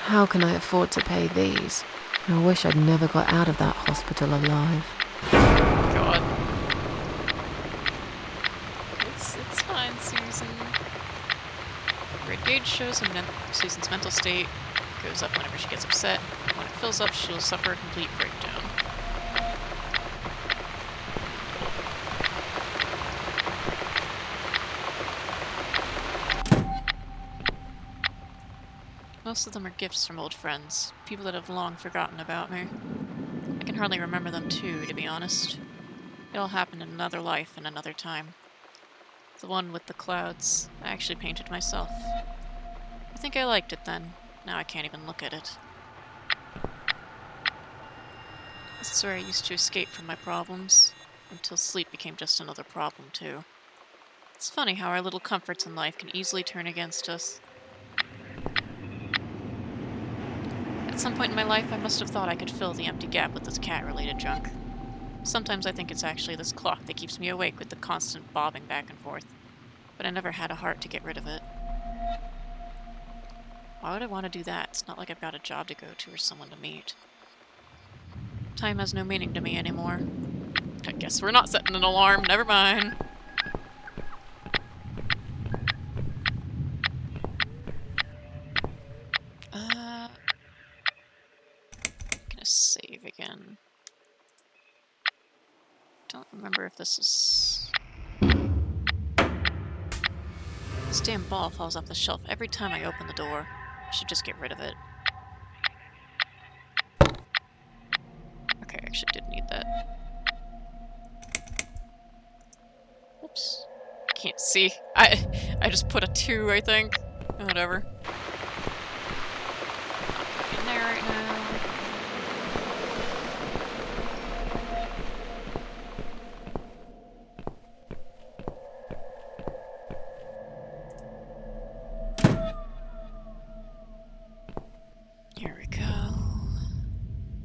How can I afford to pay these? I wish I'd never got out of that hospital alive. God. It's fine, Susan. Red gauge shows Susan's mental state goes up whenever she gets upset. When it fills up, she'll suffer a complete breakdown. Most of them are gifts from old friends, people that have long forgotten about me. I can hardly remember them too, to be honest. It all happened in another life and another time. The one with the clouds, I actually painted myself. I think I liked it then. Now I can't even look at it. This is where I used to escape from my problems, until sleep became just another problem too. It's funny how our little comforts in life can easily turn against us. At some point in my life, I must have thought I could fill the empty gap with this cat-related junk. Sometimes I think it's actually this clock that keeps me awake with the constant bobbing back and forth, but I never had a heart to get rid of it. Why would I want to do that? It's not like I've got a job to go to or someone to meet. Time has no meaning to me anymore. I guess we're not setting an alarm, never mind. Save again. Don't remember if this is... This damn ball falls off the shelf every time I open the door. I should just get rid of it. Okay, I actually did need that. Oops. Can't see. I just put a 2, I think. Whatever. Not in there right now. Here we go.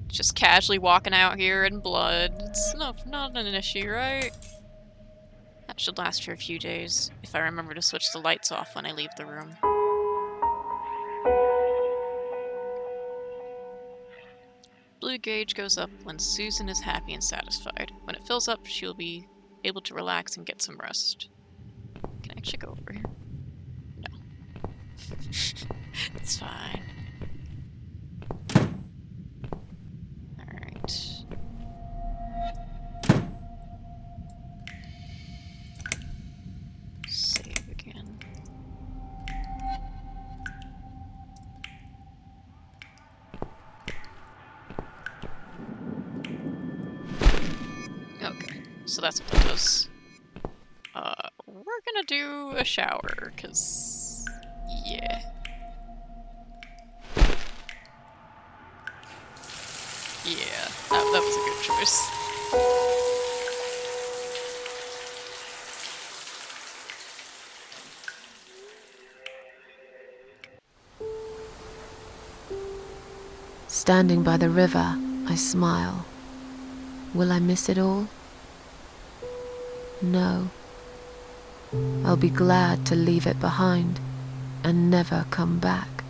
Just casually walking out here in blood. It's not an issue, right? That should last for a few days, if I remember to switch the lights off when I leave the room. Blue gauge goes up when Susan is happy and satisfied. When it fills up, she'll be able to relax and get some rest. Can I actually go over here? No. It's fine. Alright. Save again. Okay, so that's what that does. We're gonna do a shower, cause yeah. Yeah, that was a good choice. Standing by the river, I smile. Will I miss it all? No. I'll be glad to leave it behind and never come back.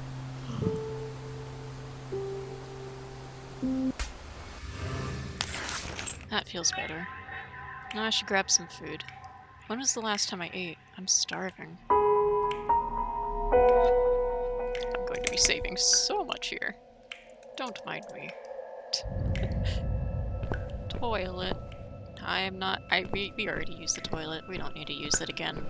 That feels better. Now I should grab some food. When was the last time I ate? I'm starving. I'm going to be saving so much here. Don't mind me. Toilet. I'm not. We already used the toilet. We don't need to use it again.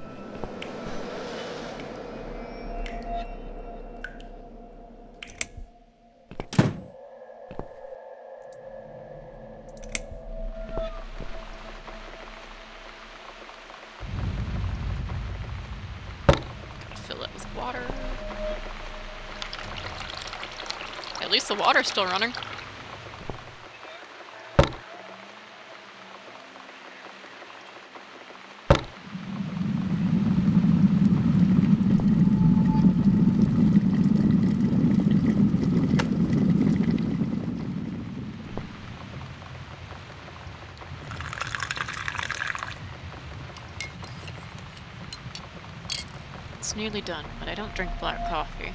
Gotta fill it with water. At least the water's still running. It's nearly done, but I don't drink black coffee.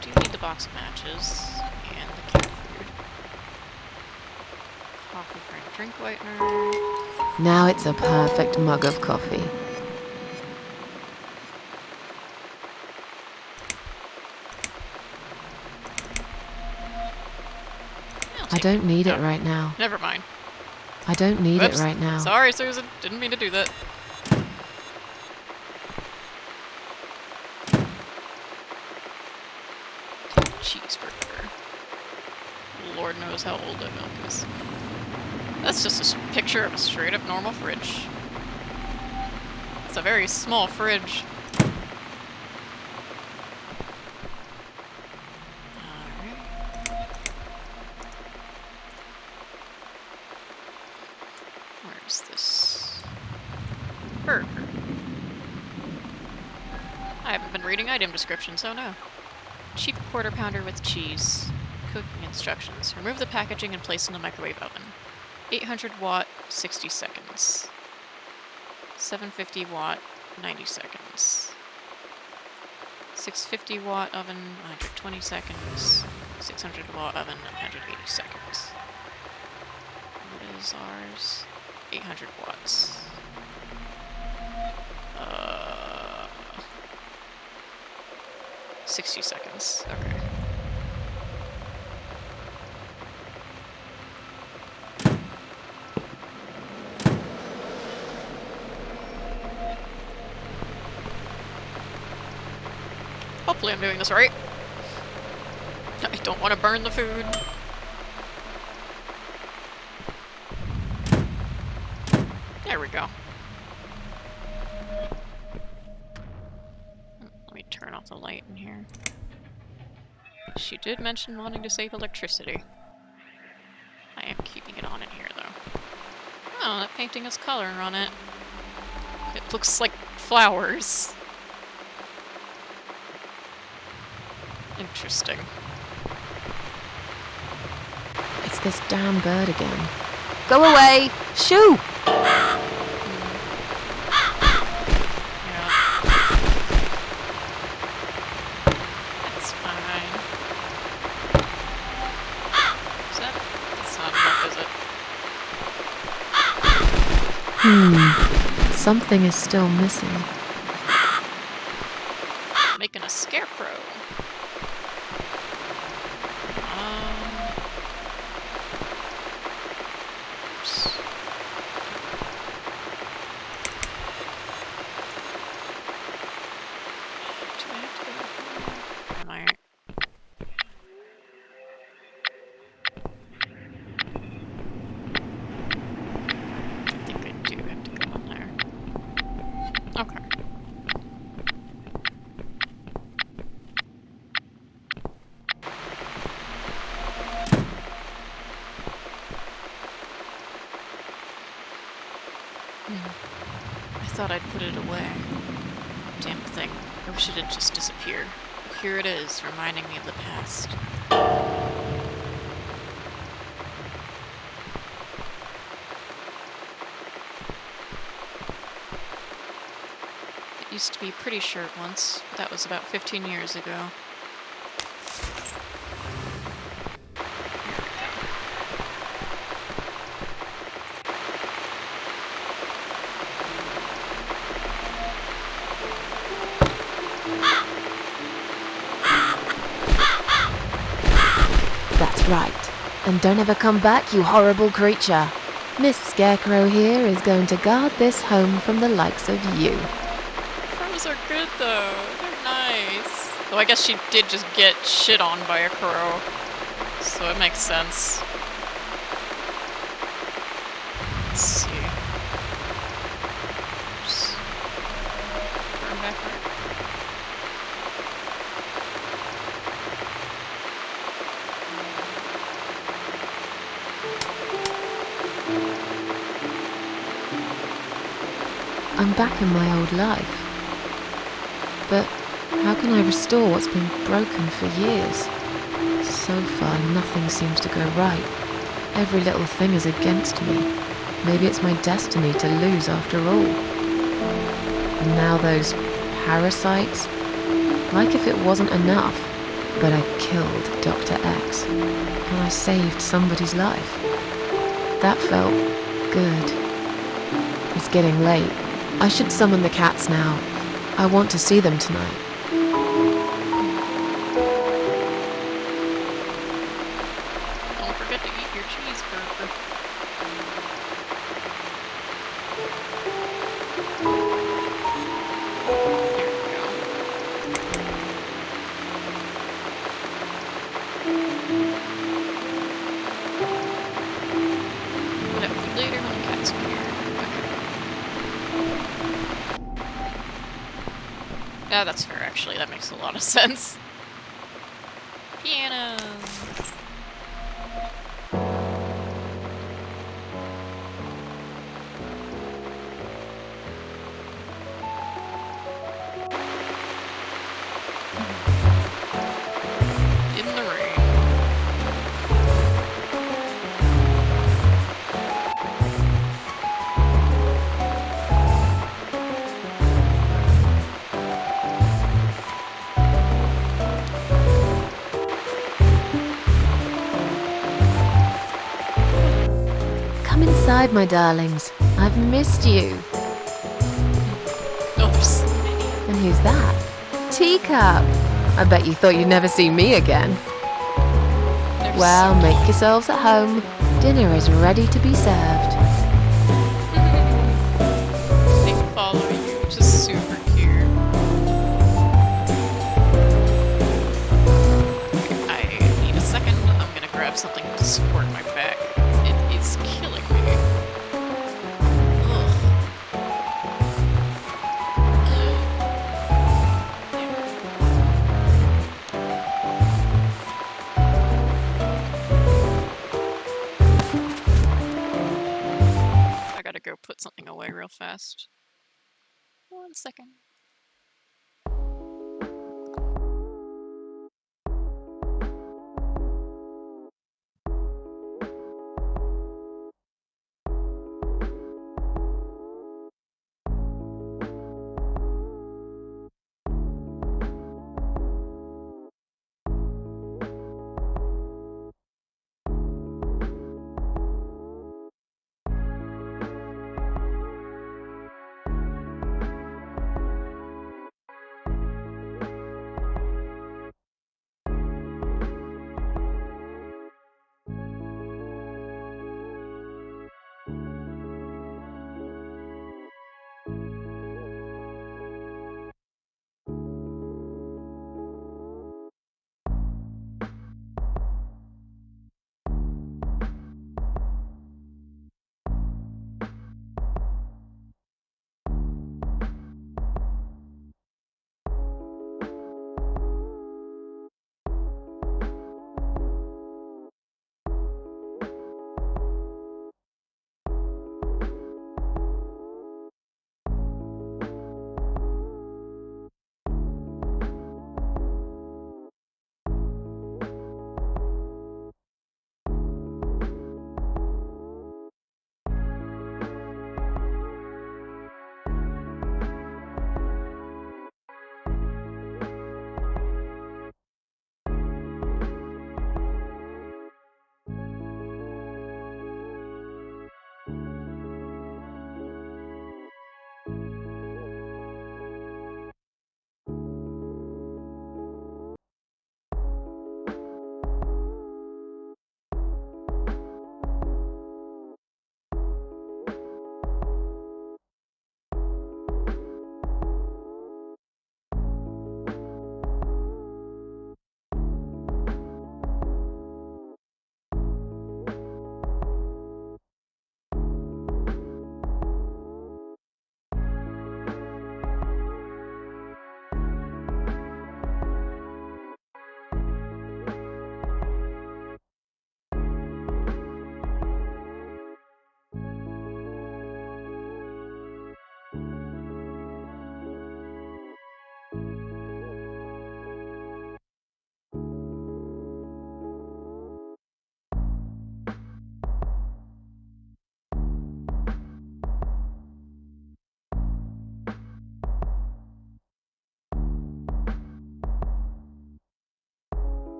Do need the box of matches and the cat food. Coffee for a drink whitener. Now it's a perfect mug of coffee. I don't need it right now. Never mind. I don't need Whoops. it right now. Sorry, Susan. Didn't mean to do that. Cheeseburger. Lord knows how old that milk is. That's just a picture of a straight up normal fridge. It's a very small fridge. Where's this burger? I haven't been reading item descriptions, so no. Cheap quarter pounder with cheese. Cooking instructions. Remove the packaging and place in the microwave oven. 800 watt, 60 seconds. 750 watt, 90 seconds. 650 watt oven, 120 seconds. 600 watt oven, 180 seconds. What is ours? 800 watts. 60 seconds. Okay. Hopefully I'm doing this right. I don't want to burn the food. There we go. Let me turn off the light in here. She did mention wanting to save electricity. I am keeping it on in here, though. Oh, that painting has color on it. It looks like flowers. Interesting. It's this damn bird again. Go away! Shoo! Yeah. That's fine. Is that... That's not enough, is it? Something is still missing. Making a scarecrow. Oops. Do I have to go here? Am I... I think I do have to go on there. Okay. I thought I'd put it away. Damn thing. I wish it had just disappeared. Here it is, reminding me of the past. It used to be a pretty shirt once. That was about 15 years ago. That's right. And don't ever come back, you horrible creature. Miss Scarecrow here is going to guard this home from the likes of you. Crows are good though. They're nice. Though I guess she did just get shit on by a crow. So it makes sense. Let's see. Oops. Turn back right. I'm back in my old life. But how can I restore what's been broken for years? So far, nothing seems to go right. Every little thing is against me. Maybe it's my destiny to lose after all. And now those parasites? Like if it wasn't enough. But I killed Dr. X. And I saved somebody's life. That felt good. It's getting late. I should summon the cats now. I want to see them tonight. Don't forget to eat your cheeseburger. There we go. Put up food later when the cats are here. Yeah, that's fair, actually. That makes a lot of sense. Piano! In the rain. Come inside, my darlings. I've missed you. Oops. And who's that? Teacup. I bet you thought you'd never see me again. Well, make yourselves at home. Dinner is ready to be served. They follow you, which is super cute. something to support my back. It is killing me. Ugh. I gotta go put something away real fast. 1 second.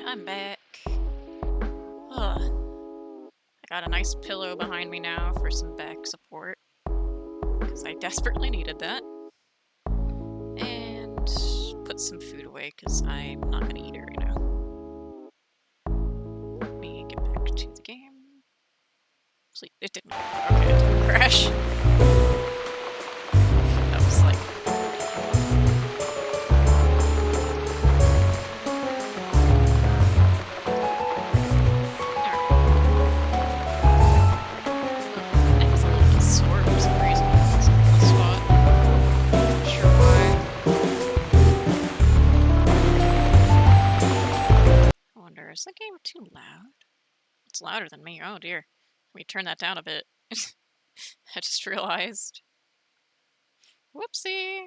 I'm back. Ugh. I got a nice pillow behind me now for some back support, because I desperately needed that. And put some food away, because I'm not going to eat it right now. Let me get back to the game. Sleep. It didn't. Okay, it didn't crash. That was like. Neck is a little sore for some reason. It's in the spot. Not sure why. I wonder, is the game too loud? It's louder than me. Oh dear. Let me turn that down a bit. I just realized. Whoopsie.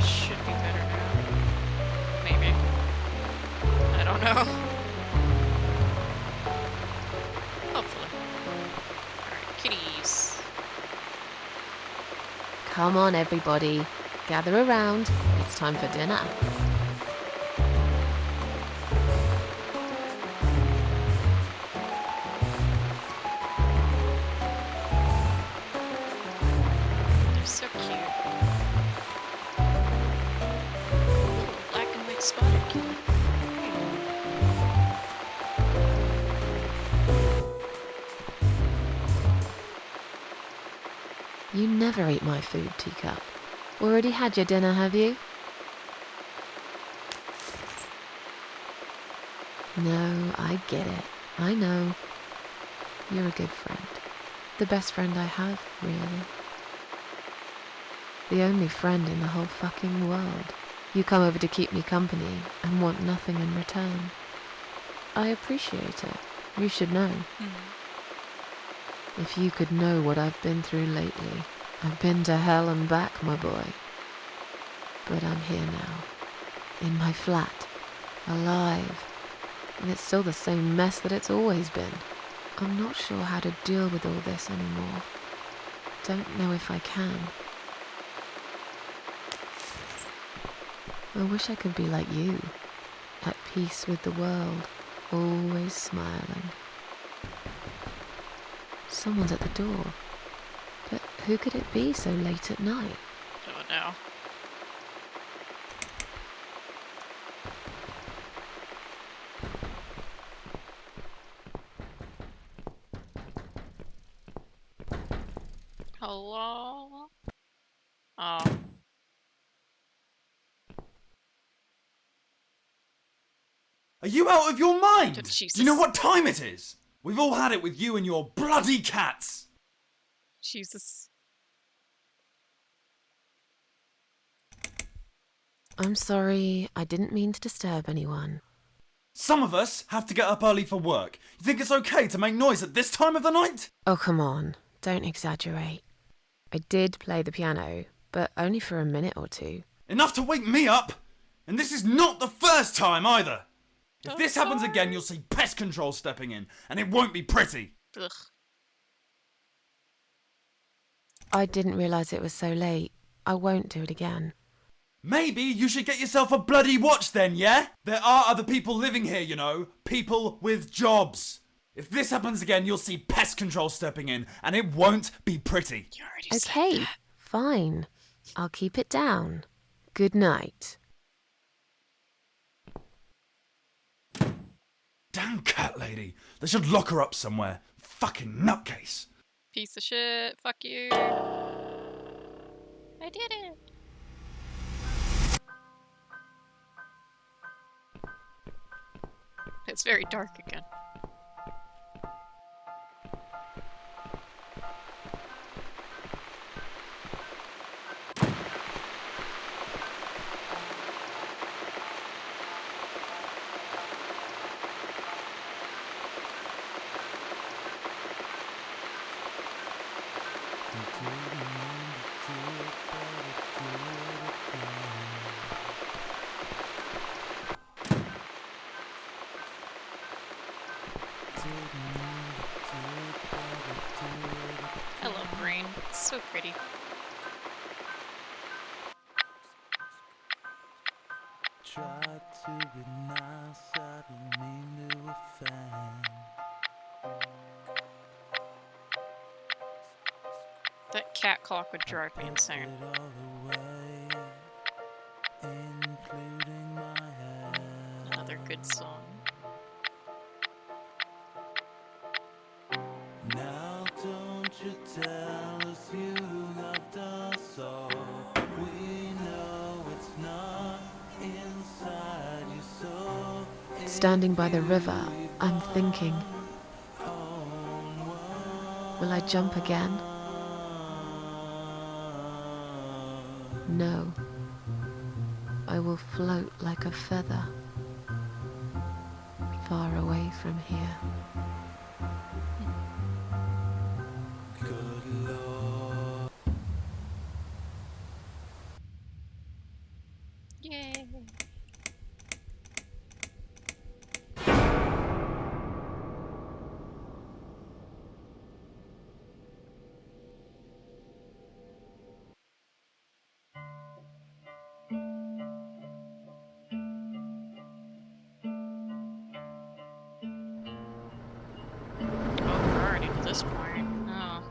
Should be better now. Maybe. I don't know. Hopefully. Alright, kitties. Come on, everybody. Gather around. It's time for dinner. They're so cute. Ooh, black and white spotted kitty. You never eat my food, Teacup. Already had your dinner, have you? No, I get it. I know. You're a good friend. The best friend I have, really. The only friend in the whole fucking world. You come over to keep me company and want nothing in return. I appreciate it. You should know. If you could know what I've been through lately. I've been to hell and back, my boy. But I'm here now. In my flat. Alive. And it's still the same mess that it's always been. I'm not sure how to deal with all this anymore. Don't know if I can. I wish I could be like you. At peace with the world. Always smiling. Someone's at the door. But who could it be so late at night? Don't know. Hello? Oh. Are you out of your mind? Jesus. Do you know what time it is? We've all had it with you and your bloody cats. Jesus. I'm sorry, I didn't mean to disturb anyone. Some of us have to get up early for work. You think it's okay to make noise at this time of the night? Oh, come on. Don't exaggerate. I did play the piano, but only for a minute or two. Enough to wake me up! And this is not the first time either! If this happens again, you'll see pest control stepping in, and it won't be pretty. Ugh. I didn't realise it was so late. I won't do it again. Maybe you should get yourself a bloody watch then, yeah? There are other people living here, you know. People with jobs. If this happens again, you'll see pest control stepping in, and it won't be pretty. You already Okay, said that. fine. I'll keep it down. Good night. Damn cat lady. They should lock her up somewhere. Fucking nutcase. Piece of shit. Fuck you. I did it. It's very dark again. I love rain. It's so pretty. That cat clock would drive me insane. Another good song. Now don't you tell us you loved us all. We know it's not inside your soul. Standing by the river, I'm thinking, will I jump again? No. I will float like a feather, far away from here. Yay! Already to this point. Oh.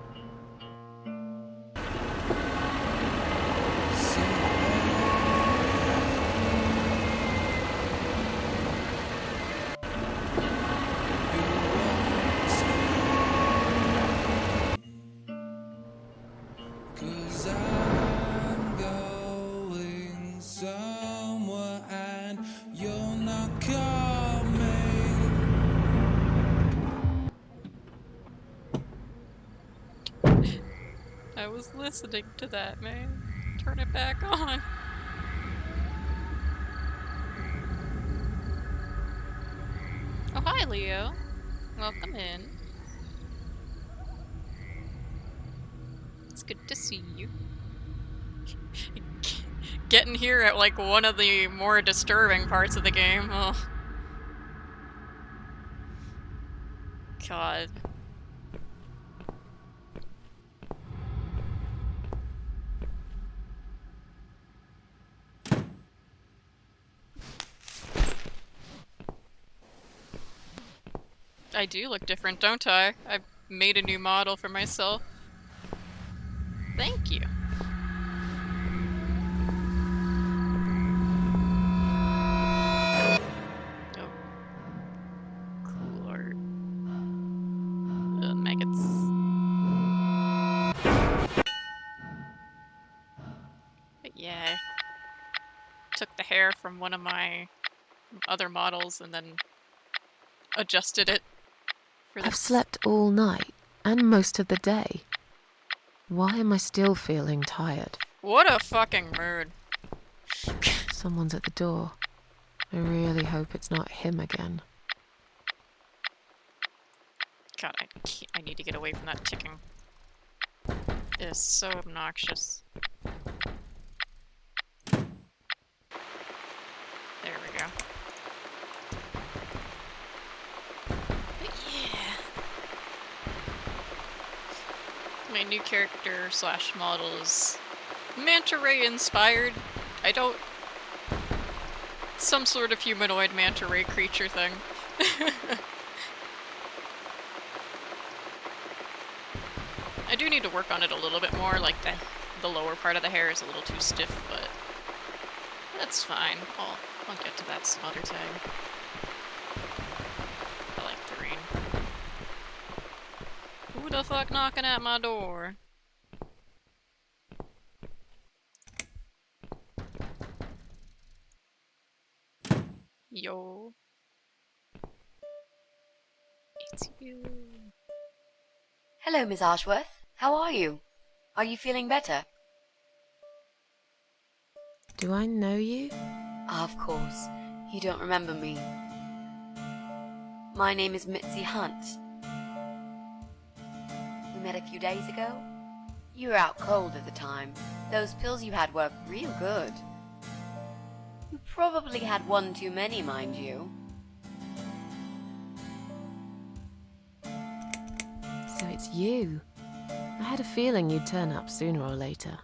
Cause I'm going somewhere and you're not coming. I was listening to that, man. Turn it back on. Oh, hi, Leo. Welcome in. It's good to see you. Getting here at like one of the more disturbing parts of the game. Oh. God. I do look different, don't I? I've made a new model for myself. Thank you. Oh. Cool art. Maggots. But yeah. Took the hair from one of my other models and then adjusted it. I've slept all night and most of the day. Why am I still feeling tired? What a fucking mood. Someone's at the door. I really hope it's not him again. God, I need to get away from that ticking. It is so obnoxious. There we go. But yeah. My new character slash model is manta ray inspired. I don't... Some sort of humanoid manta ray creature thing. I do need to work on it a little bit more, like the lower part of the hair is a little too stiff, but that's fine. I'll get to that some other time. I like the rain. Who the fuck knocking at my door? Yo. It's you. Hello, Miss Ashworth. How are you? Are you feeling better? Do I know you? Of course. You don't remember me. My name is Mitzi Hunt. We met a few days ago. You were out cold at the time. Those pills you had were real good. You probably had one too many, mind you. So it's you. I had a feeling you'd turn up sooner or later.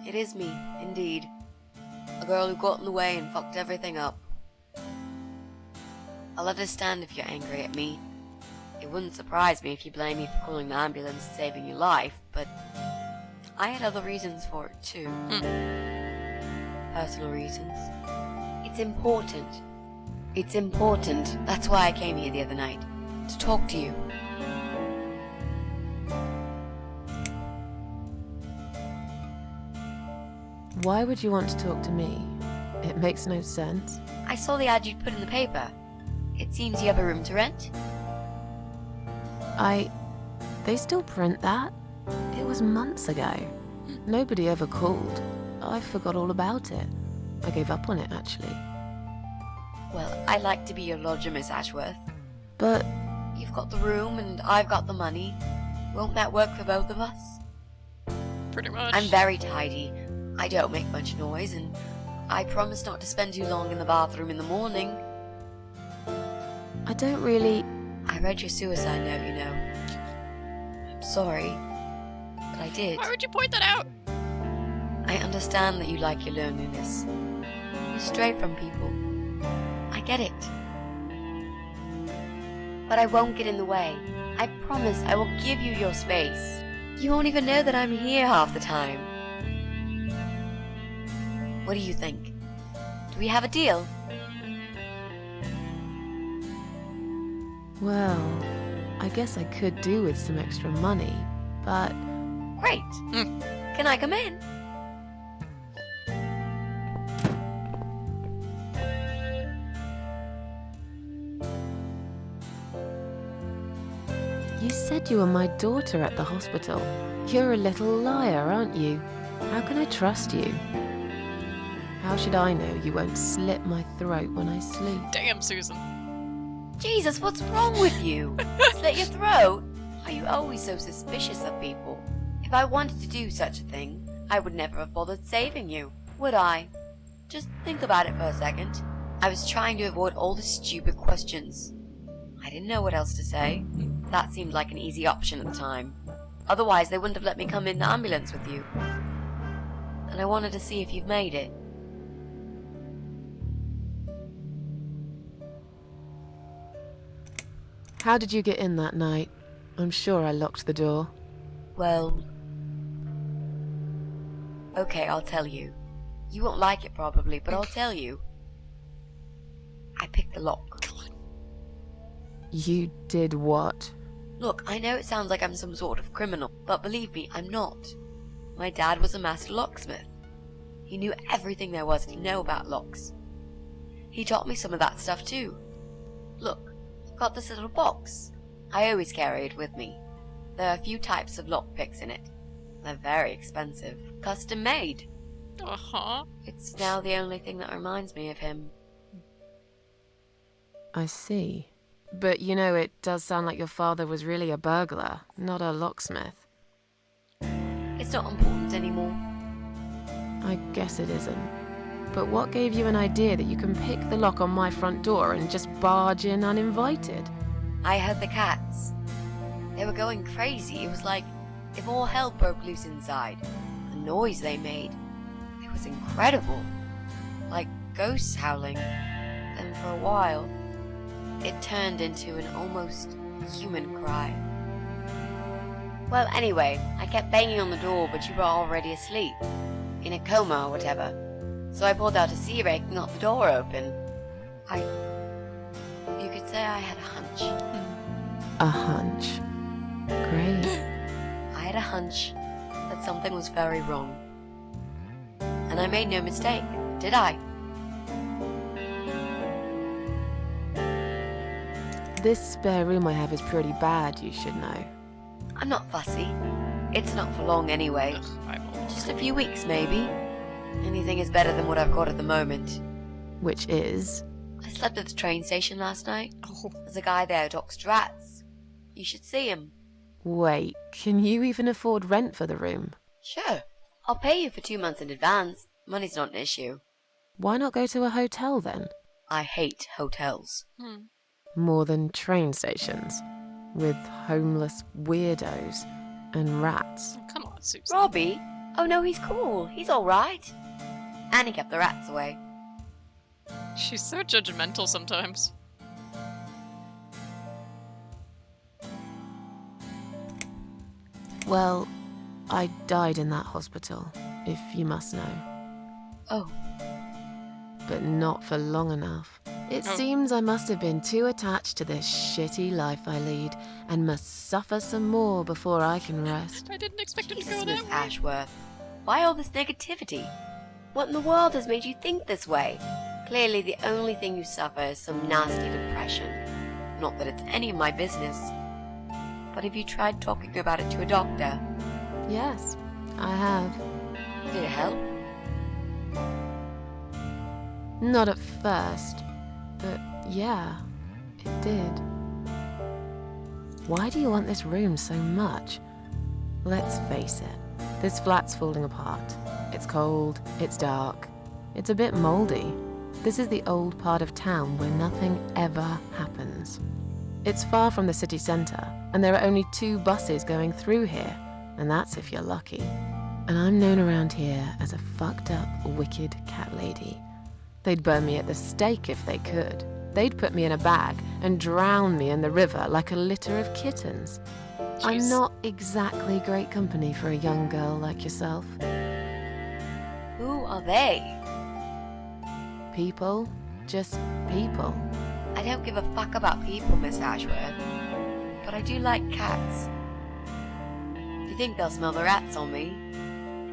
It is me, indeed. A girl who got in the way and fucked everything up. I'll understand if you're angry at me. It wouldn't surprise me if you blame me for calling the ambulance and saving your life, but I had other reasons for it too. Personal reasons. It's important. It's important. That's why I came here the other night. To talk to you. Why would you want to talk to me? It makes no sense. I saw the ad you'd put in the paper. It seems you have a room to rent. They still print that? It was months ago. Nobody ever called. I forgot all about it. I gave up on it, actually. Well, I'd like to be your lodger, Miss Ashworth. But... You've got the room and I've got the money. Won't that work for both of us? Pretty much. I'm very tidy. I don't make much noise, and I promise not to spend too long in the bathroom in the morning. I don't really... I read your suicide note, you know. I'm sorry, but I did. Why would you point that out? I understand that you like your loneliness. You stray from people. I get it. But I won't get in the way. I promise I will give you your space. You won't even know that I'm here half the time. What do you think? Do we have a deal? Well, I guess I could do with some extra money, but... Great. Can I come in? You said you were my daughter at the hospital. You're a little liar, aren't you? How can I trust you? How should I know you won't slit my throat when I sleep? Damn, Susan. Jesus, what's wrong with you? Slit your throat? Are you always so suspicious of people? If I wanted to do such a thing, I would never have bothered saving you, would I? Just think about it for a second. I was trying to avoid all the stupid questions. I didn't know what else to say. That seemed like an easy option at the time. Otherwise, they wouldn't have let me come in the ambulance with you. And I wanted to see if you've made it. How did you get in that night? I'm sure I locked the door. Well... Okay, I'll tell you. You won't like it probably, but I'll tell you. I picked the lock. You did what? Look, I know it sounds like I'm some sort of criminal, but believe me, I'm not. My dad was a master locksmith. He knew everything there was to know about locks. He taught me some of that stuff too. Look, I've got this little box. I always carry it with me. There are a few types of lockpicks in it. They're very expensive. Custom made. Uh-huh. It's now the only thing that reminds me of him. I see. But you know, it does sound like your father was really a burglar, not a locksmith. It's not important anymore. I guess it isn't. But what gave you an idea that you can pick the lock on my front door and just barge in uninvited? I heard the cats. They were going crazy. It was like if all hell broke loose inside. The noise they made. It was incredible. Like ghosts howling. Then for a while, it turned into an almost human cry. Well, anyway, I kept banging on the door, but you were already asleep. In a coma or whatever. So I pulled out a sea rake and got the door open. You could say I had a hunch. A hunch. Great. I had a hunch that something was very wrong. And I made no mistake, did I? This spare room I have is pretty bad, you should know. I'm not fussy. It's not for long anyway. Just a few weeks, maybe. Anything is better than what I've got at the moment. Which is? I slept at the train station last night. There's a guy there who docks rats. You should see him. Wait, can you even afford rent for the room? Sure. I'll pay you for 2 months in advance. Money's not an issue. Why not go to a hotel then? I hate hotels. More than train stations. With homeless weirdos and rats. Come on, Susan. Robbie? Oh no, he's cool. He's alright. And he kept the rats away. She's so judgmental sometimes. Well, I died in that hospital, if you must know. Oh. But not for long enough. It seems I must have been too attached to this shitty life I lead, and must suffer some more before I can rest. I didn't expect it to Jesus, go Miss that way. Ashworth. Why all this negativity? What in the world has made you think this way? Clearly the only thing you suffer is some nasty depression. Not that it's any of my business. But have you tried talking about it to a doctor? Yes, I have. Did it help? Not at first, but yeah, it did. Why do you want this room so much? Let's face it, this flat's falling apart. It's cold, it's dark, it's a bit moldy. This is the old part of town where nothing ever happens. It's far from the city centre, and there are only 2 buses going through here, and that's if you're lucky. And I'm known around here as a fucked up, wicked cat lady. They'd burn me at the stake if they could. They'd put me in a bag and drown me in the river like a litter of kittens. Jeez. I'm not exactly great company for a young girl like yourself. Who are they? People, just people. I don't give a fuck about people, Miss Ashworth. But I do like cats. Do you think they'll smell the rats on me?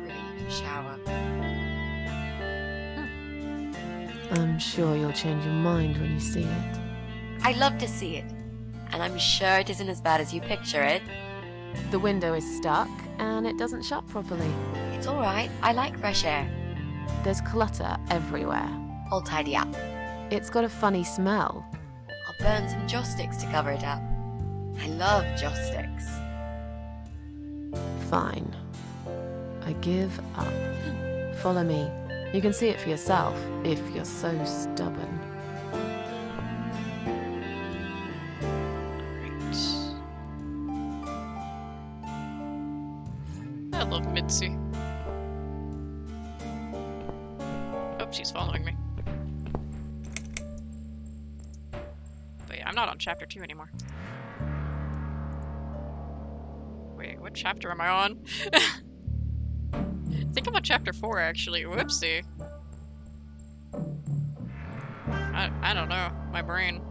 Really need a shower. I'm sure you'll change your mind when you see it. I'd love to see it. And I'm sure it isn't as bad as you picture it. The window is stuck, and it doesn't shut properly. It's alright, I like fresh air. There's clutter everywhere. I'll tidy up. It's got a funny smell. I'll burn some joss sticks to cover it up. I love joss sticks. Fine. I give up. Follow me. You can see it for yourself, if you're so stubborn. I love Mitzi. Oh, she's following me. But yeah, I'm not on chapter 2 anymore. Wait, what chapter am I on? I think I'm on chapter 4 actually. Whoopsie. I don't know. My brain.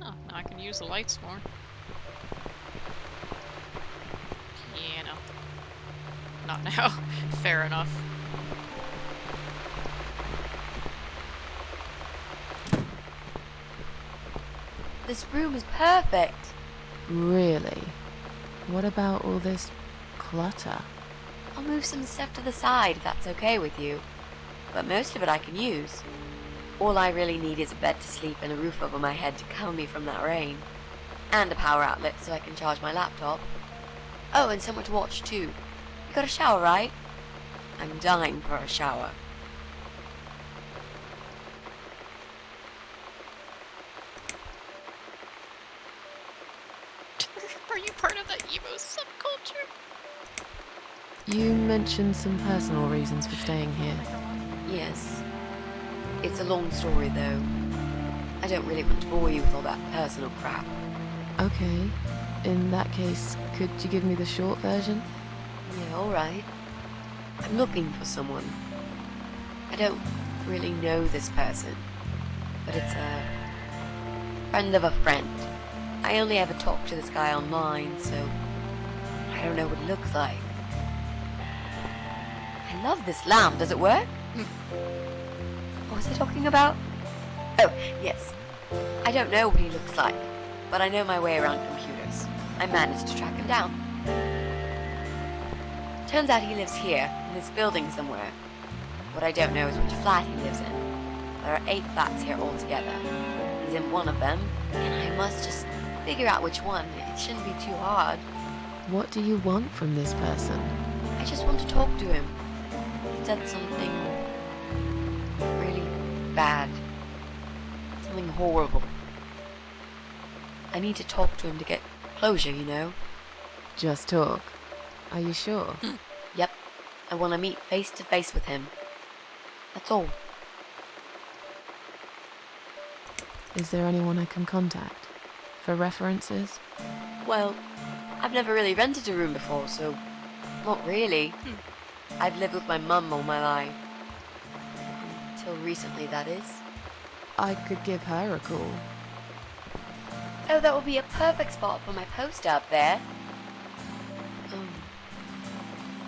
Oh, now I can use the lights more. Yeah, no. Not now. Fair enough. This room is perfect. Really? What about all this clutter? I'll move some stuff to the side if that's okay with you. But most of it I can use. All I really need is a bed to sleep and a roof over my head to cover me from that rain. And a power outlet so I can charge my laptop. Oh, and somewhere to watch too. You got a shower, right? I'm dying for a shower. Are you part of that emo subculture? You mentioned some personal reasons for staying here. Yes. It's a long story though. I don't really want to bore you with all that personal crap. Okay. In that case, could you give me the short version? Yeah, alright. I'm looking for someone. I don't really know this person, but it's a friend of a friend. I only ever talk to this guy online, so I don't know what he looks like. I love this lamp. Does it work? What was I talking about? Oh, yes. I don't know what he looks like, but I know my way around computers. I managed to track him down. Turns out he lives here, in this building somewhere. What I don't know is which flat he lives in. There are 8 flats here altogether. He's in one of them, and I must just figure out which one. It shouldn't be too hard. What do you want from this person? I just want to talk to him. He said something really bad. Something horrible. I need to talk to him to get closure, you know? Just talk. Are you sure? Yep. I want to meet face to face with him. That's all. Is there anyone I can contact? For references? Well, I've never really rented a room before, so not really. I've lived with my mum all my life. Until recently, that is. I could give her a call. Oh, that would be a perfect spot for my poster up there.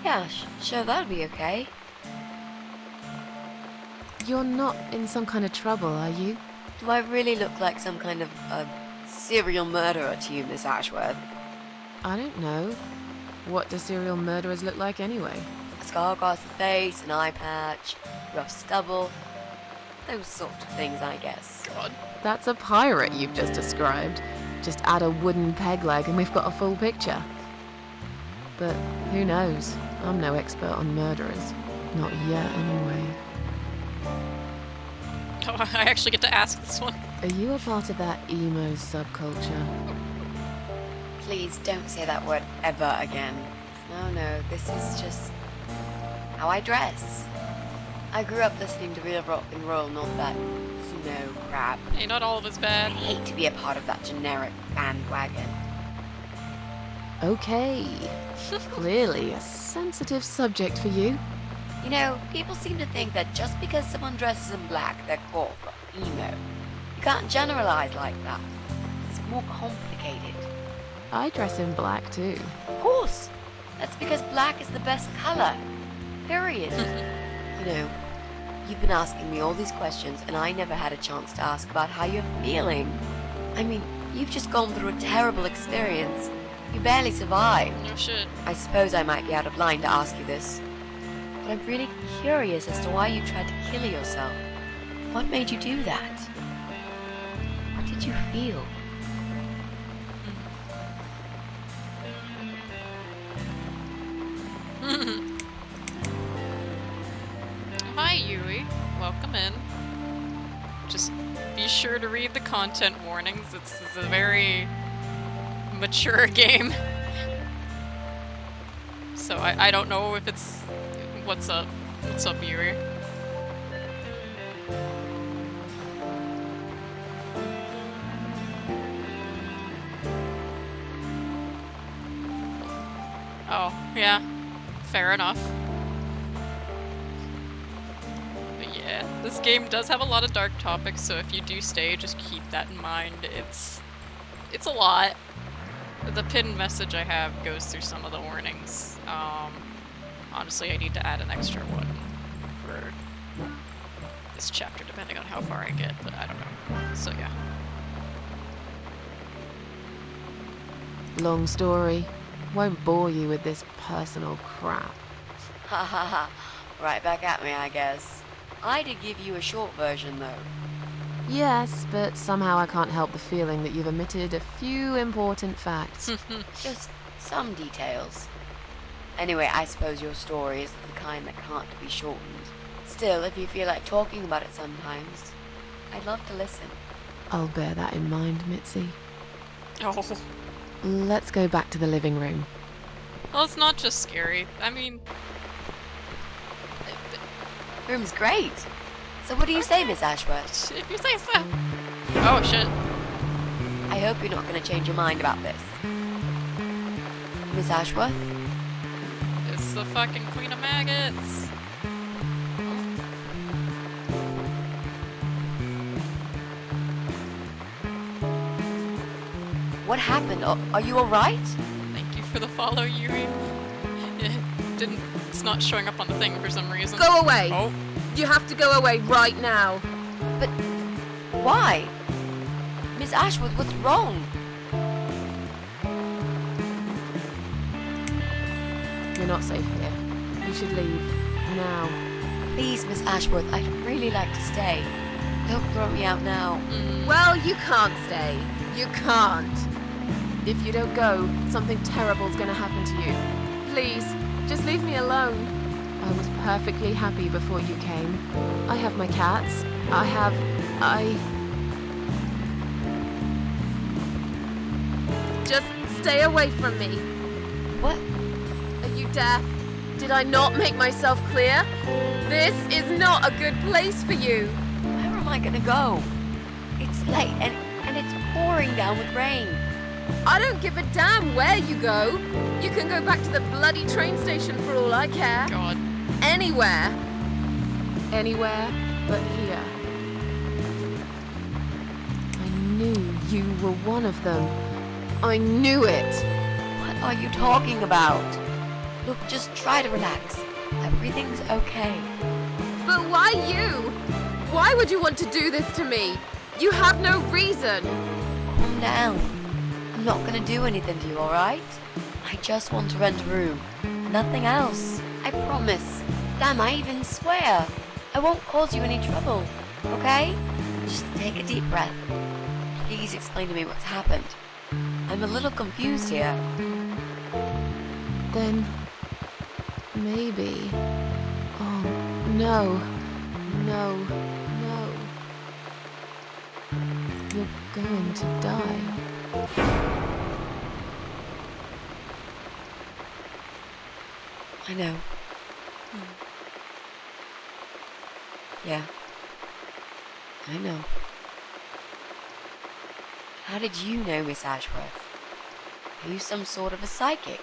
Yeah, sure, that'd be okay. You're not in some kind of trouble, are you? Do I really look like some kind of serial murderer to you, Miss Ashworth? I don't know. What do serial murderers look like anyway? A scar across the face, an eye patch, rough stubble. Those sort of things, I guess. God. That's a pirate you've just described. Just add a wooden peg leg and we've got a full picture. But who knows? I'm no expert on murderers. Not yet, anyway. Oh, I actually get to ask this one. Are you a part of that emo subculture? Please don't say that word ever again. No, this is just how I dress. I grew up listening to real rock and roll, not that crap. Hey, not all of it's bad. I hate to be a part of that generic bandwagon. Okay. Clearly a sensitive subject for you. You know, people seem to think that just because someone dresses in black, they're cool or emo. You can't generalize like that. It's more complicated. I dress in black too. Of course. That's because black is the best color. Period. You know, you've been asking me all these questions and I never had a chance to ask about how you're feeling. I mean, you've just gone through a terrible experience. You barely survived. No shit. I suppose I might be out of line to ask you this. But I'm really curious as to why you tried to kill yourself. What made you do that? What did you feel? Hi, Yui. Welcome in. Just be sure to read the content warnings. It's a very mature game. So I don't know if it's... What's up? What's up, Yuri? Oh, yeah. Fair enough. But yeah, this game does have a lot of dark topics, so if you do stay, just keep that in mind. It's a lot. The pinned message I have goes through some of the warnings. Honestly, I need to add an extra one for this chapter, depending on how far I get, but I don't know. So yeah. Long story. Won't bore you with this personal crap. Ha ha ha. Right back at me, I guess. I did give you a short version, though. Yes, but somehow I can't help the feeling that you've omitted a few important facts. Just some details. Anyway, I suppose your story is the kind that can't be shortened. Still, if you feel like talking about it sometimes, I'd love to listen. I'll bear that in mind, Mitzi. Oh. Let's go back to the living room. Well, it's not just scary. I mean... The room's great. So what do you say, Miss Ashworth? If you say so. Oh, shit. I hope you're not going to change your mind about this. Miss Ashworth? It's the fucking Queen of Maggots. What happened? Are you alright? Thank you for the follow, Yuri. It's not showing up on the thing for some reason. Go away! Oh. You have to go away right now. But why? Miss Ashworth, what's wrong? You're not safe here. You should leave. Now. Please, Miss Ashworth, I'd really like to stay. Don't throw me out now. Well, you can't stay. You can't. If you don't go, something terrible's gonna happen to you. Please, just leave me alone. I was perfectly happy before you came. I have my cats. Just stay away from me. What? Are you, Death. Did I not make myself clear? This is not a good place for you. Where am I gonna go? It's late and it's pouring down with rain. I don't give a damn where you go. You can go back to the bloody train station for all I care. God. Anywhere. Anywhere but here. I knew you were one of them. I knew it. What are you talking about? Look, just try to relax. Everything's okay. But why you? Why would you want to do this to me? You have no reason. Calm down. I'm not gonna do anything to you, alright? I just want to rent a room. Nothing else. I promise. Damn, I even swear. I won't cause you any trouble, okay? Just take a deep breath. Please explain to me what's happened. I'm a little confused here. Then maybe. Oh, no. No. No. You're going to die. I know. Yeah. I know. How did you know, Miss Ashworth? Are you some sort of a psychic?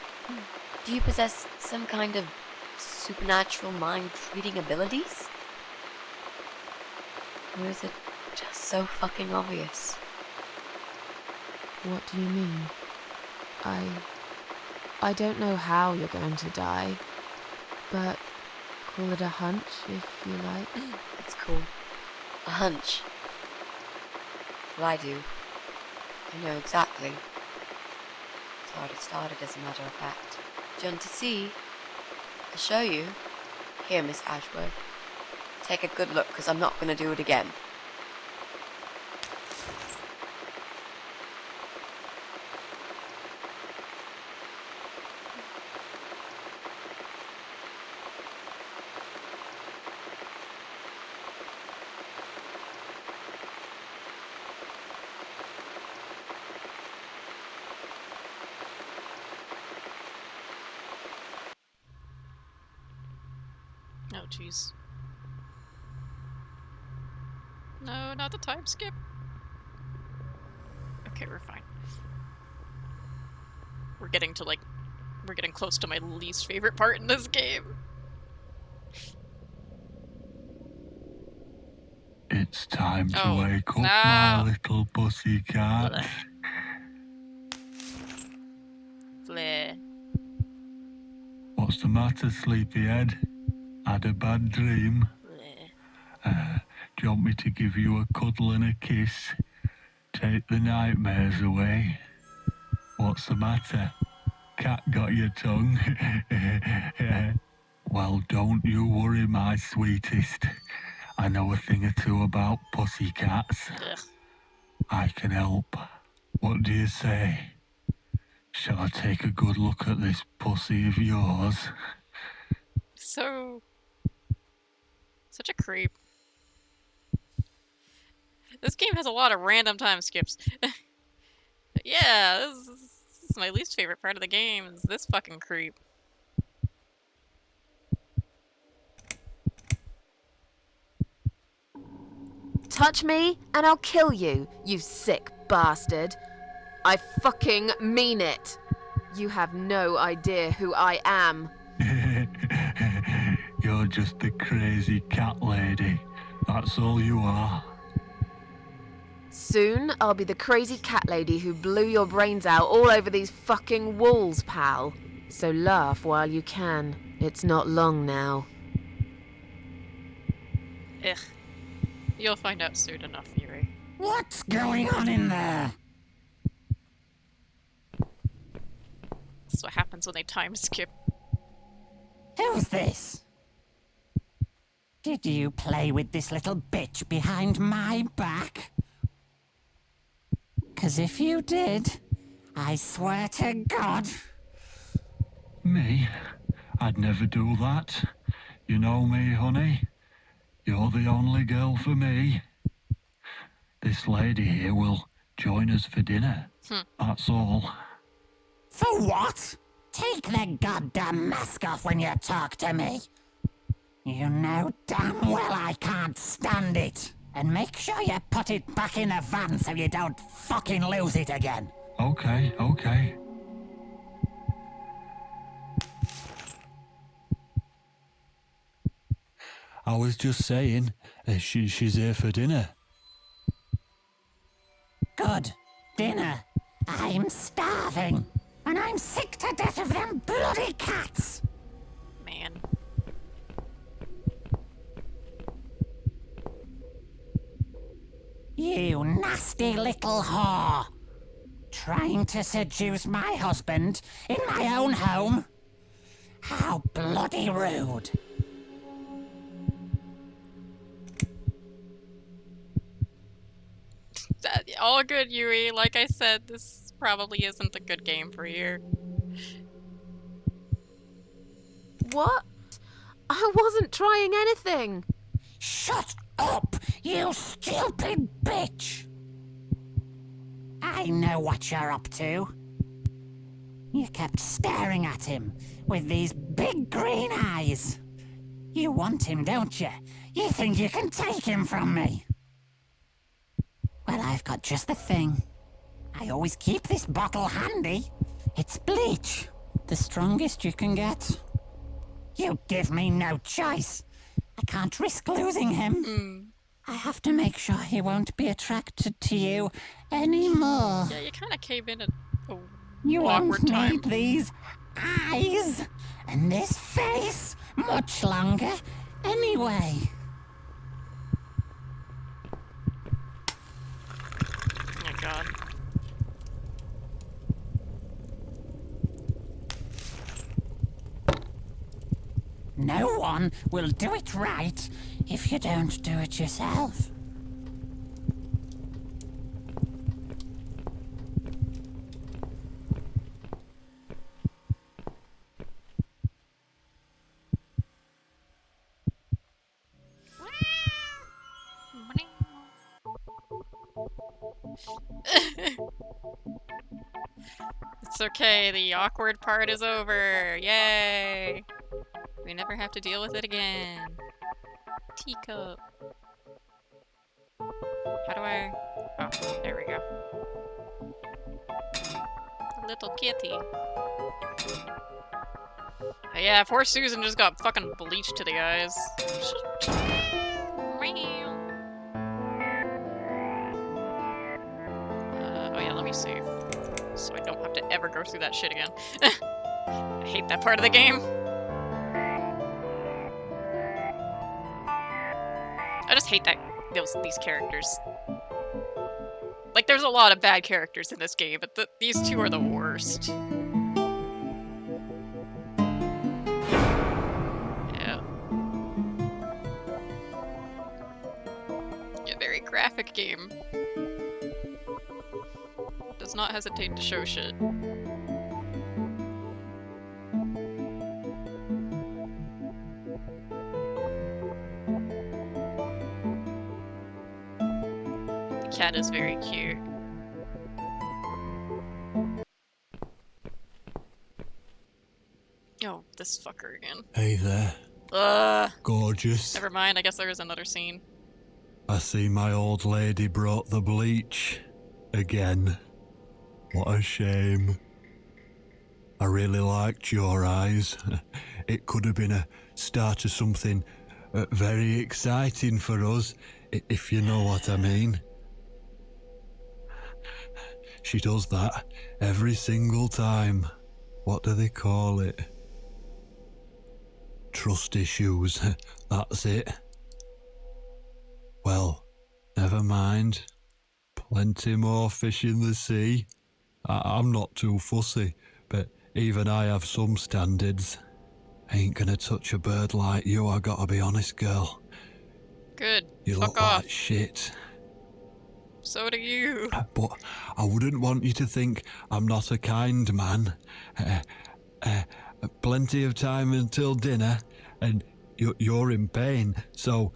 Do you possess some kind of supernatural mind-reading abilities? Or is it just so fucking obvious? What do you mean? I don't know how you're going to die, but call it a hunch if you like. It's cool. A hunch. Well, I do. I know exactly. It's already started, as a matter of fact. Do you want to see? I'll show you. Here, Miss Ashworth. Take a good look, because I'm not going to do it again. Oh, jeez. No, not the time skip. Okay, we're fine. We're getting close to my least favorite part in this game. It's time to wake up, my little pussycat. Bleh. What's the matter, sleepyhead? Had a bad dream? Do you want me to give you a cuddle and a kiss? Take the nightmares away? What's the matter? Cat got your tongue? Well, don't you worry, my sweetest. I know a thing or two about pussycats. I can help. What do you say? Shall I take a good look at this pussy of yours? Such a creep. This game has a lot of random time skips. Yeah, this is my least favorite part of the game, is this fucking creep. Touch me and I'll kill you, you sick bastard. I fucking mean it. You have no idea who I am. You're just a crazy cat lady. That's all you are. Soon, I'll be the crazy cat lady who blew your brains out all over these fucking walls, pal. So laugh while you can. It's not long now. Ugh. You'll find out soon enough, Yuri. What's going on in there? That's what happens when they time skip. Who's this? Did you play with this little bitch behind my back? 'Cause if you did, I swear to God... Me? I'd never do that. You know me, honey. You're the only girl for me. This lady here will join us for dinner. That's all. For what? take the goddamn mask off when you talk to me. You know damn well I can't stand it. And make sure you put it back in the van so you don't fucking lose it again. Okay, okay. I was just saying, she's here for dinner. Good. Dinner. I'm starving. And I'm sick to death of them bloody cats. Man. You nasty little whore. Trying to seduce my husband in my own home? How bloody rude. All good, Yui. Like I said, this probably isn't a good game for you. What? I wasn't trying anything. Shut up, you stupid bitch! I know what you're up to. You kept staring at him with these big green eyes. You want him, don't you? You think you can take him from me? Well, I've got just the thing. I always keep this bottle handy. It's bleach, the strongest you can get. You give me no choice. I can't risk losing him. I have to make sure he won't be attracted to you anymore. Yeah, you kind of came in at a You awkward won't time. need these eyes and this face much longer anyway. Oh my god. No one will do it right if you don't do it yourself. It's okay, the awkward part is over. Yay! We never have to deal with it again. Teacup. How do I... Oh, there we go. A little kitty. Yeah, poor Susan just got fucking bleached to the eyes. Oh yeah, let me save. So I don't have to ever go through that shit again. I hate that part of the game. I just hate that these characters. Like, there's a lot of bad characters in this game, but these two are the worst. Yeah. A very graphic game. Does not hesitate to show shit. The cat is very cute. Oh, this fucker again. Hey there. Gorgeous. Never mind, I guess there is another scene. I see my old lady brought the bleach. Again. What a shame. I really liked your eyes. It could have been a start of something very exciting for us, if you know what I mean. She does that every single time. What do they call it? Trust issues. That's it. Well, never mind. Plenty more fish in the sea. I'm not too fussy, but even I have some standards. Ain't gonna touch a bird like you, I gotta be honest, girl. Good. You Fuck look off. like shit. So do you. But I wouldn't want you to think I'm not a kind man. Plenty of time until dinner, and you're in pain, so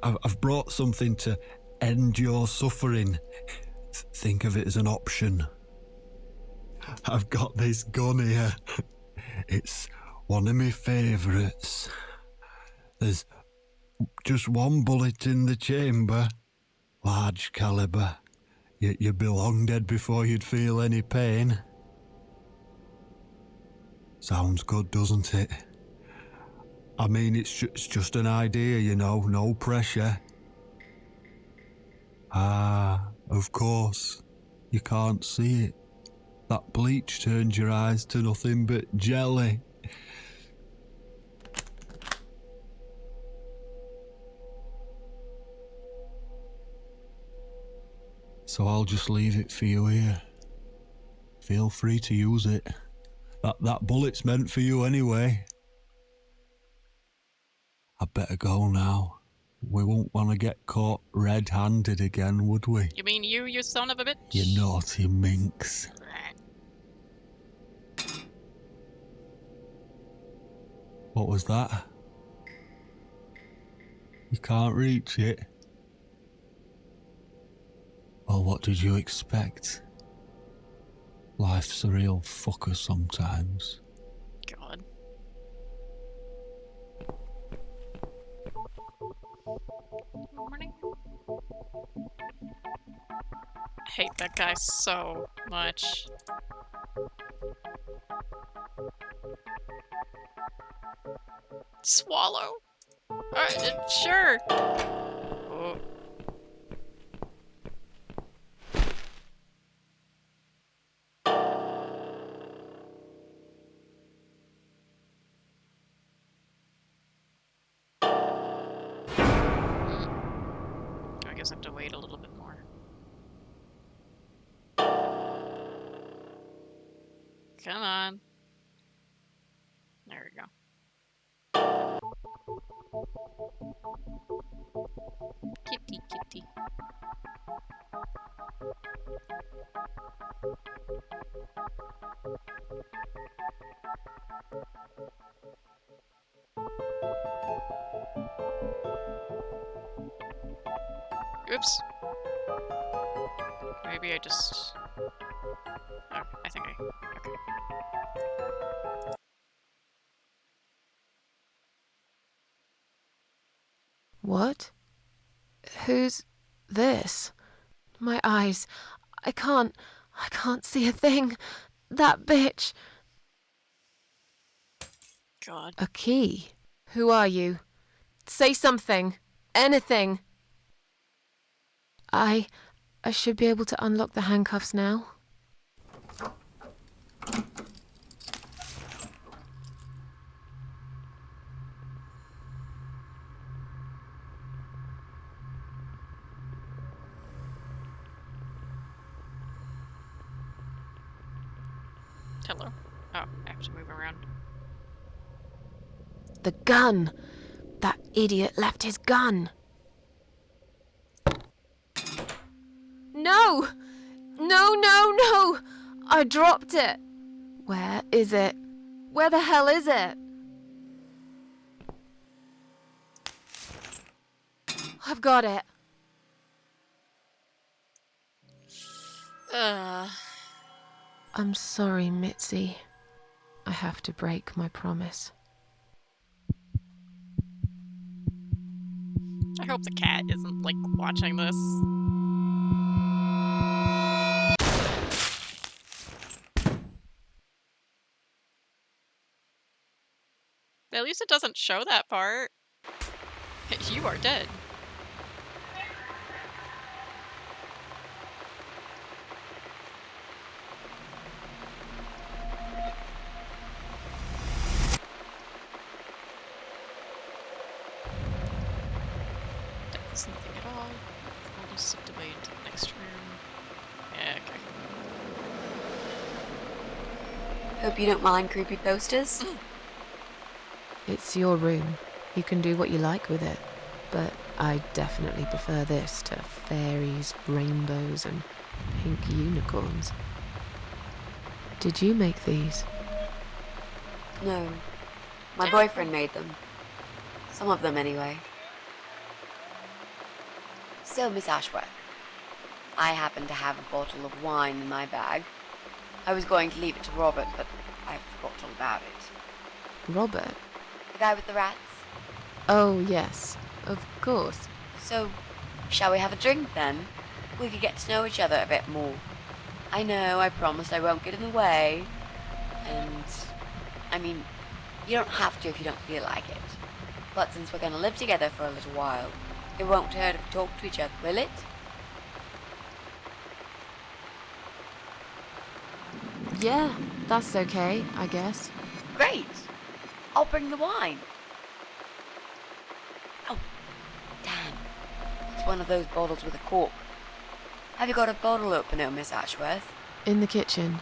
I've brought something to end your suffering. Think of it as an option. I've got this gun here. It's one of my favourites. There's just one bullet in the chamber. Large caliber. You'd be long dead before you'd feel any pain. Sounds good, doesn't it? I mean, it's just an idea, you know, no pressure. Ah, of course. You can't see it. That bleach turns your eyes to nothing but jelly. So I'll just leave it for you here. Feel free to use it. That bullet's meant for you anyway. I'd better go now. We won't want to get caught red-handed again, would we? You mean you son of a bitch? You naughty minx. What was that? You can't reach it? Well, what did you expect? Life's a real fucker sometimes. God. Morning. I hate that guy so much. Swallow? Alright, sure. Oh. I guess I have to wait a little bit more. Come on. There we go. Kitty, kitty. Oops. Maybe I just... Oh, I think I... Okay. What? Who's this? My eyes. I can't see a thing. That bitch. God. A key? Who are you? Say something. Anything. I should be able to unlock the handcuffs now. Hello. Oh, I have to move around. The gun! That idiot left his gun! No! No, no, no! I dropped it! Where is it? Where the hell is it? I've got it. I'm sorry, Mitzi. I have to break my promise. I hope the cat isn't, like, watching this. At least it doesn't show that part. You are dead. That's nothing at all. I'll just slip away into the next room. Yeah, okay. Hope you don't mind creepy posters. It's your room. You can do what you like with it. But I definitely prefer this to fairies, rainbows, and pink unicorns. Did you make these? No. My boyfriend made them. Some of them, anyway. So, Miss Ashworth, I happen to have a bottle of wine in my bag. I was going to leave it to Robert, but I forgot all about it. Robert? The guy with the rats? Oh, yes. Of course. So, shall we have a drink then? We could get to know each other a bit more. I know, I promised I won't get in the way. And, I mean, you don't have to if you don't feel like it. But since we're going to live together for a little while, it won't hurt if we talk to each other, will it? Yeah, that's okay, I guess. Great! I'll bring the wine. Oh, damn. It's one of those bottles with a cork. Have you got a bottle opener, Miss Ashworth? In the kitchen.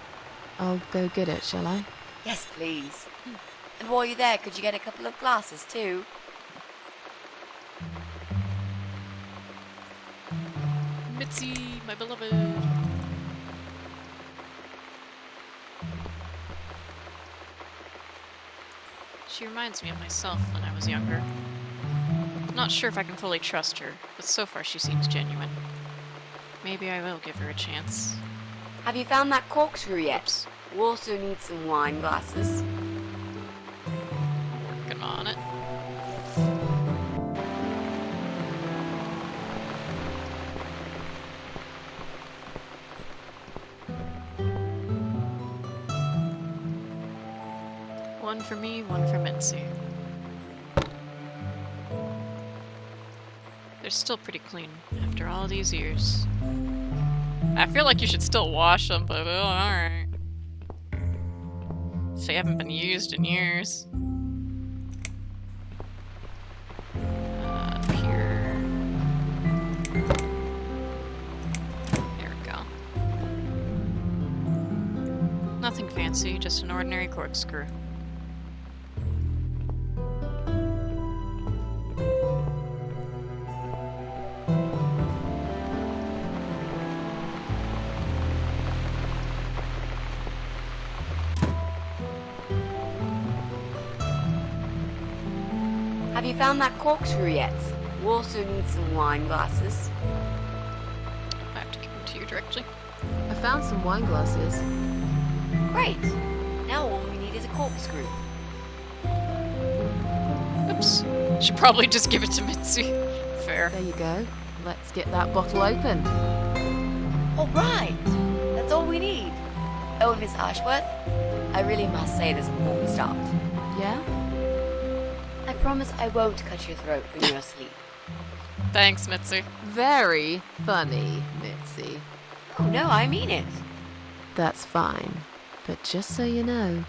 I'll go get it, shall I? Yes, please. And while you're there, could you get a couple of glasses too? Mitzi, my beloved. She reminds me of myself when I was younger. Not sure if I can fully trust her, but so far she seems genuine. Maybe I will give her a chance. Have you found that corkscrew yet? Oops. We also need some wine glasses. Working on it. One for me, one for Mitzi. They're still pretty clean after all these years. I feel like you should still wash them, but alright. They haven't been used in years. Pure. There we go. Nothing fancy, just an ordinary corkscrew. Have you found that corkscrew yet? We also need some wine glasses. I have to give them to you directly. I found some wine glasses. Great! Now all we need is a corkscrew. Oops. Should probably just give it to Mitzi. Fair. There you go. Let's get that bottle open. Alright! That's all we need. Oh, Miss Ashworth, I really must say this before we start. Yeah? I promise I won't cut your throat when you're asleep. Thanks, Mitzi. Very funny, Mitzi. Oh no, I mean it. That's fine. But just so you know,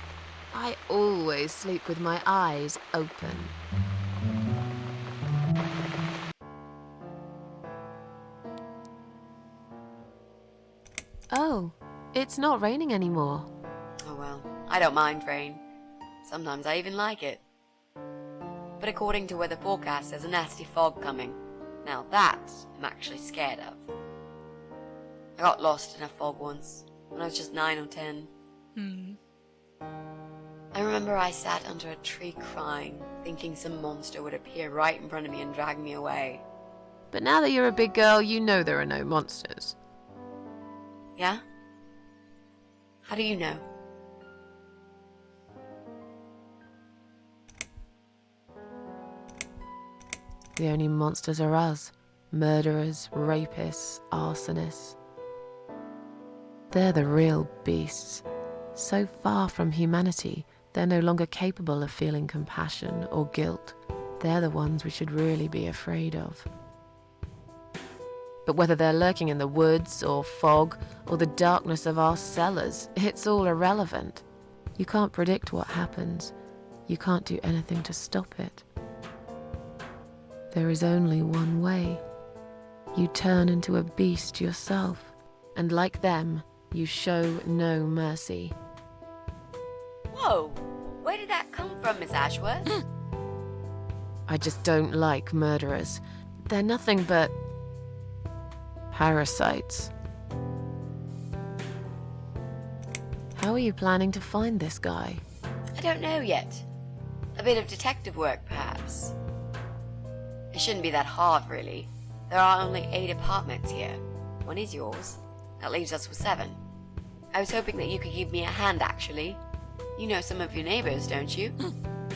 I always sleep with my eyes open. Oh, it's not raining anymore. Oh well, I don't mind rain. Sometimes I even like it. But according to weather forecast, there's a nasty fog coming. Now that I'm actually scared of. I got lost in a fog once, when I was just 9 or 10. I remember I sat under a tree crying, thinking some monster would appear right in front of me and drag me away. But now that you're a big girl, you know there are no monsters. Yeah? How do you know? The only monsters are us. Murderers, rapists, arsonists. They're the real beasts. So far from humanity, they're no longer capable of feeling compassion or guilt. They're the ones we should really be afraid of. But whether they're lurking in the woods or fog or the darkness of our cellars, it's all irrelevant. You can't predict what happens. You can't do anything to stop it. There is only one way. You turn into a beast yourself, and like them, you show no mercy. Whoa! Where did that come from, Miss Ashworth? I just don't like murderers. They're nothing but parasites. How are you planning to find this guy? I don't know yet. A bit of detective work, perhaps. It shouldn't be that hard, really. There are only 8 apartments here. One is yours. That leaves us with 7. I was hoping that you could give me a hand, actually. You know some of your neighbors, don't you?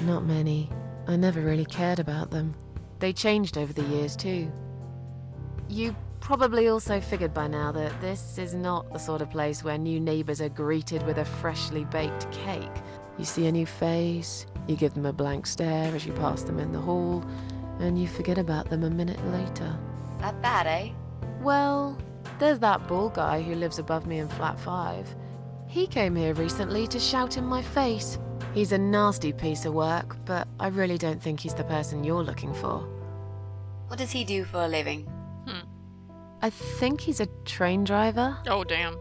Not many. I never really cared about them. They changed over the years, too. You probably also figured by now that this is not the sort of place where new neighbors are greeted with a freshly baked cake. You see a new face, you give them a blank stare as you pass them in the hall, and you forget about them a minute later. That bad, eh? Well, there's that bald guy who lives above me in flat 5. He came here recently to shout in my face. He's a nasty piece of work, but I really don't think he's the person you're looking for. What does he do for a living? I think he's a train driver. Oh, damn.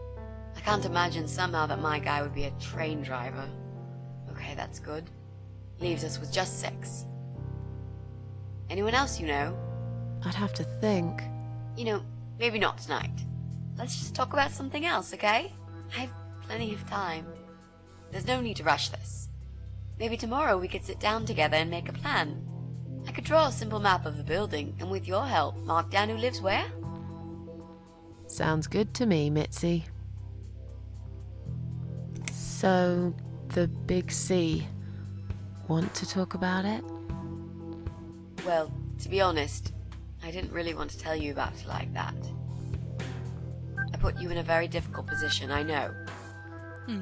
I can't imagine somehow that my guy would be a train driver. Okay, that's good. Leaves us with just 6. Anyone else you know? I'd have to think. You know, maybe not tonight. Let's just talk about something else, okay? I have plenty of time. There's no need to rush this. Maybe tomorrow we could sit down together and make a plan. I could draw a simple map of the building, and with your help, mark down who lives where. Sounds good to me, Mitzi. So, the Big C. Want to talk about it? Well, to be honest, I didn't really want to tell you about it like that. I put you in a very difficult position, I know.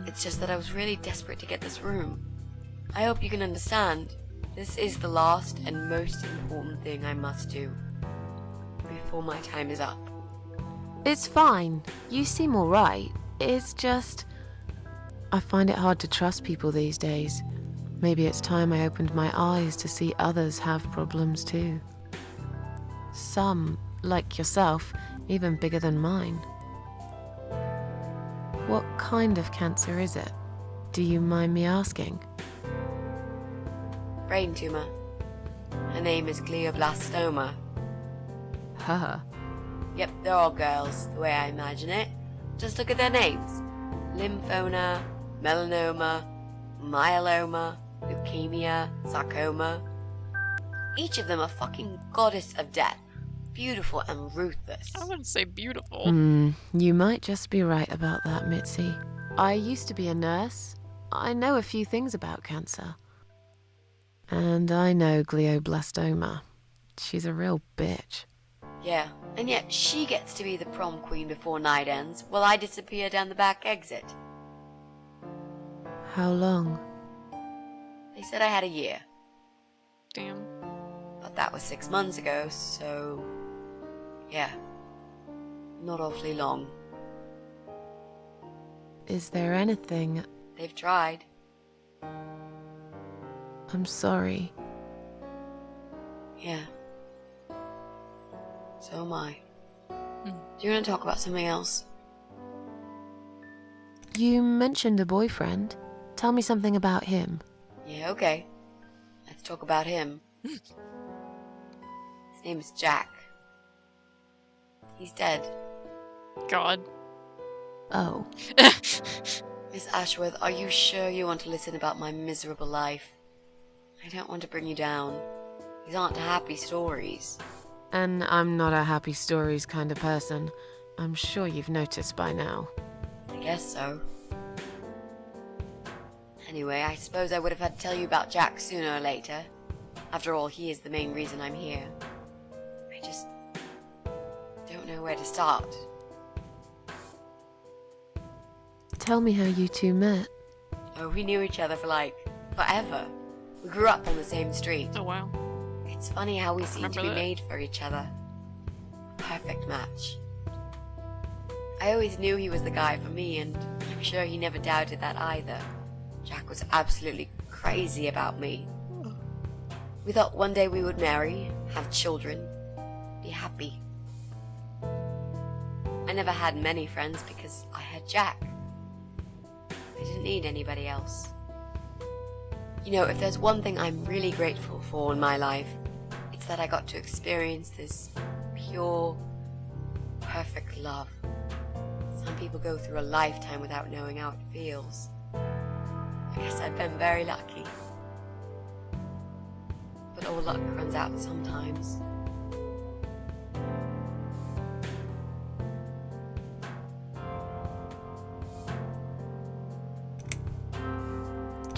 It's just that I was really desperate to get this room. I hope you can understand. This is the last and most important thing I must do before my time is up. It's fine. You seem alright. It's just... I find it hard to trust people these days. Maybe it's time I opened my eyes to see others have problems too. Some, like yourself, even bigger than mine. What kind of cancer is it? Do you mind me asking? Brain tumor. Her name is glioblastoma. Haha. Yep, they're all girls, the way I imagine it. Just look at their names. Lymphoma, melanoma, myeloma, leukemia, sarcoma. Each of them a fucking goddess of death. Beautiful and ruthless. I wouldn't say beautiful. You might just be right about that, Mitzi. I used to be a nurse. I know a few things about cancer. And I know glioblastoma. She's a real bitch. Yeah, and yet she gets to be the prom queen before night ends, while I disappear down the back exit. How long? They said I had a year. Damn. But that was 6 months ago, so... yeah. Not awfully long. Is there anything... They've tried. I'm sorry. Yeah. So am I. Do you want to talk about something else? You mentioned a boyfriend. Tell me something about him. Yeah, okay. Let's talk about him. His name is Jack. He's dead. God. Oh. Miss Ashworth, are you sure you want to listen about my miserable life? I don't want to bring you down. These aren't happy stories. And I'm not a happy stories kind of person. I'm sure you've noticed by now. I guess so. Anyway, I suppose I would have had to tell you about Jack sooner or later. After all, he is the main reason I'm here. I just don't know where to start. Tell me how you two met. Oh, we knew each other for like forever. We grew up on the same street. Oh, wow. It's funny how we seem to be that. made for each other. Perfect match. I always knew he was the guy for me, and I'm sure he never doubted that either. Jack was absolutely crazy about me. We thought one day we would marry, have children, be happy. I never had many friends because I had Jack. I didn't need anybody else. You know, if there's one thing I'm really grateful for in my life, it's that I got to experience this pure, perfect love. Some people go through a lifetime without knowing how it feels. I guess I've been very lucky. But all luck runs out sometimes.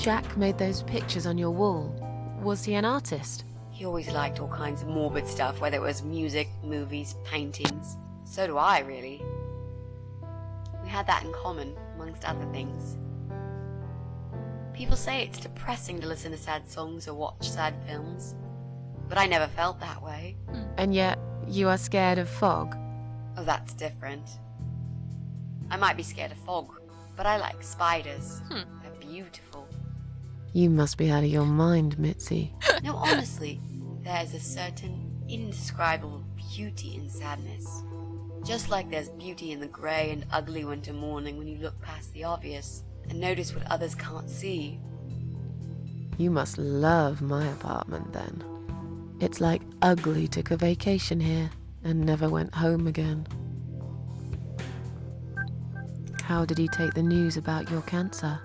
Jack made those pictures on your wall. Was he an artist? He always liked all kinds of morbid stuff, whether it was music, movies, paintings. So do I, really. We had that in common, amongst other things. People say it's depressing to listen to sad songs or watch sad films, but I never felt that way. And yet, you are scared of fog? Oh, that's different. I might be scared of fog, but I like spiders. They're beautiful. You must be out of your mind, Mitzi. No, honestly, there's a certain indescribable beauty in sadness. Just like there's beauty in the grey and ugly winter morning when you look past the obvious and notice what others can't see. You must love my apartment then. It's like Ugly took a vacation here and never went home again. How did he take the news about your cancer?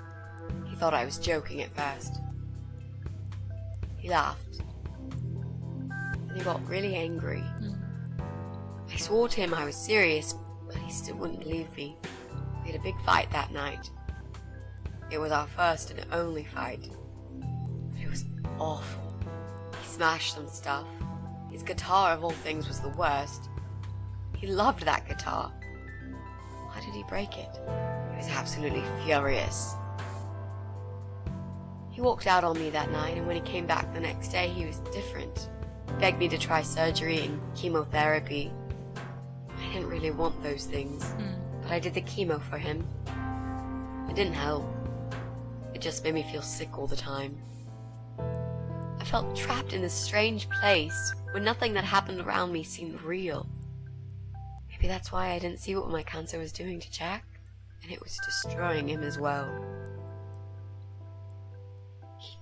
He thought I was joking at first. He laughed. Then he got really angry. I swore to him I was serious, but he still wouldn't believe me. We had a big fight that night. It was our first and only fight. But it was awful. He smashed some stuff. His guitar, of all things, was the worst. He loved that guitar. Why did he break it? He was absolutely furious. He walked out on me that night, and when he came back the next day, he was different. He begged me to try surgery and chemotherapy. I didn't really want those things, but I did the chemo for him. It didn't help. It just made me feel sick all the time. I felt trapped in this strange place where nothing that happened around me seemed real. Maybe that's why I didn't see what my cancer was doing to Jack, and it was destroying him as well. He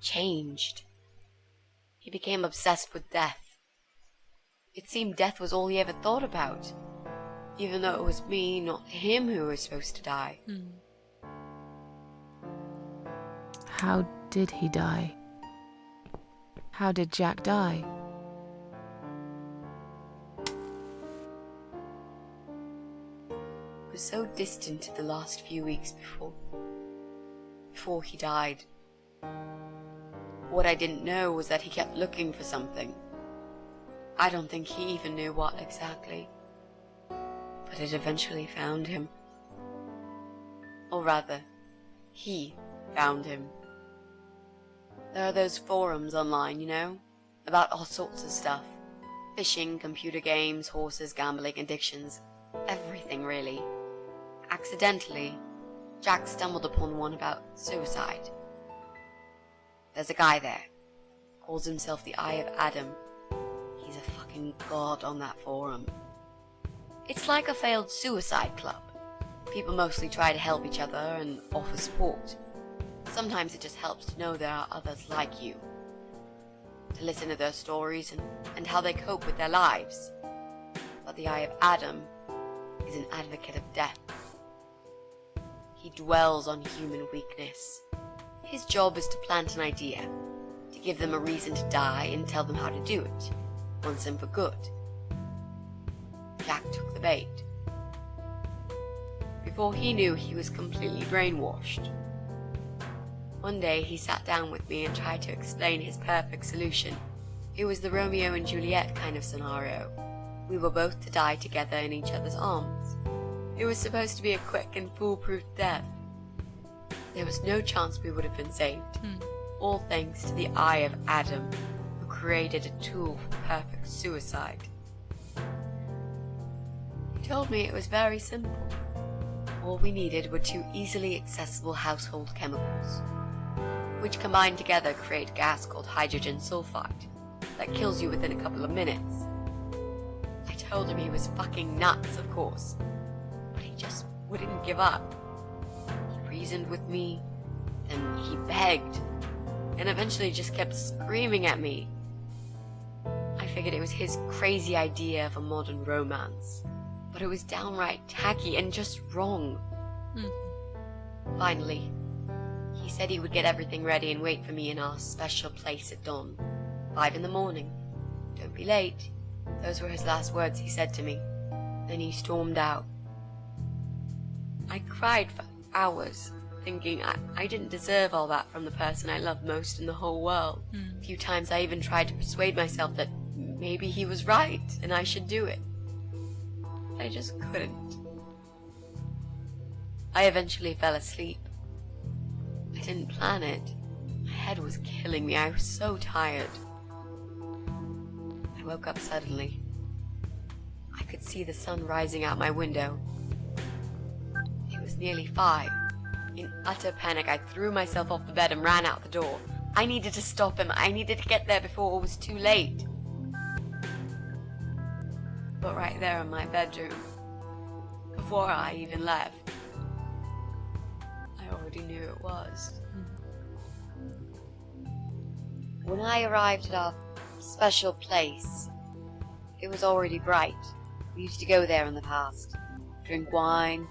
changed. He became obsessed with death. It seemed death was all he ever thought about, even though it was me, not him, who was supposed to die. How did he die? How did Jack die? It was so distant to the last few weeks before he died. What I didn't know was that he kept looking for something. I don't think he even knew what exactly. But it eventually found him. Or rather, he found him. There are those forums online, you know, about all sorts of stuff. Fishing, computer games, horses, gambling, addictions. Everything, really. Accidentally, Jack stumbled upon one about suicide. There's a guy there. Calls himself the Eye of Adam. He's a fucking god on that forum. It's like a failed suicide club. People mostly try to help each other and offer support. Sometimes it just helps to know there are others like you. To listen to their stories and how they cope with their lives. But the Eye of Adam is an advocate of death. He dwells on human weakness. His job is to plant an idea, to give them a reason to die and tell them how to do it, once and for good. Jack took the bait. Before he knew, he was completely brainwashed. One day he sat down with me and tried to explain his perfect solution. It was the Romeo and Juliet kind of scenario. We were both to die together in each other's arms. It was supposed to be a quick and foolproof death. There was no chance we would have been saved. All thanks to the Eye of Adam, who created a tool for perfect suicide. He told me it was very simple. All we needed were 2 easily accessible household chemicals, which combined together create a gas called hydrogen sulfide that kills you within a couple of minutes. I told him he was fucking nuts, of course, but he just wouldn't give up. He reasoned with me, and he begged, and eventually just kept screaming at me. I figured it was his crazy idea of a modern romance, but it was downright tacky and just wrong. Finally, he said he would get everything ready and wait for me in our special place at dawn, 5 in the morning. Don't be late. Those were his last words he said to me. Then he stormed out. I cried for hours thinking I didn't deserve all that from the person I loved most in the whole world. A few times I even tried to persuade myself that maybe he was right and I should do it. But I just couldn't. I eventually fell asleep. I didn't plan it. My head was killing me. I was so tired. I woke up suddenly. I could see the sun rising out my window. It was nearly 5. In utter panic, I threw myself off the bed and ran out the door. I needed to stop him. I needed to get there before it was too late. But right there in my bedroom, before I even left, I already knew it was. When I arrived at our special place, it was already bright. We used to go there in the past, drink wine,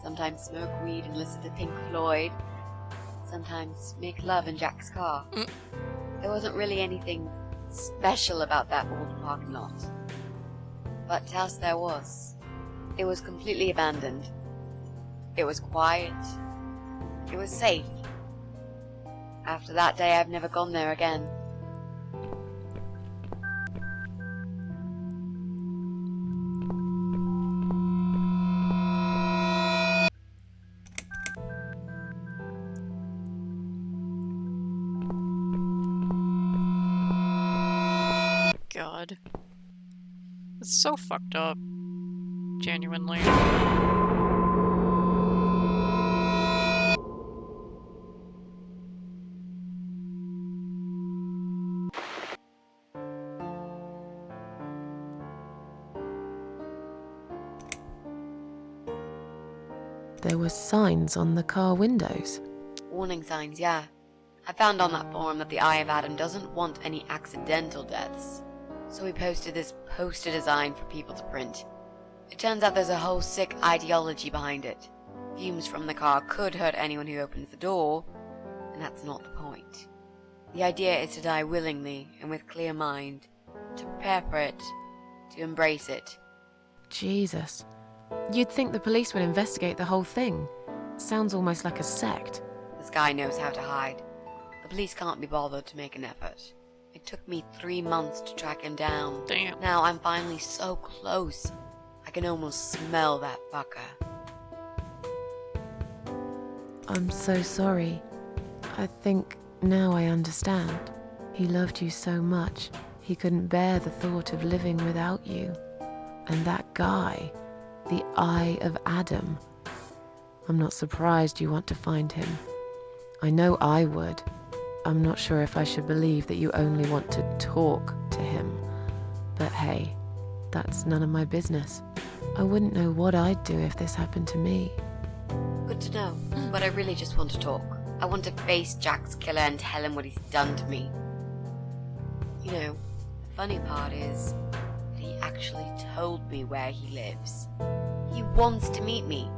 sometimes smoke weed and listen to Pink Floyd, sometimes make love in Jack's car. There wasn't really anything special about that old parking lot. But else there was. It was completely abandoned. It was quiet. It was safe. After that day, I've never gone there again. God. It's so fucked up. Genuinely. There were signs on the car windows. Warning signs, yeah. I found on that forum that the Eye of Adam doesn't want any accidental deaths. So we posted this poster design for people to print. It turns out there's a whole sick ideology behind it. Fumes from the car could hurt anyone who opens the door, and that's not the point. The idea is to die willingly and with clear mind, to prepare for it, to embrace it. Jesus. You'd think the police would investigate the whole thing. Sounds almost like a sect. This guy knows how to hide. The police can't be bothered to make an effort. It took me 3 months to track him down. Damn. Now I'm finally so close. I can almost smell that fucker. I'm so sorry. I think now I understand. He loved you so much, he couldn't bear the thought of living without you. And that guy, the Eye of Adam. I'm not surprised you want to find him. I know I would. I'm not sure if I should believe that you only want to talk to him. But hey, that's none of my business. I wouldn't know what I'd do if this happened to me. Good to know, but I really just want to talk. I want to face Jack's killer and tell him what he's done to me. You know, the funny part is that he actually told me where he lives. He wants to meet me.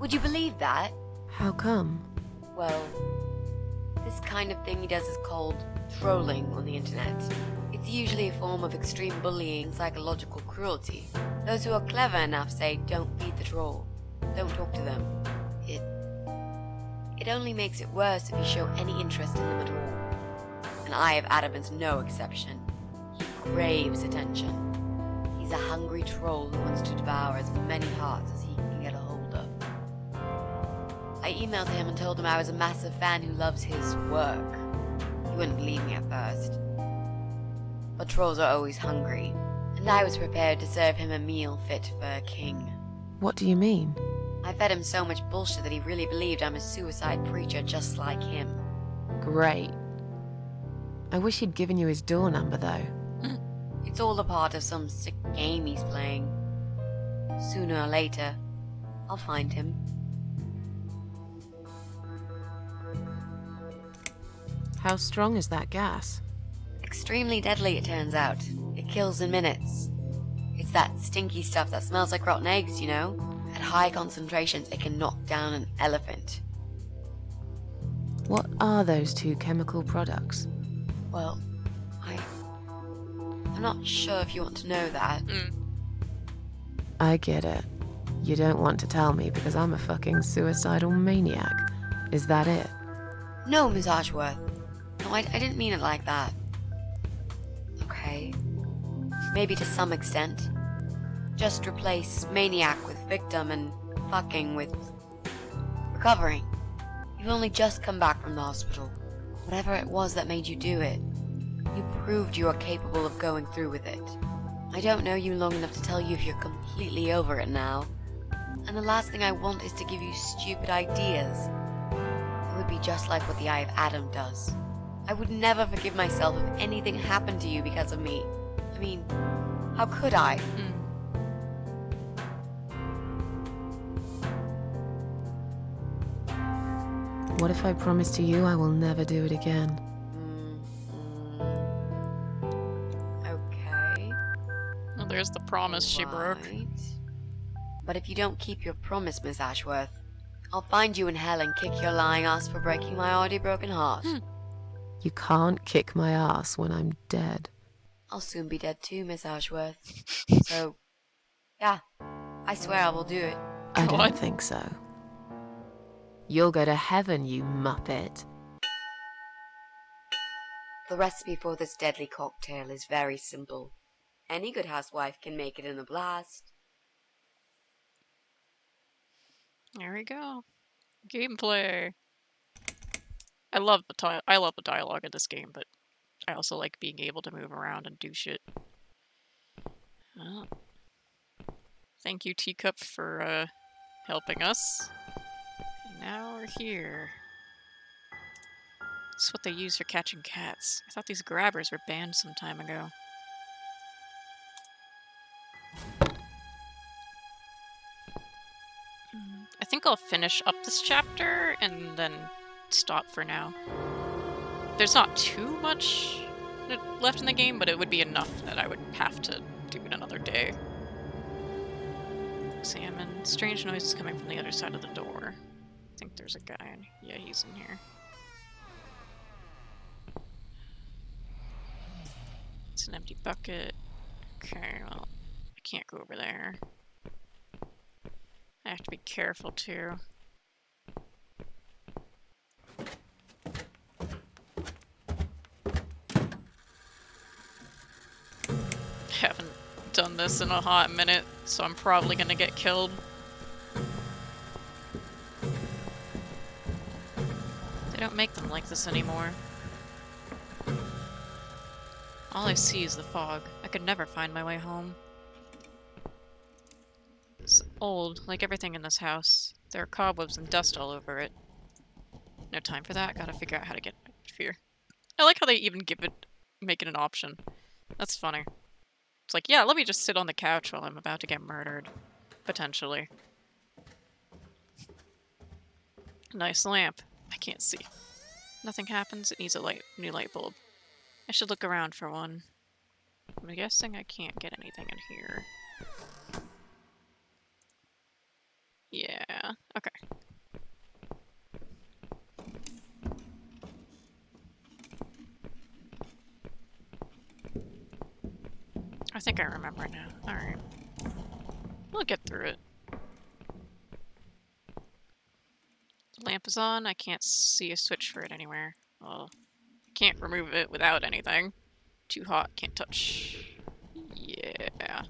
Would you believe that? How come? Well, this kind of thing he does is called trolling on the internet. It's usually a form of extreme bullying and psychological cruelty. Those who are clever enough say, don't feed the troll. Don't talk to them. It only makes it worse if you show any interest in them at all. And Eye of Adam is no exception. He craves attention. He's a hungry troll who wants to devour as many hearts as he can get a hold of. I emailed him and told him I was a massive fan who loves his work. He wouldn't believe me at first. But trolls are always hungry, and I was prepared to serve him a meal fit for a king. What do you mean? I fed him so much bullshit that he really believed I'm a suicide preacher just like him. Great. I wish he'd given you his door number, though. It's all a part of some sick game he's playing. Sooner or later, I'll find him. How strong is that gas? Extremely deadly, it turns out. It kills in minutes. It's that stinky stuff that smells like rotten eggs, you know? At high concentrations, it can knock down an elephant. What are those two chemical products? Well, I'm not sure if you want to know that. I get it. You don't want to tell me because I'm a fucking suicidal maniac. Is that it? No, Miss Ashworth. No, I didn't mean it like that. Okay. Maybe to some extent. Just replace maniac with victim and fucking with recovering. You've only just come back from the hospital. Whatever it was that made you do it, you proved you are capable of going through with it. I don't know you long enough to tell you if you're completely over it now. And the last thing I want is to give you stupid ideas. It would be just like what the Eye of Adam does. I would never forgive myself if anything happened to you because of me. I mean, how could I? What if I promise to you I will never do it again? Okay. Well, there's the promise she broke. But if you don't keep your promise, Miss Ashworth, I'll find you in hell and kick your lying ass for breaking my already broken heart. You can't kick my ass when I'm dead. I'll soon be dead too, Miss Ashworth. So, yeah, I swear I will do it. I don't think so. You'll go to heaven, you muppet. The recipe for this deadly cocktail is very simple. Any good housewife can make it in a blast. There we go. Gameplay. I love the dialogue in this game, but I also like being able to move around and do shit. Oh. Thank you, Teacup, for helping us. And now we're here. This is what they use for catching cats. I thought these grabbers were banned some time ago. I think I'll finish up this chapter and then stop for now. There's not too much left in the game, but it would be enough that I would have to do it another day. Examine. Strange noises coming from the other side of the door. I think there's a guy in. Yeah, he's in here. It's an empty bucket. Okay, well, I can't go over there. I have to be careful too. Haven't done this in a hot minute, so I'm probably gonna get killed. They don't make them like this anymore. All I see is the fog. I could never find my way home. It's old, like everything in this house. There are cobwebs and dust all over it. No time for that, gotta figure out how to get here. I like how they even make it an option. That's funny. It's like, yeah, let me just sit on the couch while I'm about to get murdered. Potentially. Nice lamp. I can't see. Nothing happens, it needs a new light bulb. I should look around for one. I'm guessing I can't get anything in here. Yeah, okay. I think I remember now. Alright. We'll get through it. The lamp is on. I can't see a switch for it anywhere. Well, can't remove it without anything. Too hot, can't touch. Yeah.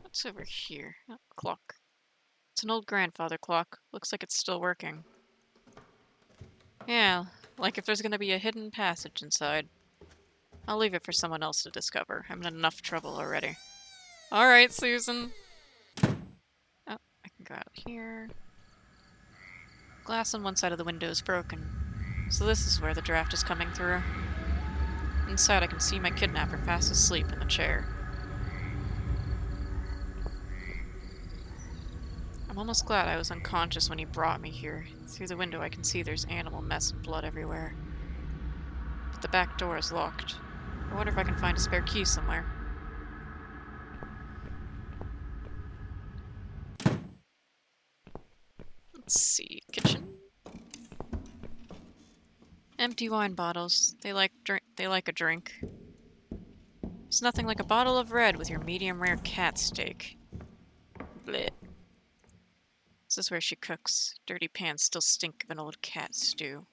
What's over here? Oh, clock. It's an old grandfather clock. Looks like it's still working. Yeah, like if there's gonna be a hidden passage inside. I'll leave it for someone else to discover. I'm in enough trouble already. Alright, Susan. Oh, I can go out here. Glass on one side of the window is broken. So this is where the draft is coming through. Inside I can see my kidnapper fast asleep in the chair. I'm almost glad I was unconscious when he brought me here. Through the window I can see there's animal mess and blood everywhere. But the back door is locked. I wonder if I can find a spare key somewhere. Let's see, kitchen. Empty wine bottles. They like a drink. There's nothing like a bottle of red with your medium rare cat steak. Blech. This is where she cooks. Dirty pans still stink of an old cat stew.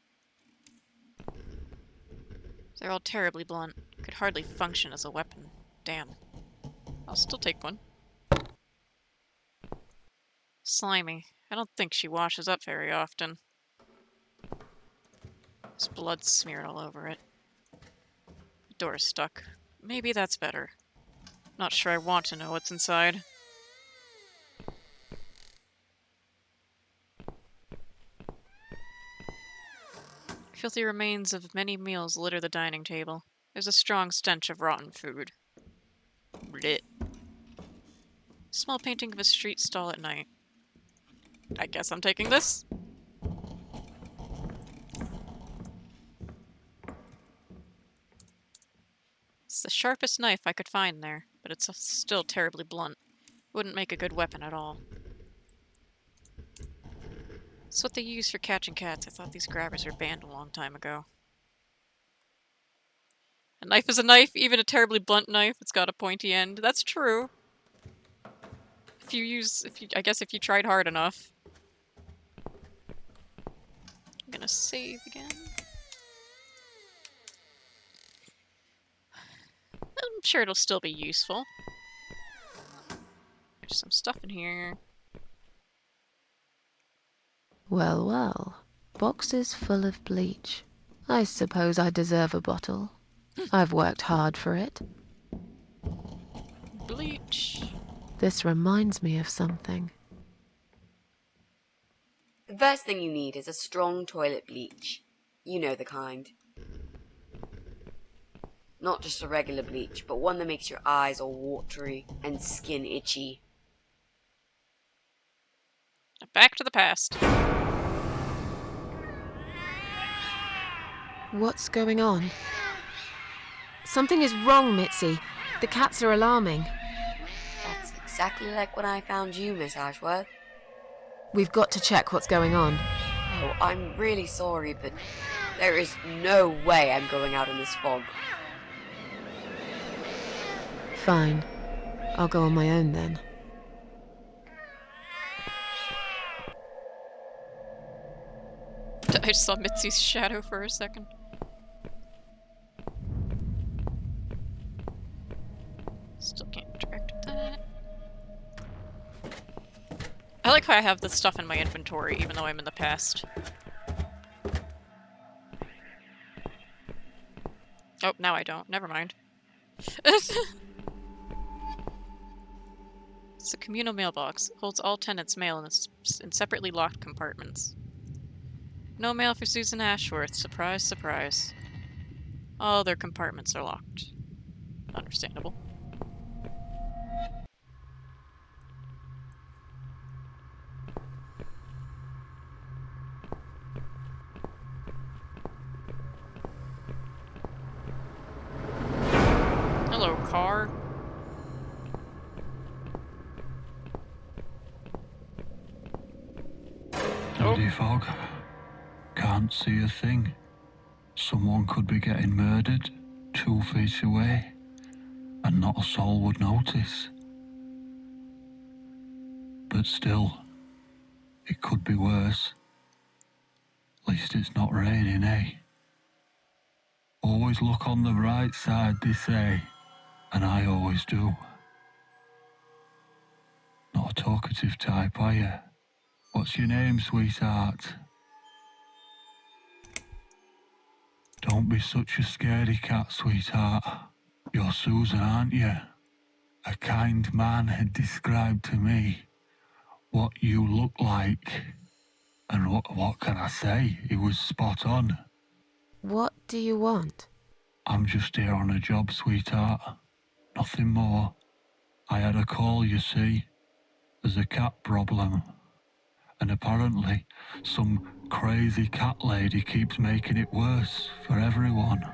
They're all terribly blunt. Could hardly function as a weapon. Damn. I'll still take one. Slimy. I don't think she washes up very often. There's blood smeared all over it. The door's stuck. Maybe that's better. Not sure I want to know what's inside. Filthy remains of many meals litter the dining table. There's a strong stench of rotten food. Blech. Small painting of a street stall at night. I guess I'm taking this. It's the sharpest knife I could find there, but it's still terribly blunt. Wouldn't make a good weapon at all. It's what they use for catching cats. I thought these grabbers were banned a long time ago. A knife is a knife, even a terribly blunt knife. It's got a pointy end. That's true. I guess if you tried hard enough. I'm gonna save again. I'm sure it'll still be useful. There's some stuff in here. Well, well. Boxes full of bleach. I suppose I deserve a bottle. I've worked hard for it. Bleach. This reminds me of something. The first thing you need is a strong toilet bleach. You know the kind. Not just a regular bleach, but one that makes your eyes all watery and skin itchy. Back to the past. What's going on? Something is wrong, Mitzi. The cats are alarming. That's exactly like when I found you, Miss Ashworth. We've got to check what's going on. Oh, I'm really sorry, but there is no way I'm going out in this fog. Fine. I'll go on my own then. I just saw Mitzi's shadow for a second. Still can't interact with that. I like how I have this stuff in my inventory, even though I'm in the past. Oh, now I don't. Never mind. It's a communal mailbox. Holds all tenants' mail in separately locked compartments. No mail for Susan Ashworth. Surprise, surprise. All their compartments are locked. Understandable. Hello, car. Bloody fog. Can't see a thing. Someone could be getting murdered 2 feet away, and not a soul would notice. But still, it could be worse. At least it's not raining, eh? Always look on the bright side, they say, and I always do. Not a talkative type, are you? What's your name, sweetheart? Don't be such a scaredy cat, sweetheart. You're Susan, aren't you? A kind man had described to me what you look like. And what can I say? He was spot on. What do you want? I'm just here on a job, sweetheart. Nothing more. I had a call, you see. There's a cat problem. And apparently, some crazy cat lady keeps making it worse for everyone.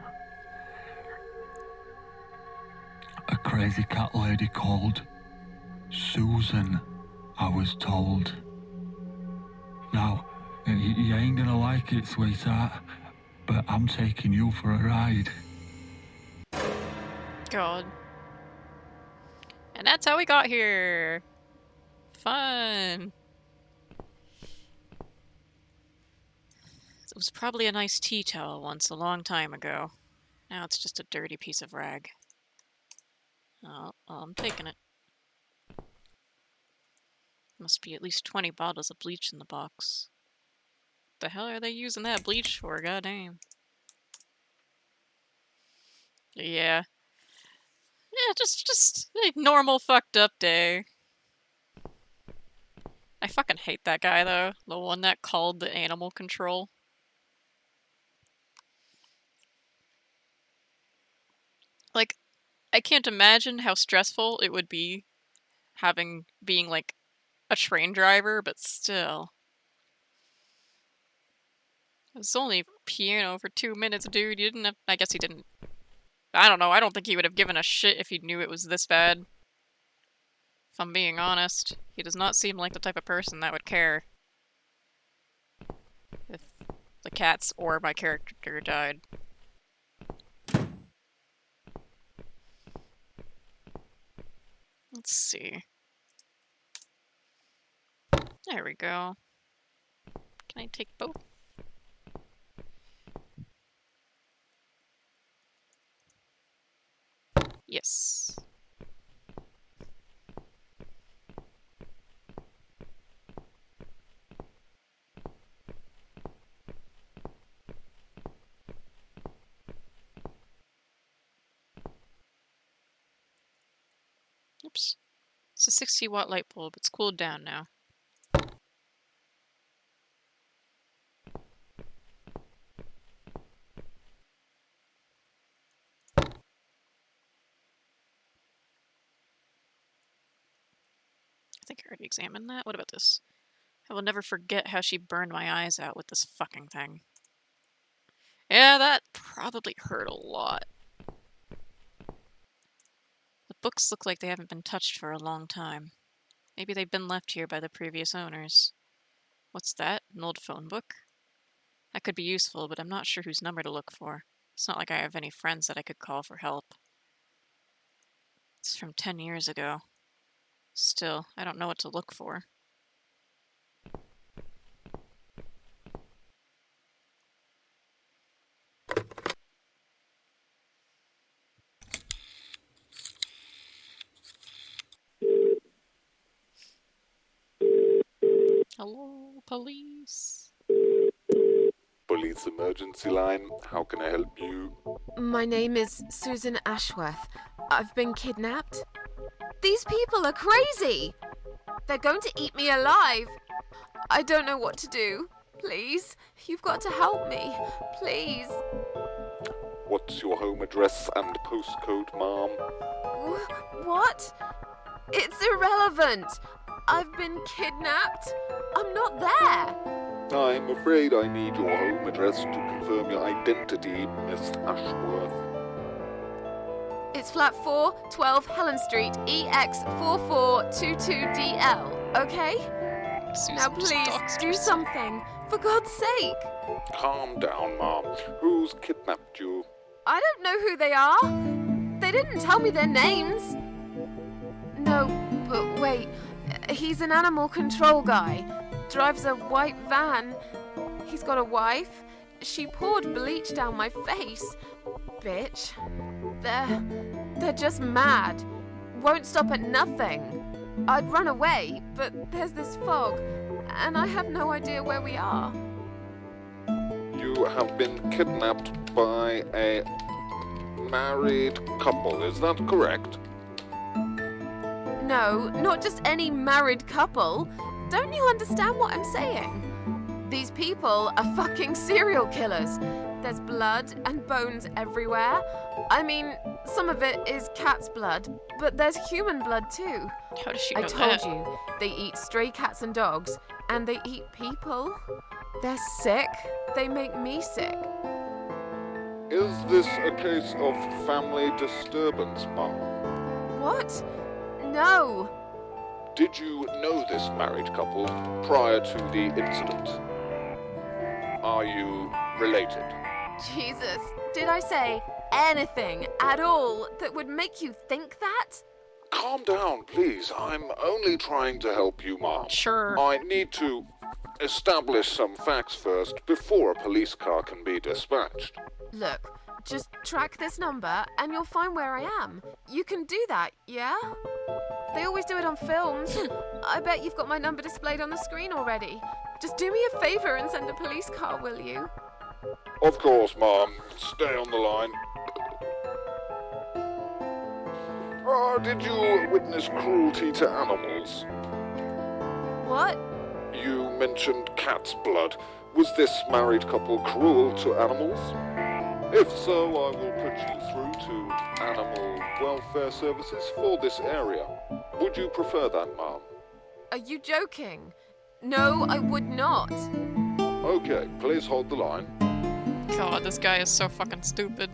A crazy cat lady called Susan, I was told. Now, you ain't gonna like it, sweetheart, but I'm taking you for a ride. God. And that's how we got here. Fun. was probably a nice tea towel once, a long time ago. Now it's just a dirty piece of rag. Oh, well, I'm taking it. Must be at least 20 bottles of bleach in the box. The hell are they using that bleach for? Goddamn. Yeah. Yeah, just a normal fucked up day. I fucking hate that guy, though. The one that called the animal control. Like, I can't imagine how stressful it would be being like a train driver, but still. It was only piano for 2 minutes, dude. You didn't have, I guess he didn't. I don't know. I don't think he would have given a shit if he knew it was this bad. If I'm being honest, he does not seem like the type of person that would care if the cats or my character died. Let's see. There we go. Can I take both? Yes. Oops. It's a 60-watt light bulb. It's cooled down now. I think I already examined that. What about this? I will never forget how she burned my eyes out with this fucking thing. Yeah, that probably hurt a lot. The books look like they haven't been touched for a long time. Maybe they've been left here by the previous owners. What's that? An old phone book? That could be useful, but I'm not sure whose number to look for. It's not like I have any friends that I could call for help. It's from 10 years ago. Still, I don't know what to look for. Hello, police. Police emergency line, how can I help you? My name is Susan Ashworth. I've been kidnapped. These people are crazy! They're going to eat me alive. I don't know what to do. Please, you've got to help me. Please. What's your home address and postcode, ma'am? What? It's irrelevant. I've been kidnapped. I'm not there. I'm afraid I need your home address to confirm your identity, Miss Ashworth. It's flat 4, 12 Helen Street, EX4422DL, okay? Susan, now please, do something. For God's sake. Calm down, ma'am. Who's kidnapped you? I don't know who they are. They didn't tell me their names. No, but wait. He's an animal control guy. Drives a white van. He's got a wife. She poured bleach down my face. Bitch. They're just mad. Won't stop at nothing. I'd run away, but there's this fog, and I have no idea where we are. You have been kidnapped by a married couple, is that correct? No, not just any married couple. Don't you understand what I'm saying? These people are fucking serial killers. There's blood and bones everywhere. I mean, some of it is cat's blood, but there's human blood too. How does she know I told that? you, they eat stray cats and dogs, and they eat people. They're sick. They make me sick. Is this a case of family disturbance, ma'am? What? No. Did you know this married couple prior to the incident? Are you related? Jesus, did I say anything at all that would make you think that? Calm down, please. I'm only trying to help you, ma'am. Sure. I need to establish some facts first before a police car can be dispatched. Look, just track this number and you'll find where I am. You can do that, yeah? They always do it on films. I bet you've got my number displayed on the screen already. Just do me a favor and send a police car, will you? Of course, Mom. Stay on the line. Did you witness cruelty to animals? What? You mentioned cat's blood. Was this married couple cruel to animals? If so, I will put you through to Animal Welfare Services for this area. Would you prefer that, Mom? Are you joking? No, I would not. Okay, please hold the line. God, this guy is so fucking stupid.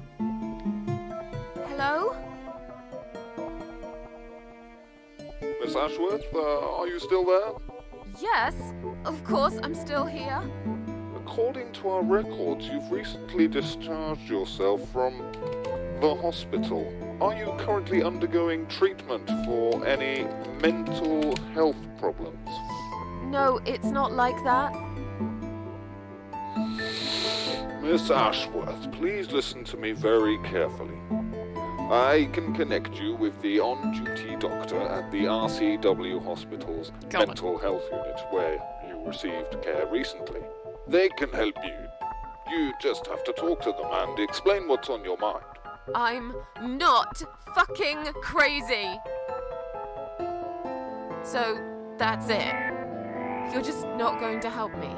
Hello? Miss Ashworth, are you still there? Yes, of course, I'm still here. According to our records, you've recently discharged yourself from the hospital. Are you currently undergoing treatment for any mental health problems? No, it's not like that. Miss Ashworth, please listen to me very carefully. I can connect you with the on-duty doctor at the RCW Hospital's mental health unit, where you received care recently. They can help you. You just have to talk to them and explain what's on your mind. I'm not fucking crazy. So, that's it. You're just not going to help me.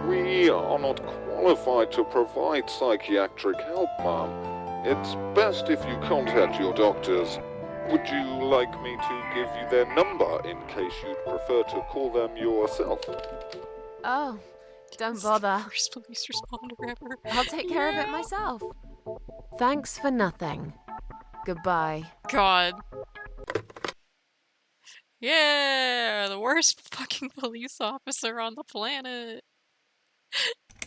We are not qualified to provide psychiatric help, Ma'am. It's best if you contact your doctors. Would you like me to give you their number in case you'd prefer to call them yourself? Oh, don't bother. First police responder ever. I'll take care of it myself. Thanks for nothing. Goodbye. God. Yeah, the worst fucking police officer on the planet.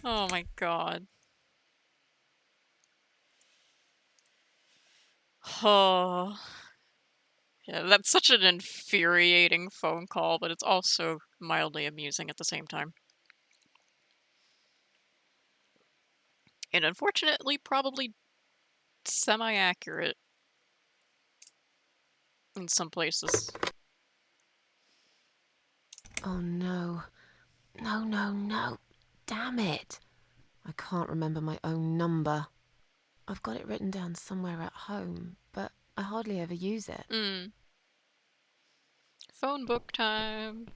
Oh my god. Oh. Yeah, that's such an infuriating phone call, but it's also mildly amusing at the same time. And unfortunately, probably semi-accurate in some places. Oh no. No, no, no. Damn it. I can't remember my own number. I've got it written down somewhere at home, but I hardly ever use it. Phone book time.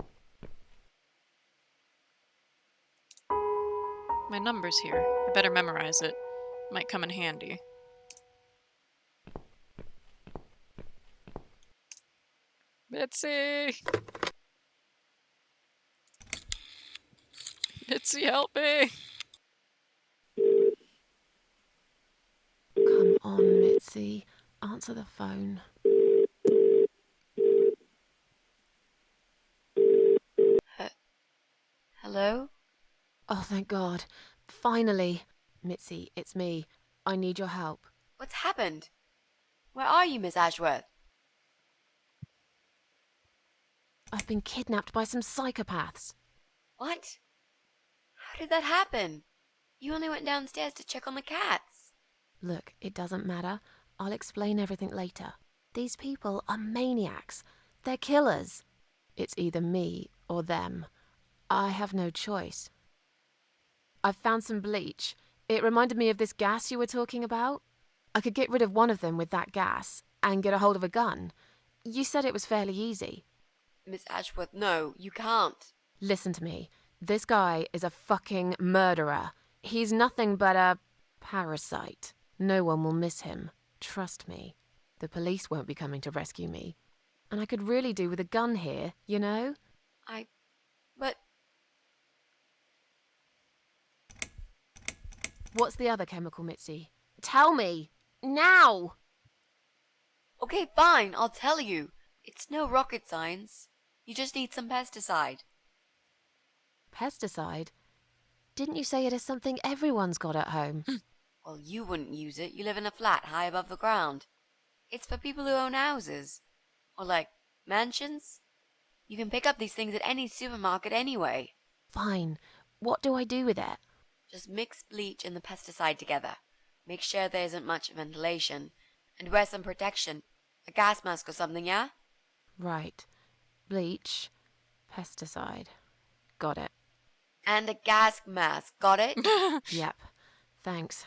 My number's here. I better memorize it. Might come in handy. Mitzi! Mitzi, help me! Come on, Mitzi. Answer the phone. Hello? Oh, thank God. Finally. Mitzi, it's me. I need your help. What's happened? Where are you, Miss Ashworth? I've been kidnapped by some psychopaths. What? How did that happen? You only went downstairs to check on the cats. Look, it doesn't matter. I'll explain everything later. These people are maniacs. They're killers. It's either me or them. I have no choice. I've found some bleach. It reminded me of this gas you were talking about. I could get rid of one of them with that gas and get a hold of a gun. You said it was fairly easy. Miss Ashworth, no, you can't. Listen to me. This guy is a fucking murderer. He's nothing but a parasite. No one will miss him. Trust me. The police won't be coming to rescue me. And I could really do with a gun here, you know? But... What's the other chemical, Mitzi? Tell me! Now! Okay, fine, I'll tell you. It's no rocket science. You just need some pesticide. Pesticide? Didn't you say it is something everyone's got at home? Well, you wouldn't use it. You live in a flat high above the ground. It's for people who own houses. Or, like, mansions. You can pick up these things at any supermarket anyway. Fine. What do I do with it? Just mix bleach and the pesticide together. Make sure there isn't much ventilation. And wear some protection. A gas mask or something, yeah? Right. Bleach. Pesticide. Got it. And a gas mask, got it? Yep. Thanks.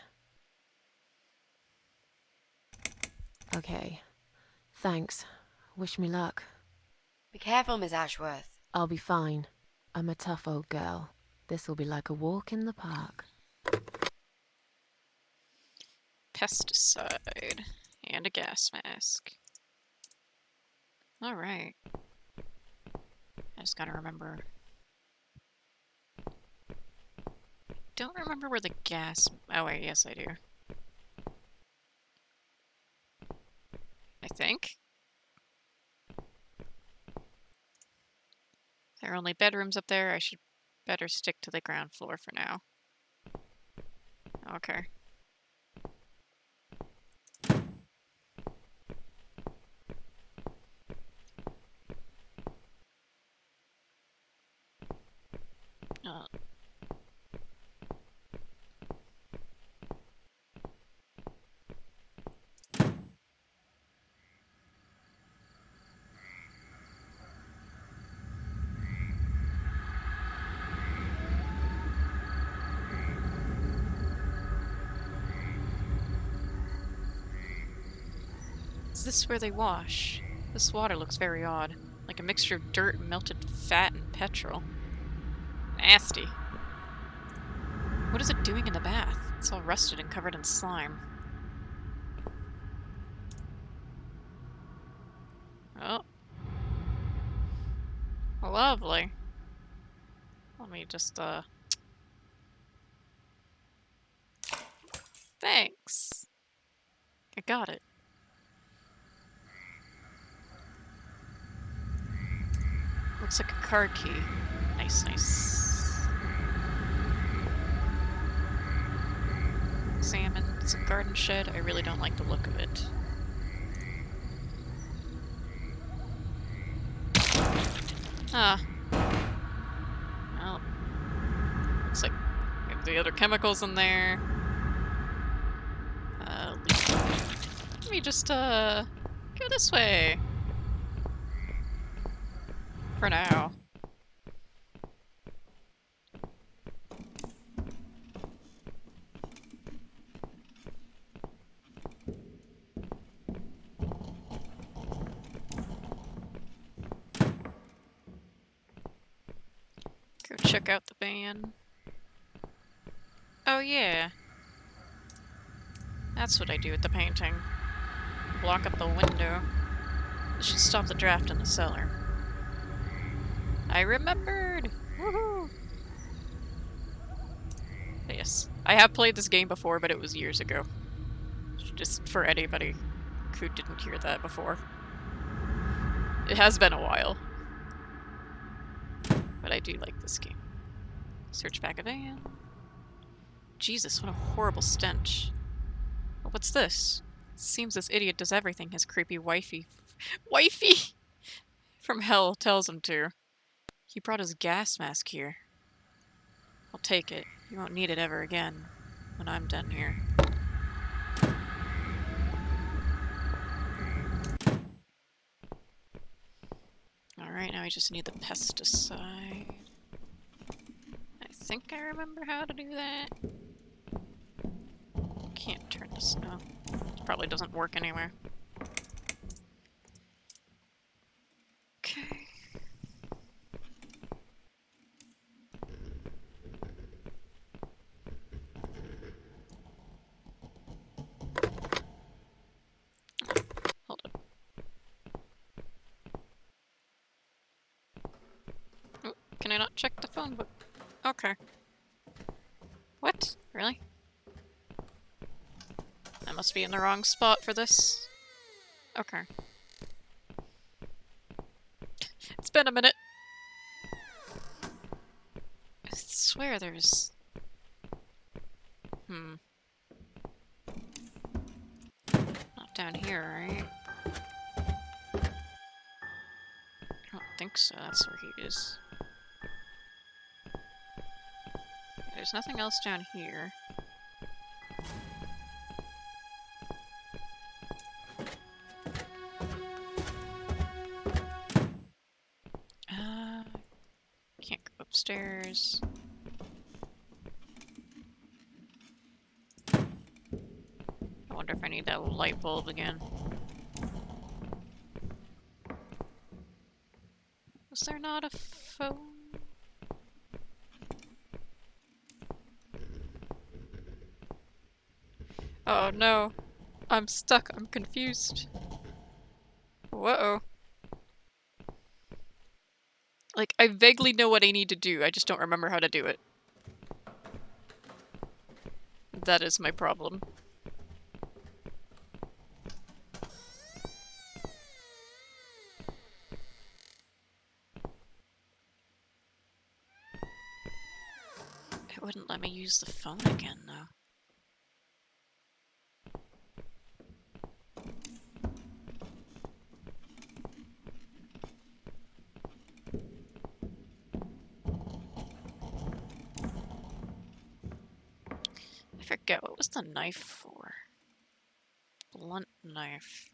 Okay. Thanks. Wish me luck. Be careful, Miss Ashworth. I'll be fine. I'm a tough old girl. This'll be like a walk in the park. Pesticide. And a gas mask. Alright. I just gotta remember. Don't remember where the gas... Oh wait, yes I do. I think. There are only bedrooms up there. I should better stick to the ground floor for now. Okay. Is this where they wash? This water looks very odd. Like a mixture of dirt, melted fat, and petrol. Nasty. What is it doing in the bath? It's all rusted and covered in slime. Oh. Lovely. Let me just, Thanks. I got it. Looks like a card key. Nice, nice. Salmon. It's a garden shed. I really don't like the look of it. Ah. Well. Looks like we have the other chemicals in there. Let me just, go this way. For now. Go check out the van. Oh yeah. That's what I do with the painting. Block up the window. This should stop the draft in the cellar. I remembered! Woohoo! Yes. I have played this game before, but it was years ago. Just for anybody who didn't hear that before. It has been a while. But I do like this game. Search back a van. Jesus, what a horrible stench. What's this? Seems this idiot does everything his creepy wifey from hell tells him to. He brought his gas mask here. I'll take it. You won't need it ever again when I'm done here. Alright, now we just need the pesticide. I think I remember how to do that. Can't turn this off. It probably doesn't work anywhere. Okay. Hold up. Oh, can I not check the phone book? Okay. What? Really? I must be in the wrong spot for this. Okay. It's been a minute. I swear there's... Not down here, right? I don't think so. That's where he is. There's nothing else down here. Can't go upstairs. I wonder if I need that light bulb again. Was there not a phone? Oh no. I'm stuck. I'm confused. Whoa. Like, I vaguely know what I need to do, I just don't remember how to do it. That is my problem. It wouldn't let me use the phone again, though. I forget, what was the knife for? Blunt knife.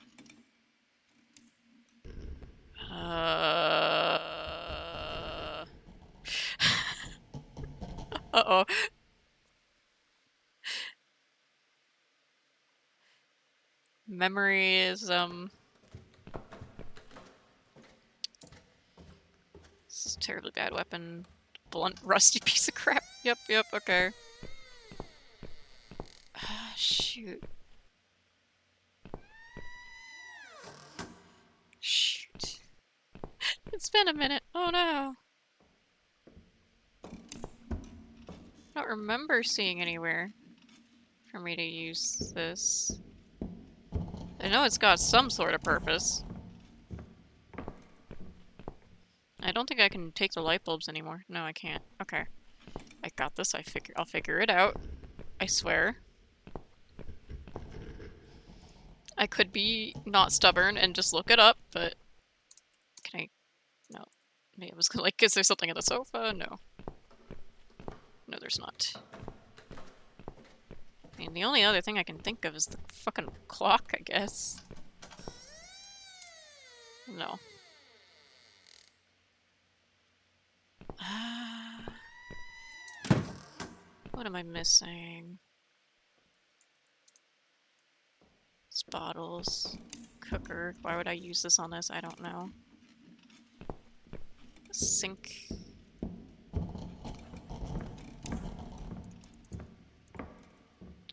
Uh-oh. Memory is, This is a terribly bad weapon. Blunt, rusty piece of crap. Yep, okay. Ah, shoot. Shoot. It's been a minute. Oh no. I don't remember seeing anywhere for me to use this. I know it's got some sort of purpose. I don't think I can take the light bulbs anymore. No, I can't. Okay. I got this. I'll figure it out. I swear. I could be not stubborn and just look it up, but can I? No. Maybe I was gonna like, is there something on the sofa? No. No, there's not. I mean, the only other thing I can think of is the fucking clock, I guess. No. What am I missing? It's bottles. Cooker. Why would I use this on this? I don't know. Sink.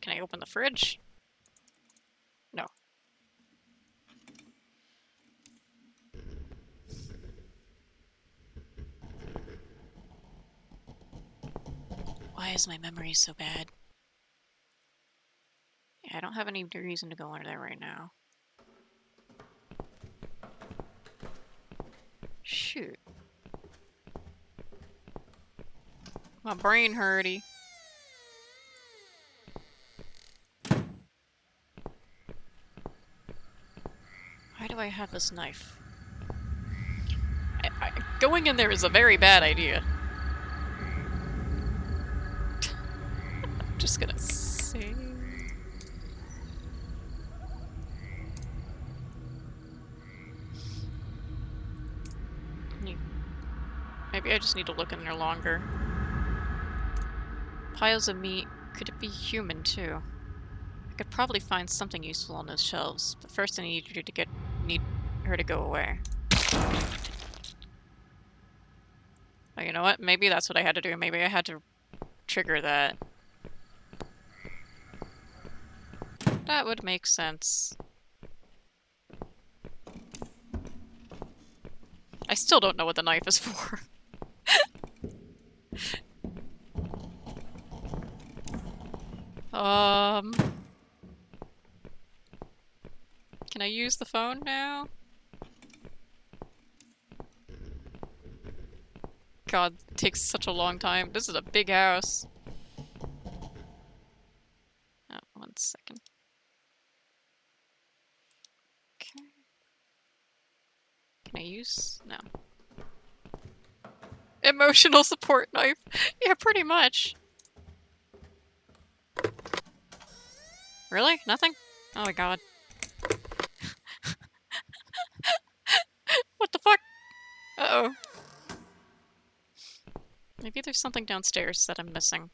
Can I open the fridge? No. Why is my memory so bad? Yeah, I don't have any reason to go under there right now. Shoot. My brain hurty. Why do I have this knife? Going in there is a very bad idea. I'm just gonna save. Maybe I just need to look in there longer. Piles of meat. Could it be human too? I could probably find something useful on those shelves, but first I need her to go away. Oh, you know what? Maybe that's what I had to do. Maybe I had to trigger that. That would make sense. I still don't know what the knife is for. Can I use the phone now? God, it takes such a long time. This is a big house. Oh, 1 second. Okay. Can I use? No. Emotional support knife. Yeah, pretty much. Really? Nothing? Oh my god. What the fuck? Uh-oh. Maybe there's something downstairs that I'm missing.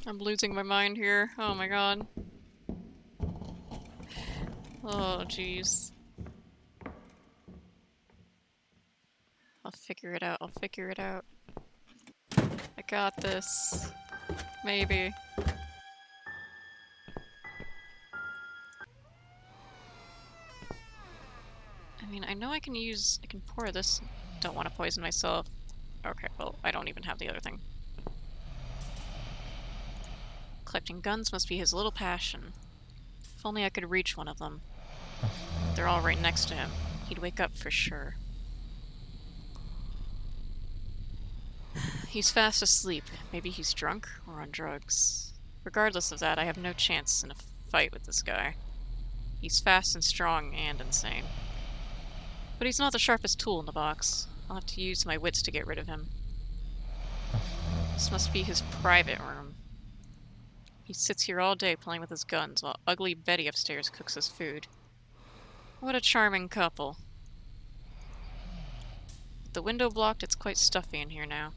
I'm losing my mind here. Oh my god. Oh, jeez. I'll figure it out. I'll figure it out. I got this. Maybe. I mean, I know I can pour this. Don't want to poison myself. Okay, well, I don't even have the other thing. Collecting guns must be his little passion. If only I could reach one of them. They're all right next to him. He'd wake up for sure. He's fast asleep. Maybe he's drunk or on drugs. Regardless of that, I have no chance in a fight with this guy. He's fast and strong and insane. But he's not the sharpest tool in the box. I'll have to use my wits to get rid of him. This must be his private room. He sits here all day playing with his guns while ugly Betty upstairs cooks his food. What a charming couple. With the window blocked, it's quite stuffy in here now.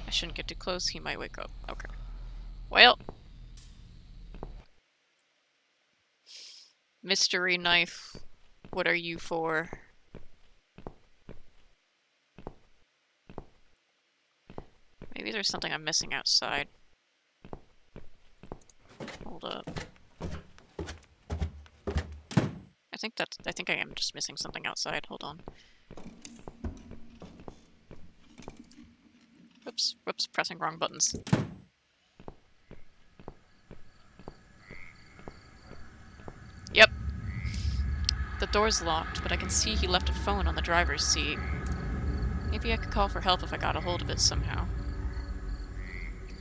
I shouldn't get too close, he might wake up. Okay. Well. Mystery knife. What are you for? Maybe there's something I'm missing outside. Hold up. I think I am just missing something outside. Hold on. Oops, whoops, pressing wrong buttons. Yep. The door's locked, but I can see he left a phone on the driver's seat. Maybe I could call for help if I got a hold of it somehow.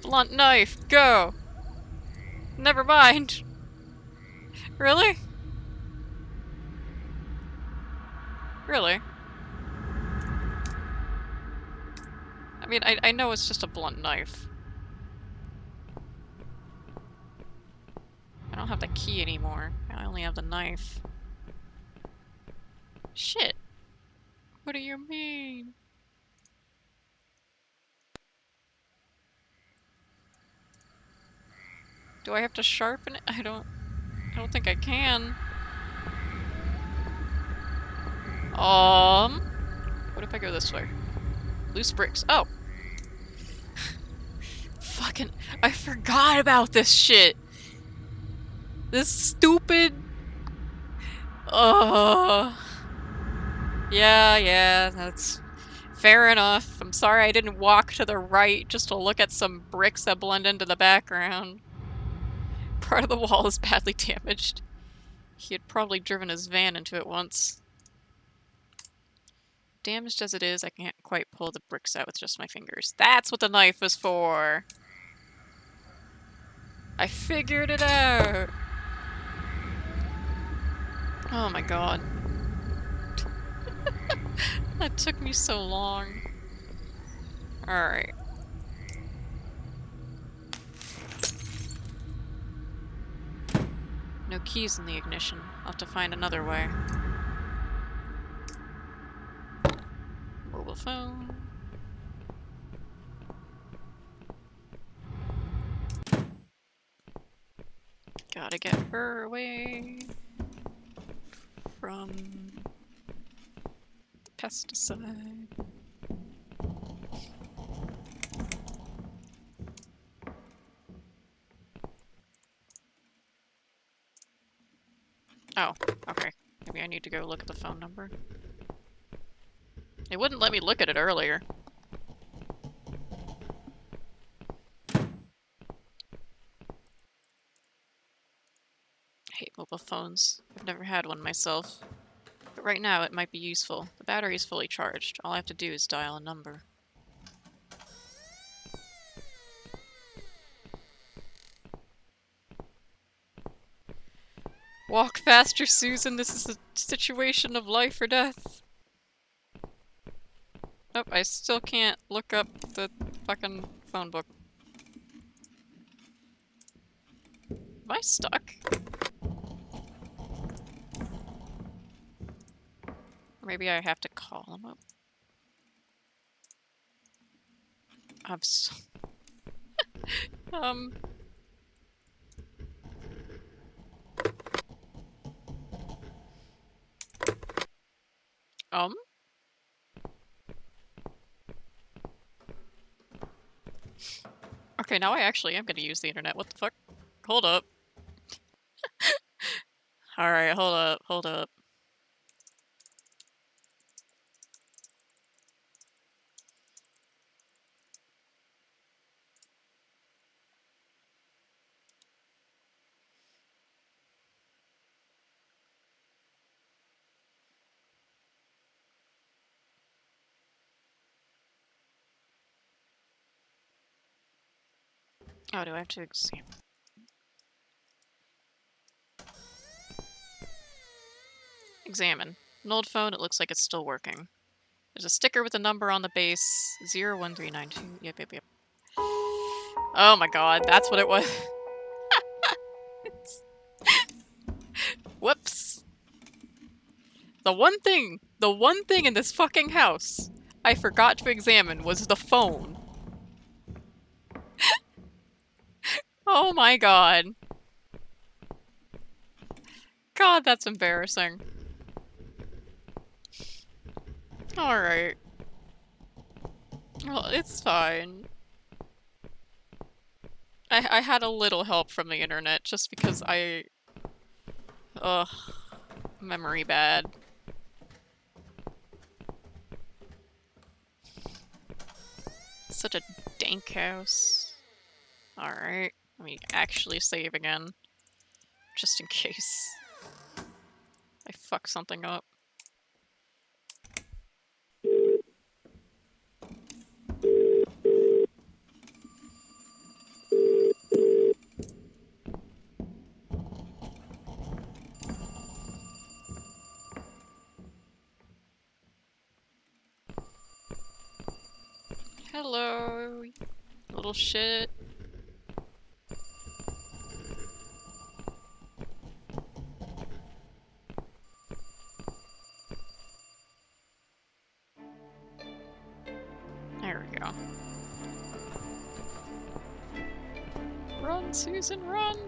Blunt knife, go! Never mind. Really? Really? I mean, I know it's just a blunt knife. I don't have the key anymore. I only have the knife. Shit. What do you mean? Do I have to sharpen it? I don't think I can. What if I go this way? Loose bricks. Oh! Fucking... I forgot about this shit! This stupid... Yeah, that's... Fair enough. I'm sorry I didn't walk to the right just to look at some bricks that blend into the background. Part of the wall is badly damaged. He had probably driven his van into it once. Damaged as it is, I can't quite pull the bricks out with just my fingers. That's what the knife was for! I figured it out! Oh my god. That took me so long. Alright. No keys in the ignition. I'll have to find another way. Mobile phone. Gotta get her away from pesticide. Oh, okay. Maybe I need to go look at the phone number. It wouldn't let me look at it earlier. I hate mobile phones. I've never had one myself. But right now it might be useful. The battery is fully charged. All I have to do is dial a number. Walk faster, Susan. This is a situation of life or death. Nope, I still can't look up the fucking phone book. Am I stuck? Or maybe I have to call him up. I'm so... Okay, now I actually am gonna use the internet. What the fuck? Hold up. Alright, hold up. Oh, do I have to examine? Examine. An old phone, it looks like it's still working. There's a sticker with a number on the base. 01392. Yep. Oh my god, that's what it was. Whoops. The one thing in this fucking house I forgot to examine was the phone. Oh my god. God, that's embarrassing. Alright. Well, it's fine. I had a little help from the internet just because ugh. Memory bad. Such a dank house. Alright. Let me actually save again. Just in case I fuck something up. Hello, little shit. There we go. Run, Susan, run!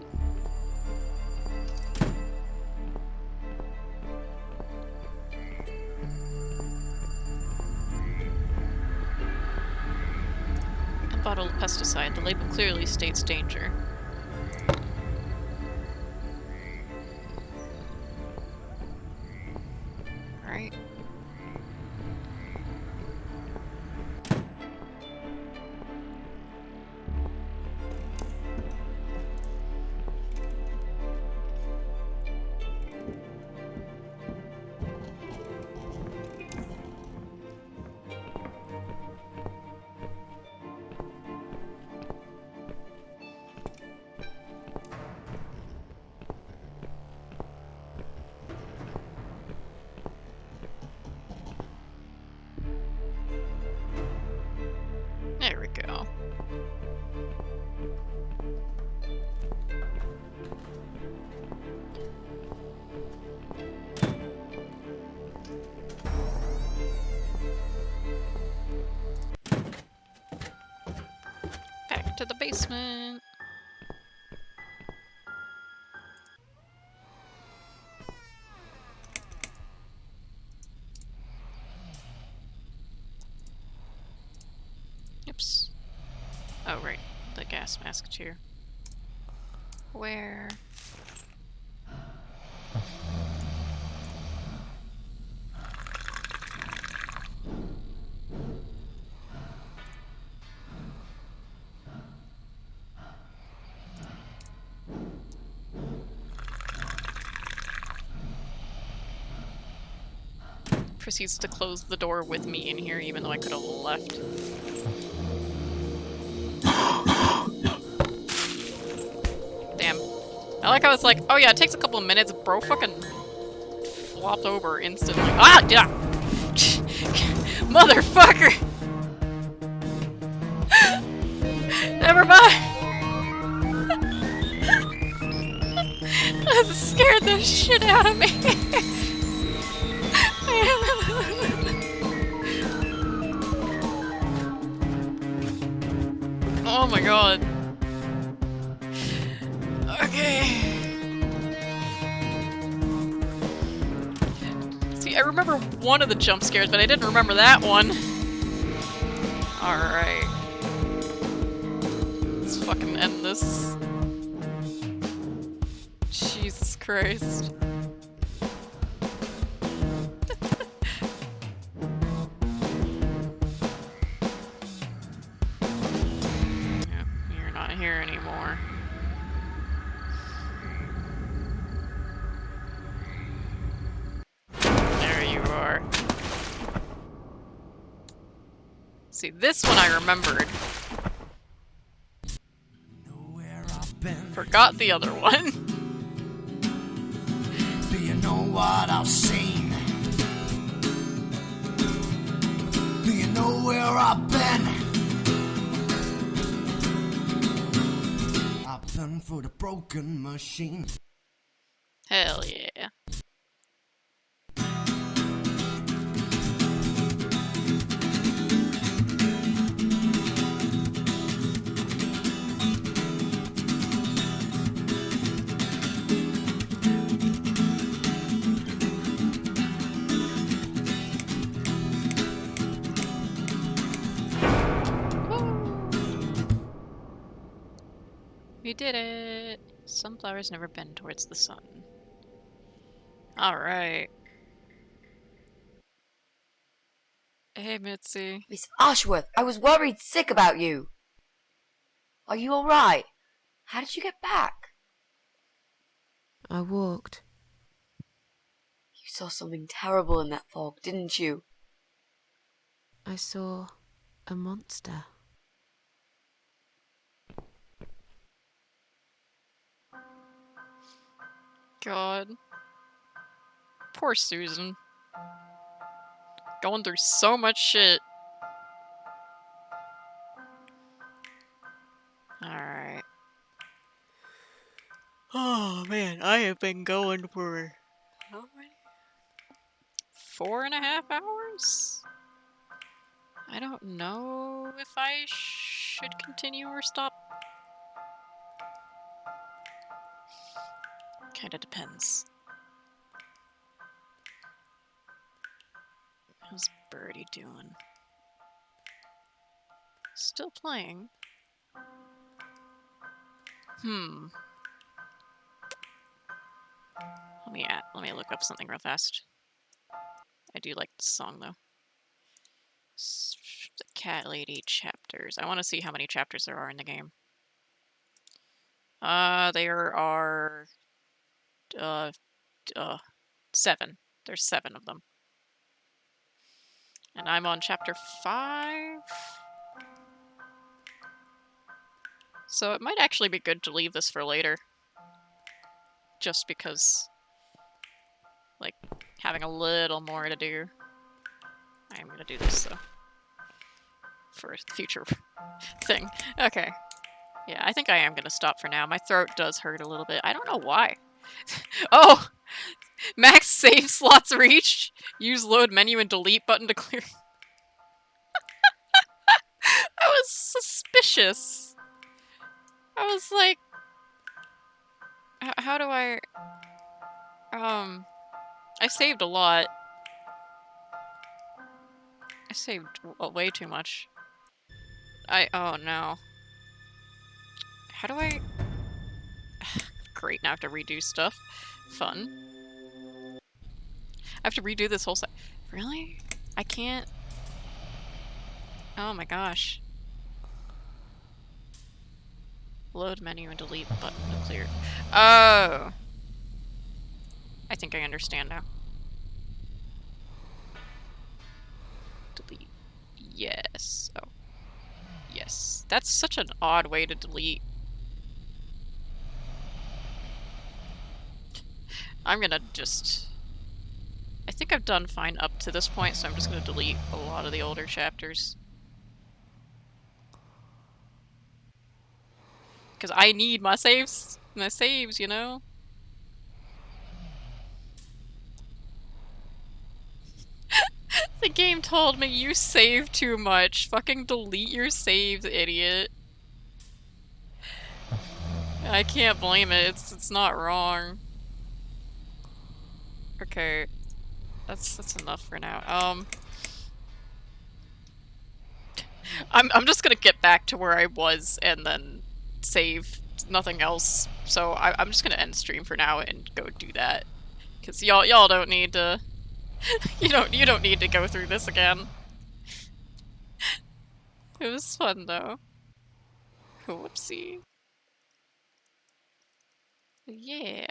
Unbottled pesticide. The label clearly states danger. Alright. There we go. Back to the basement. Oops. Oh, right. The gas mask too. Where? Proceeds to close the door with me in here, even though I could have left. Damn. I like how it's like, oh yeah, it takes a couple of minutes, bro fucking flopped over instantly. Ah! Yeah! Motherfucker! Never mind! That scared the shit out of me! Oh my god. Okay. See, I remember one of the jump scares, but I didn't remember that one. Alright. Let's fucking end this. Jesus Christ. Yep, you're not here anymore. There you are. See, this one I remembered. Forgot the other one. Do you know what I've seen? Do you know where I've been? I've been for the broken machine. Hell yeah. We did it! Sunflowers never bend towards the sun. Alright. Hey, Mitzi. Miss Ashworth, I was worried sick about you. Are you alright? How did you get back? I walked. You saw something terrible in that fog, didn't you? I saw a monster. God. Poor Susan. Going through so much shit. Alright. Oh man, I have been going for how many? 4.5 hours? I don't know if I should continue or stop. Kinda depends. How's Birdie doing? Still playing. Let me look up something real fast. I do like this song though. The Cat Lady chapters. I want to see how many chapters there are in the game. There are 7. There's 7 of them. And I'm on chapter 5. So it might actually be good to leave this for later. Just because, like, having a little more to do. I am gonna do this, though. For a future thing. Okay. Yeah, I think I am gonna stop for now. My throat does hurt a little bit. I don't know why. Oh! Max save slots reached. Use load menu and delete button to clear. I was suspicious. I was like, how do I? I saved a lot. I saved way too much. Oh no. How do I? Great, now I have to redo stuff. Fun. I have to redo this whole set. Really? I can't? Oh my gosh. Load menu and delete button to clear. Oh! I think I understand now. Delete. Yes. Oh. Yes. That's such an odd way to delete. I'm gonna just... I think I've done fine up to this point, so I'm just gonna delete a lot of the older chapters. Because I need my saves, you know? The game told me you save too much. Fucking delete your saves, idiot. I can't blame it. It's not wrong. Okay. That's enough for now. I'm just gonna get back to where I was and then save nothing else. So I'm just gonna end stream for now and go do that. Cause y'all don't need to you don't need to go through this again. It was fun though. Whoopsie. Yeah.